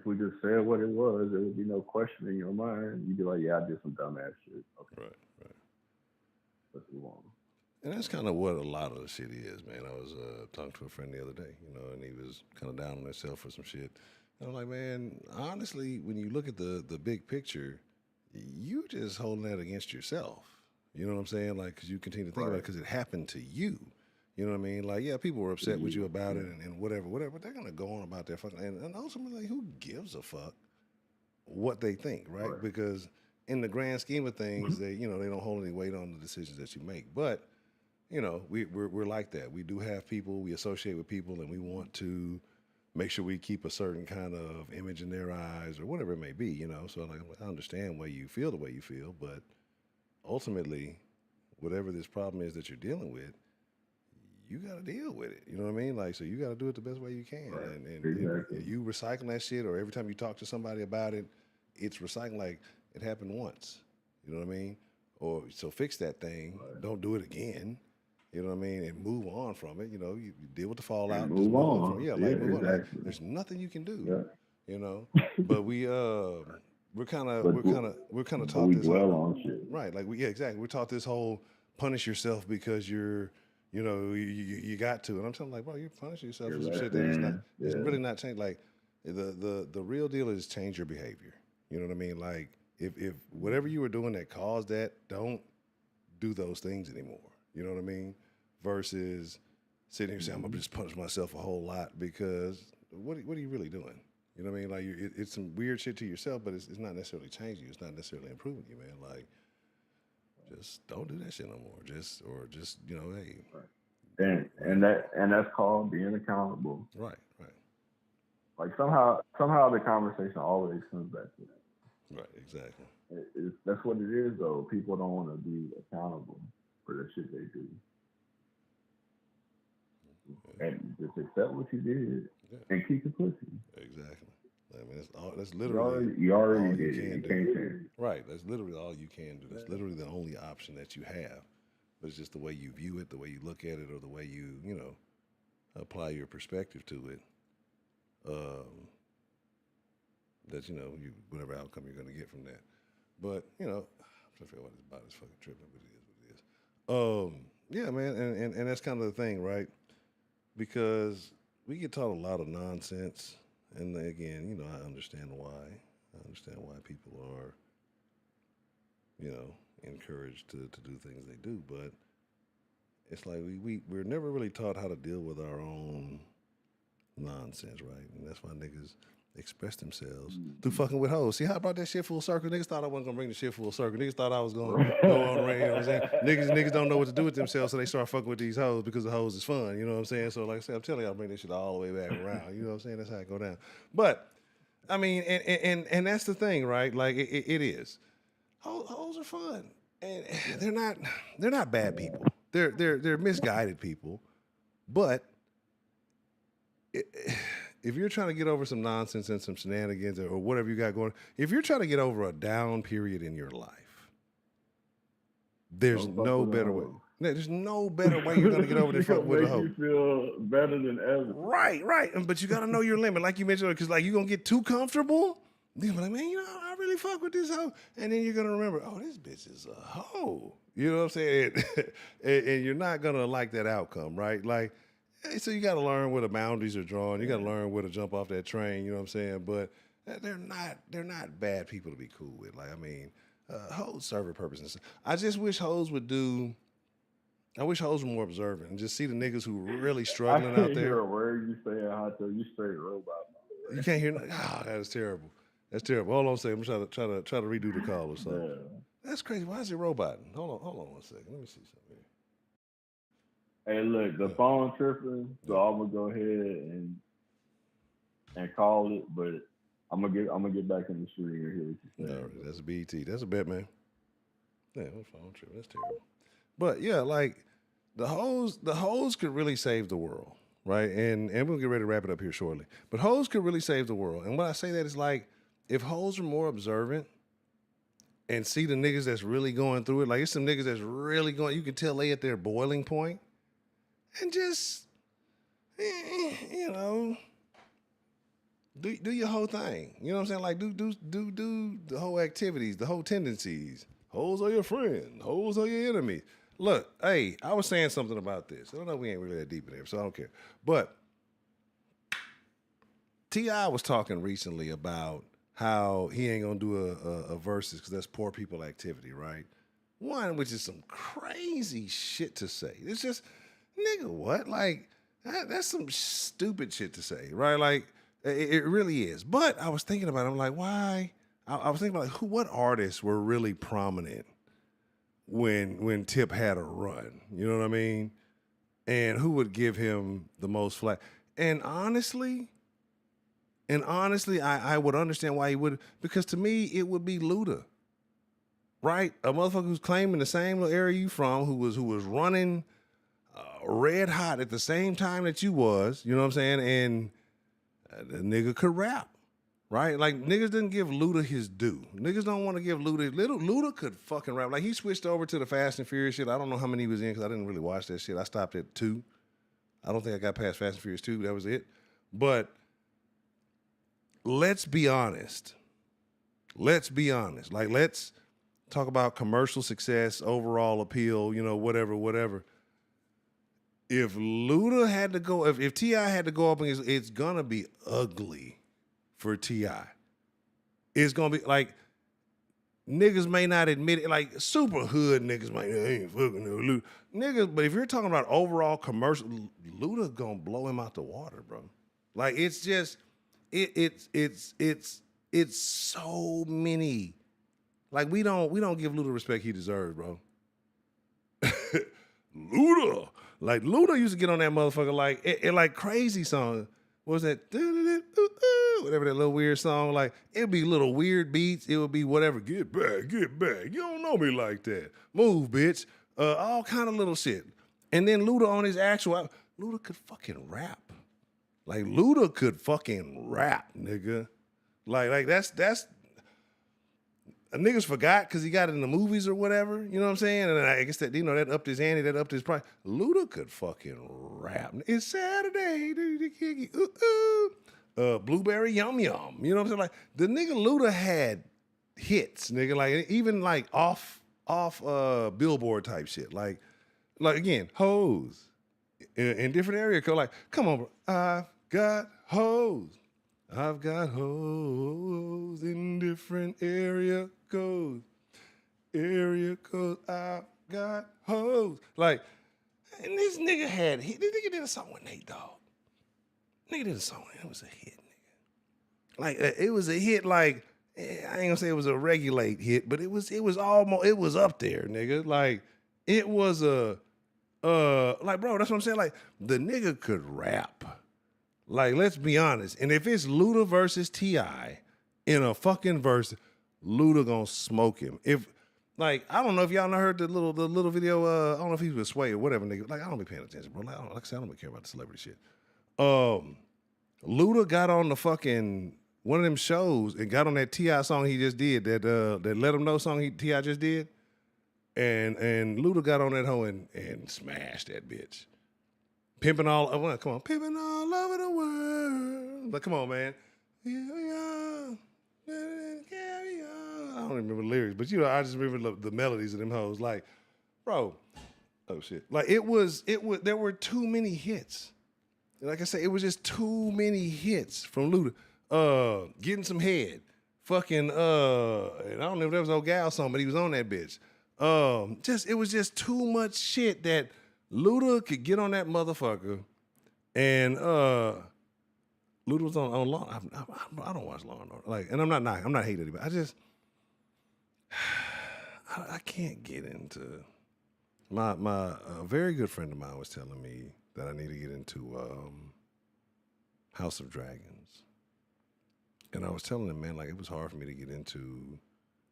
If we just said what it was, there would be no question in your mind. You'd be like, yeah, I did some dumbass shit. Okay, Right. let's move on. And that's kind of what a lot of the shit is, man. I was talking to a friend the other day, and he was kind of down on himself for some shit. And I'm like, man, honestly, when you look at the big picture, you just holding that against yourself. You know what I'm saying? Like, because you continue to think about it because it happened to you. You know what I mean? Like, yeah, people were upset with you about it and whatever, but they're going to go on about their fucking, and ultimately, like, who gives a fuck what they think, right? Because in the grand scheme of things, they don't hold any weight on the decisions that you make. But, we're like that. We do have people, we associate with people, and we want to make sure we keep a certain kind of image in their eyes or whatever it may be, So like, I understand why you feel the way you feel, but ultimately, whatever this problem is that you're dealing with, you got to deal with it. You know what I mean? Like, so you got to do it the best way you can. Right. And Exactly. you recycle that shit, or every time you talk to somebody about it, it's recycling like it happened once. You know what I mean? Or so fix that thing. Right. Don't do it again. You know what I mean? And move on from it. You deal with the fallout. And move on. From, move exactly. on. Like, there's nothing you can do. Yeah. But we're kind of taught we this dwell whole, on shit. right? Like exactly. We're taught this whole punish yourself because you got to. And I'm telling like, bro, you're punishing yourself for some shit that is not. It's really not changed. Like the real deal is change your behavior. You know what I mean? Like if whatever you were doing that caused that, don't do those things anymore. You know what I mean? Versus sitting here saying, I'm gonna just punish myself a whole lot because what are you really doing? You know what I mean? Like it's some weird shit to yourself, but it's not necessarily changing you. It's not necessarily improving you, man. Like just don't do that shit no more. Just hey. Right. And that's called being accountable. Right. Like somehow the conversation always comes back to that. Right, exactly. That's what it is though. People don't want to be accountable for the shit they do. And just accept what you did and keep it pushing. Exactly. I mean, that's literally you already all did. You You can can't do. change. Right. That's literally all you can do. That's literally the only option that you have. But it's just the way you view it, the way you look at it, or the way you apply your perspective to it. That whatever outcome you're going to get from that. But I'm trying to figure out what it's about. It's fucking tripping, but it is what it is. Yeah, man, and that's kind of the thing, right? Because we get taught a lot of nonsense, and again, I understand why. I understand why people are, encouraged to do things they do, but it's like we're never really taught how to deal with our own nonsense, right? And that's why niggas express themselves through fucking with hoes. See how I brought that shit full circle? Niggas thought I wasn't gonna bring the shit full circle. Niggas thought I was gonna go on the radio. You know what I'm saying? Niggas don't know what to do with themselves, so they start fucking with these hoes because the hoes is fun. You know what I'm saying? So like I said, I'm telling you, I'll bring this shit all the way back around. You know what I'm saying? That's how it go down. But I mean, and that's the thing, right? Like it is. Hoes are fun, and they're not bad people. They're misguided people, but. If you're trying to get over some nonsense and some shenanigans or whatever you got going, if you're trying to get over a down period in your life, there's no better way. There's no better way you're going to get over than fucking with a hoe. You feel better than ever. Right. But you got to know your limit, like you mentioned, because like you're going to get too comfortable. You're like, man, I really fuck with this hoe. And then you're going to remember, oh, this bitch is a hoe. You know what I'm saying? and you're not going to like that outcome, right? Like, so you got to learn where the boundaries are drawn. You got to learn where to jump off that train. You know what I'm saying? But They're not bad people to be cool with. Like, I mean, hoes serve a purpose. And stuff. I just wish hoes would do. I wish hoes were more observant and just see the niggas who really I struggling can't out hear there. a word you say out there. You straight robot. You can't hear. Ah, that is terrible. That's terrible. Hold on a second. I'm try to redo the call or something. Yeah. That's crazy. Why is it roboting? Hold on 1 second. Let me see something here. Hey, look, the phone tripping, so I'm gonna go ahead and call it, but I'm gonna get back in the stream here. What you saying? All right, that's a BT. That's a bet, man. Yeah, what phone trip? That's terrible. But yeah, like the hoes could really save the world, right? And we'll get ready to wrap it up here shortly. But hoes could really save the world. And when I say that, it's like if hoes are more observant and see the niggas that's really going through it, like it's some niggas that's really going. You can tell they at their boiling point, and just you know. Do your whole thing. You know what I'm saying? Like do the whole activities, the whole tendencies. Hoes are your friend. Hoes are your enemy. Look, hey, I was saying something about this. I don't know, we ain't really that deep in there, so I don't care. But T.I. was talking recently about how he ain't gonna do a versus because that's poor people activity, right? One, which is some crazy shit to say. It's just, nigga, what? Like, that's some stupid shit to say, right? Like, it really is. But I was thinking about it. I'm like, why? I was thinking about like, what artists were really prominent when Tip had a run? You know what I mean? And who would give him the most flack? And honestly, I would understand why he would, because to me, it would be Luda, right? A motherfucker who's claiming the same little area you from, who was running red hot at the same time that you was, you know what I'm saying? And the nigga could rap, right? Like, niggas didn't give Luda his due. Niggas don't want to give Luda. Luda could fucking rap. Like, he switched over to the Fast and Furious shit. I don't know how many he was in because I didn't really watch that shit. I stopped at 2. I don't think I got past Fast and Furious 2. That was it. But let's be honest. Like, let's talk about commercial success, overall appeal, you know, whatever. If Luda had to go, if T.I. had to go up against, it's gonna be ugly for T.I. It's gonna be like, niggas may not admit it, like super hood niggas might, ain't fucking no Luda. Niggas, but if you're talking about overall commercial, Luda gonna blow him out the water, bro. Like, it's just, it's so many. Like, we don't give Luda respect he deserves, bro. Luda. Like, Luda used to get on that motherfucker like, it like crazy song. What was that? Whatever that little weird song. Like, it'd be little weird beats. It would be whatever. Get back. You don't know me like that. Move, bitch. All kind of little shit. And then Luda on his actual, Luda could fucking rap. Like, Luda could fucking rap, nigga. Like that's niggas forgot because he got it in the movies or whatever, you know what I'm saying? And I guess that, you know, that upped his ante, that upped his price. Luda could fucking rap. It's Saturday, Blueberry Yum Yum. You know what I'm saying? Like, the nigga Luda had hits, nigga. Like, even like off Billboard type shit. Like again, hoes in different area code. Like, come on, bro. I've got hoes. I've got hoes in different area codes. I've got hoes. Like, and this nigga did a song with Nate Dogg. Nigga did a song, it was a hit, nigga. Like, it was a hit, like, I ain't gonna say it was a regulate hit, but it was up there, nigga. Like, it was like, bro, that's what I'm saying. Like, the nigga could rap. Like, let's be honest. And if it's Luda versus T.I. in a fucking verse, Luda gonna smoke him. If, like, I don't know if y'all heard the little video, I don't know if he was Sway or whatever, nigga. Like, I don't be paying attention, bro. Like I said, I don't be care about the celebrity shit. Luda got on the fucking, one of them shows and got on that T.I. song he just did, that Let Him Know song T.I. just did. And Luda got on that hoe and smashed that bitch. Pimping all over the world. But come on, man. Here we are. Carry on. I don't remember the lyrics, but you know, I just remember the melodies of them hoes. Like, bro, oh shit. Like, there were too many hits. Like I said, it was just too many hits from Luda. Getting some head. Fucking, and I don't know if there was no gal or something, but he was on that bitch. It was just too much shit that Luda could get on that motherfucker, and Luda was on Law. I don't watch Law and Order, like, and I'm not hating anybody. I can't get into my a very good friend of mine was telling me that I need to get into House of Dragons, and I was telling him, man, like it was hard for me to get into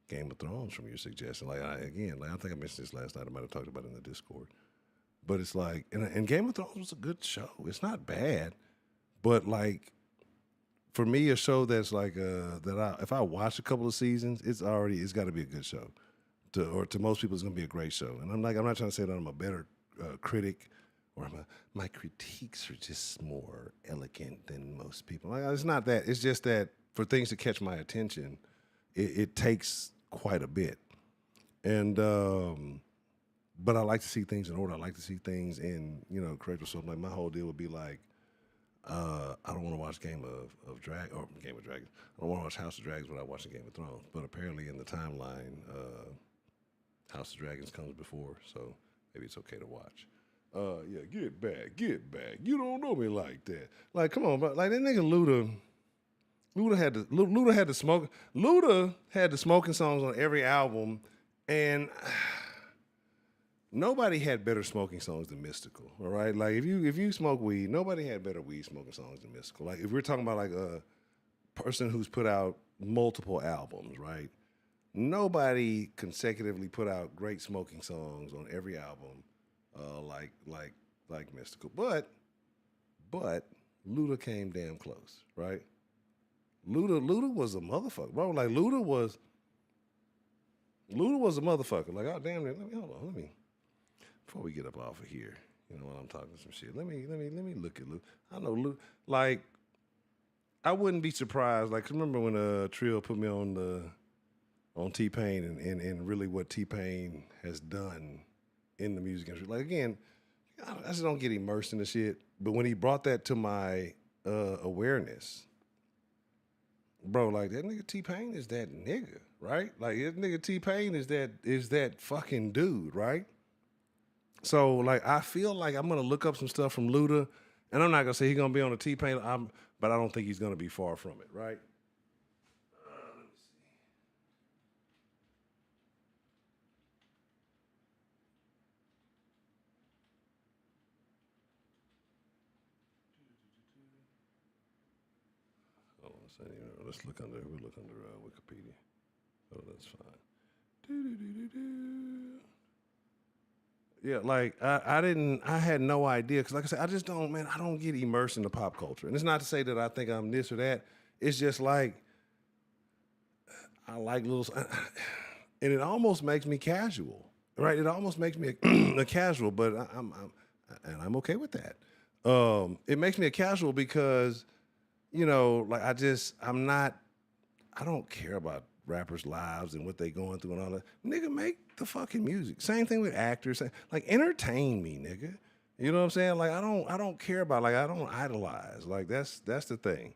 Game of Thrones from your suggestion. Like I think I mentioned this last night. I might have talked about it in the Discord, but it's like, and Game of Thrones was a good show. It's not bad, but like for me, a show that's like if I watch a couple of seasons, it's got to be a good show. To most people, it's going to be a great show. And I'm not trying to say that I'm a better critic, or my critiques are just more elegant than most people. Like, it's not that. It's just that for things to catch my attention, it takes quite a bit. And but I like to see things in order. I like to see things in correct. So like my whole deal would be like, I don't want to watch Game of Dragons. I don't want to watch House of Dragons without watching Game of Thrones. But apparently in the timeline, House of Dragons comes before, so maybe it's okay to watch. Yeah, get back. You don't know me like that. Like, come on, but like that nigga Luda had the smoking songs on every album, and nobody had better smoking songs than Mystical. All right, like if you smoke weed, nobody had better weed smoking songs than Mystical. Like if we're talking about like a person who's put out multiple albums, right? Nobody consecutively put out great smoking songs on every album, like Mystical. But Luda came damn close, right? Luda was a motherfucker, bro. Like Luda was a motherfucker. Like, oh damn it, let me before we get up off of here, while I'm talking some shit. Let me look at Luda. I know Luda. Like, I wouldn't be surprised. Like, remember when Trill put me on T-Pain and really what T-Pain has done in the music industry. Like, again, I just don't get immersed in the shit. But when he brought that to my awareness, bro, like that nigga T-Pain is that nigga, right? Like that nigga T-Pain is that fucking dude, right? So like I feel like I'm gonna look up some stuff from Luda, and I'm not gonna say he's gonna be on the T-Pain, but I don't think he's gonna be far from it, right? Let's look under. We'll look under Wikipedia. Oh, that's fine. Yeah, like I had no idea because, like I said, I just don't, man. I don't get immersed in the pop culture, and it's not to say that I think I'm this or that. It's just like I like little, and it almost makes me casual, right? It almost makes me a casual, but I'm okay with that. It makes me a casual because. Like I don't care about rappers' lives and what they going through and all that. Nigga, make the fucking music. Same thing with actors. Like, entertain me, nigga. You know what I'm saying? Like, I don't care about, like, I don't idolize. Like, that's the thing.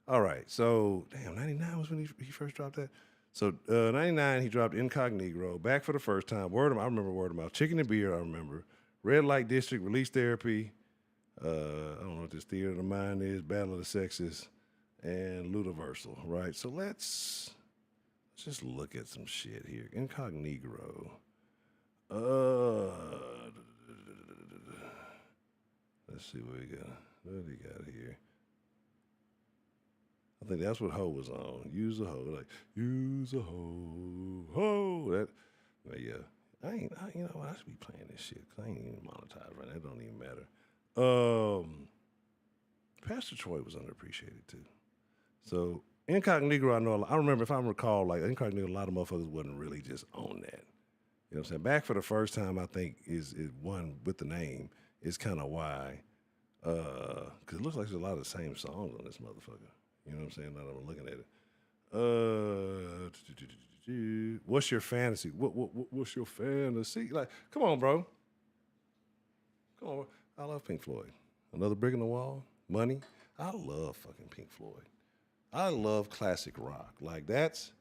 All right, so, damn, 99 was when he first dropped that? So, 99, he dropped Incognito, Back for the First Time, I remember Word of Mouth, Chicken and Beer, I remember, Red Light District, Release Therapy, I don't know what this Theater of the Mind is, Battle of the Sexes, and Ludiversal, right? So let's just look at some shit here. Incognito. Let's see what we got. What do we got here? I think that's what Ho was on. Use a Ho. Like, use a Ho. That, but yeah. I should be playing this shit because I ain't even monetized right now. It don't even matter. Pastor Troy was underappreciated too. So Incognito, I remember if I recall, like Incognito, a lot of motherfuckers wasn't really just on that. You know what I'm saying? Back for the First Time, I think is one with the name is kind of why, because it looks like there's a lot of the same songs on this motherfucker. You know what I'm saying? Now that I'm looking at it. What's your fantasy? What's your fantasy? Like, come on, bro. Come on. I love Pink Floyd. Another Brick in the Wall. Money. I love fucking Pink Floyd. I love classic rock. Like that's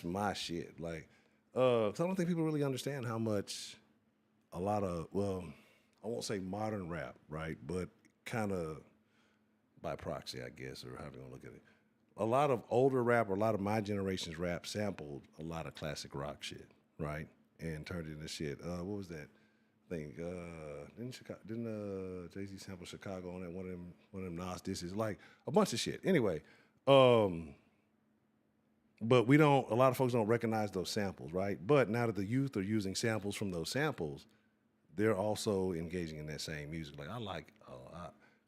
my shit. Like, 'cause I don't think people really understand how much a lot of, well, I won't say modern rap, right? But kind of by proxy, I guess, or however you want to look at it. A lot of older rap, or a lot of my generation's rap sampled a lot of classic rock shit, right? And turned it into shit. What was that thing? Didn't Jay Z sample Chicago on that one of them Nas disses? Like a bunch of shit. Anyway, but we don't. A lot of folks don't recognize those samples, right? But now that the youth are using samples from those samples, they're also engaging in that same music. Like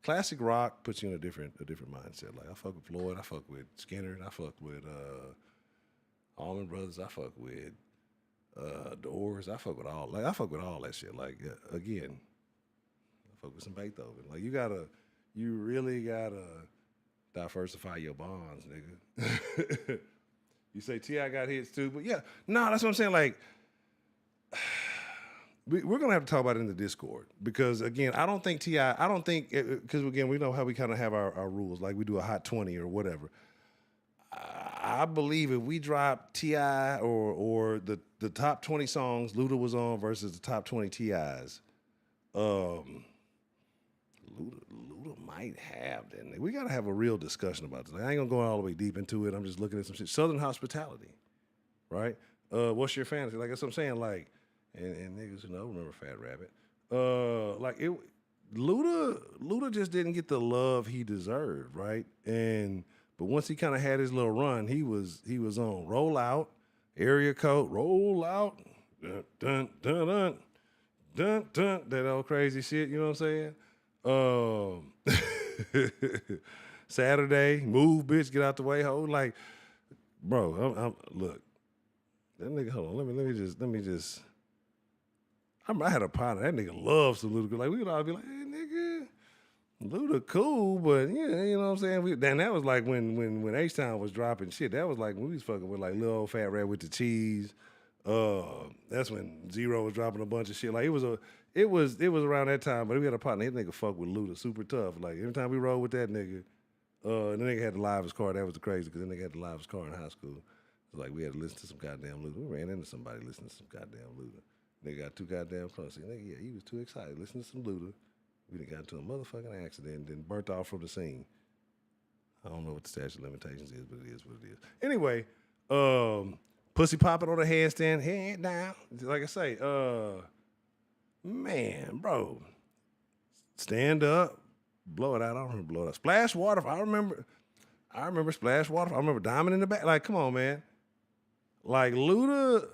classic rock puts you in a different mindset. Like I fuck with Floyd, I fuck with Skinner, I fuck with Allman Brothers, I fuck with Doors, I fuck with all that shit. Like again, I fuck with some Beethoven. Like you really gotta diversify your bonds, nigga. You say T.I. got hits too, but yeah, no, that's what I'm saying. Like we're gonna have to talk about it in the Discord because again, I don't think because again we know how we kind of have our rules, like we do a hot 20 or whatever. I believe if we drop T.I. or the top 20 songs Luda was on versus the top 20 T.I.'s, Luda might have that. We gotta have a real discussion about this. Like, I ain't gonna go all the way deep into it. I'm just looking at some shit. Southern Hospitality, right? What's your fantasy? Like that's what I'm saying. Like. And niggas who know remember Fat Rabbit. Luda just didn't get the love he deserved, right? But once he kind of had his little run, he was on Roll Out, Area Code, Roll Out, dun dun dun dun dun dun, that old crazy shit. You know what I'm saying? Saturday, move, bitch, get out the way, ho. Like, bro, look, that nigga. Hold on, let me just. I had a partner. That nigga loves some Luda. Like we would all be like, "Hey, nigga, Luda cool," but yeah, you know what I'm saying. Then that was like when H-Town was dropping shit. That was like when we was fucking with like Lil Old Fat Rat with the cheese. That's when Zero was dropping a bunch of shit. Like it was around that time. But we had a partner. His nigga fuck with Luda, super tough. Like every time we rolled with that nigga, the nigga had the livest car. That was the crazy because the nigga had the livest car in high school. It was like we had to listen to some goddamn Luda. We ran into somebody listening to some goddamn Luda. Nigga got too goddamn close. Nigga, yeah, he was too excited. Listen to some Luda. We done got into a motherfucking accident and then burnt off from the scene. I don't know what the statute of limitations is, but it is what it is. Anyway, pussy popping on the handstand, head down. Like I say, man, bro, stand up, blow it out. I don't remember blow it out. Splash water. I remember splash water. I remember diamond in the back. Like, come on, man. Like Luda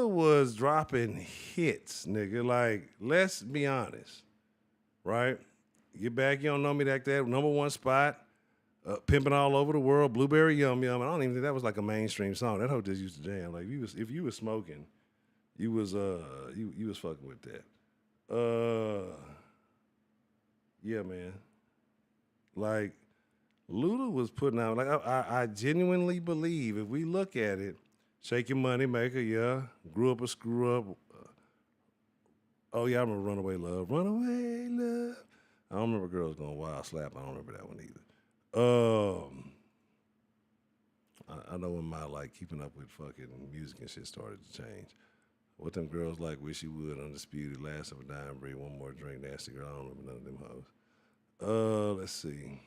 was dropping hits, nigga. Like, let's be honest, right? Get back, you don't know me like that. Number one spot, pimping all over the world. Blueberry Yum Yum. I don't even think that was like a mainstream song. That hoe just used to jam. Like, if you was smoking, you was fucking with that. Yeah, man. Like, Luda was putting out. Like, I genuinely believe if we look at it. Shake Your Money Maker, yeah. Grew Up a Screw Up. Oh, yeah, I remember Runaway Love. Runaway Love. I don't remember Girls Gone Wild Slap. I don't remember that one either. I know when my, like, keeping up with fucking music and shit started to change. What them girls like, Wish You Would, Undisputed, Last of a Dime Breed, One More Drink, Nasty Girl. I don't remember none of them hoes. Let's see.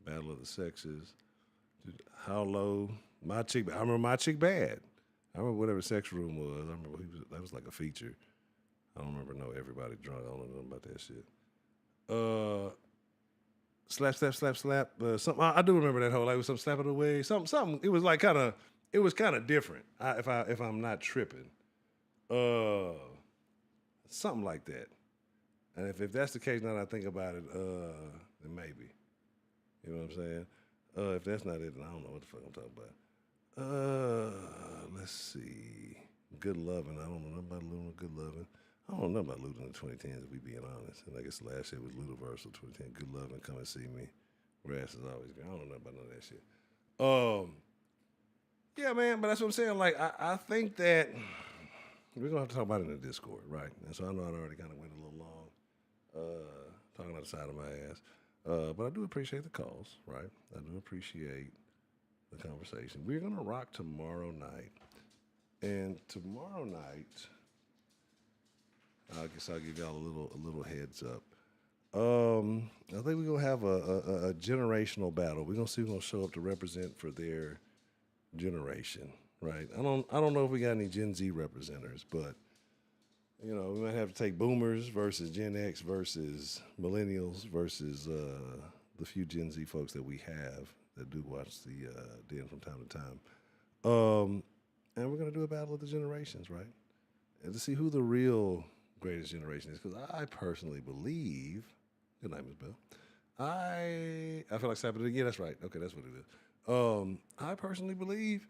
Battle of the Sexes. How Low. I remember My Chick Bad. I remember whatever Sex Room was. I remember that was like a feature. I don't remember Everybody Drunk. I don't know nothing about that shit. Slap, slap, slap, slap. Something I do remember that whole like with some slap it away. Something. It was like kind of different. If I'm not tripping. Something like that. And if that's the case, now that I think about it, then maybe. You know what I'm saying? If that's not it, then I don't know what the fuck I'm talking about. Let's see. Good Lovin'. I don't know nothing about Luda. Good Lovin'. I don't know nothing about Luda in the 2010s, if we being honest. And I guess the last shit was Ludaversal 2010. Good Lovin', Come and See Me. Grass is always good. I don't know nothing about none of that shit. Yeah, man, but that's what I'm saying. Like, I think that we're going to have to talk about it in the Discord, right? And so I know I already kind of went a little long talking out the side of my ass. But I do appreciate the calls, right? I do appreciate the conversation. We're gonna rock tomorrow night, and tomorrow night, I guess I'll give y'all a little heads up. I think we're gonna have a generational battle. We're gonna see who's gonna show up to represent for their generation, right? I don't know if we got any Gen Z representatives, but you know, we might have to take boomers versus Gen X versus millennials versus the few Gen Z folks that we have that do watch the Den from time to time. And we're going to do a battle of the generations, right? And to see who the real greatest generation is. Because I personally believe, good night, Ms. Bell. I feel like snapping it again. That's right. Okay, that's what it is. I personally believe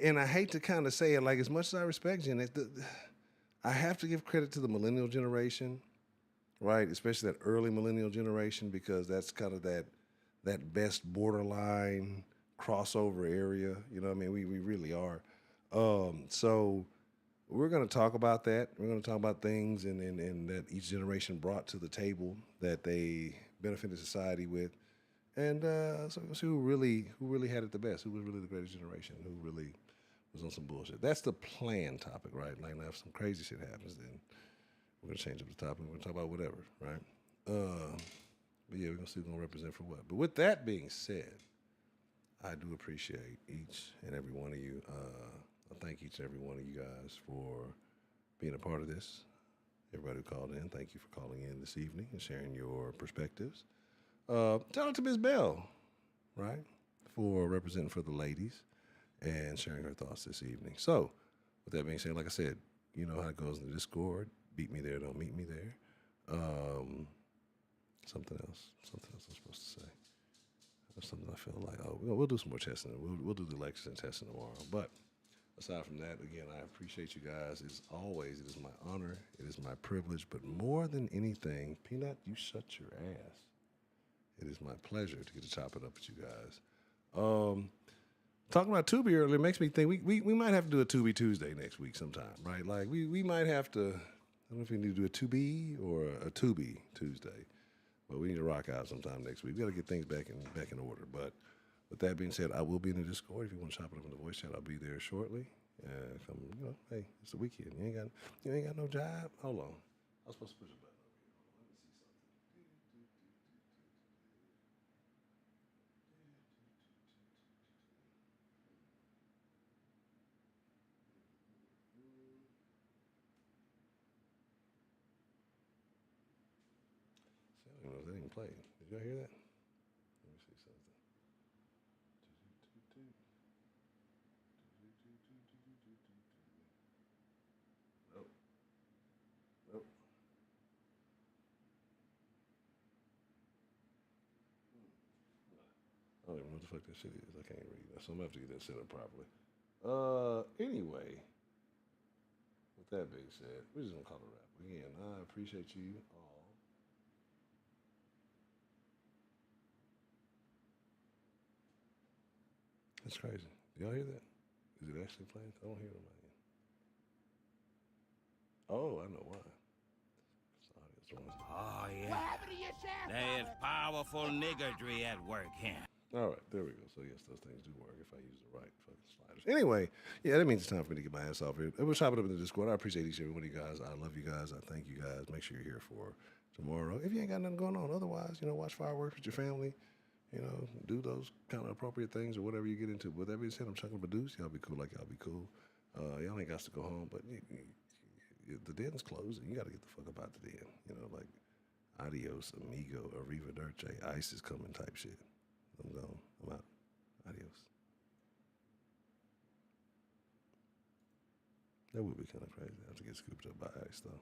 and I hate to kind of say it, like as much as I respect Gen X, I have to give credit to the millennial generation, right? Especially that early millennial generation, because that's kind of that best borderline crossover area. You know what I mean? We really are. So we're going to talk about that. We're going to talk about things and that each generation brought to the table that they benefited society with. And so we'll see who really had it the best, who was really the greatest generation, who really was on some bullshit. That's the planned topic, right? Like, now if some crazy shit happens, then we're going to change up the topic. We're going to talk about whatever, right? But yeah, we're going to see who's going to represent for what. But with that being said, I do appreciate each and every one of you. I thank each and every one of you guys for being a part of this. Everybody who called in, thank you for calling in this evening and sharing your perspectives. Shout out to Ms. Bell, right, for representing for the ladies and sharing her thoughts this evening. So, with that being said, like I said, you know how it goes in the Discord. Beat me there, don't meet me there. Something else I'm supposed to say. That's something I feel like, we'll do some more testing. We'll do the lectures and testing tomorrow. But aside from that, again, I appreciate you guys. As always, it is my honor. It is my privilege. But more than anything, Peanut, you shut your ass. It is my pleasure to get to chop it up with you guys. Talking about Tubi earlier makes me think we might have to do a Tubi Tuesday next week sometime, right? Like we might have to, I don't know if we need to do a Tubi or a Tubi Tuesday, but we need to rock out sometime next week. We got to get things back in order. But with that being said, I will be in the Discord. If you want to chop it up in the voice chat, I'll be there shortly. Come, hey, it's the weekend. You ain't got no job. Hold on, I was supposed to push a button. I don't know if that even played. Did y'all hear that? Let me see something. Nope. Nope. I don't even know what the fuck that shit is. I can't read that, so I'm gonna have to get that set up properly. Anyway, with that being said, we're just gonna call it a wrap. Again, I appreciate you all. That's crazy. Y'all hear that? Is it actually playing? I don't hear it on my end. Oh, I know why. Oh, yeah. There's powerful niggardry at work here. All right, there we go. So, yes, those things do work if I use the right fucking sliders. Anyway, yeah, that means it's time for me to get my ass off here. We'll chop it up in the Discord. I appreciate each and every one of you guys. I love you guys. I thank you guys. Make sure you're here for tomorrow. If you ain't got nothing going on, otherwise, watch fireworks with your family. Do those kind of appropriate things or whatever you get into. With that being said, I'm Chuck and Badooz. Y'all be cool like y'all be cool. Y'all ain't got to go home, but the den's closing. You got to get the fuck up out the den. Like adios, amigo, arriva dirce, ice is coming type shit. I'm gone. I'm out. Adios. That would be kind of crazy. I have to get scooped up by ice, though.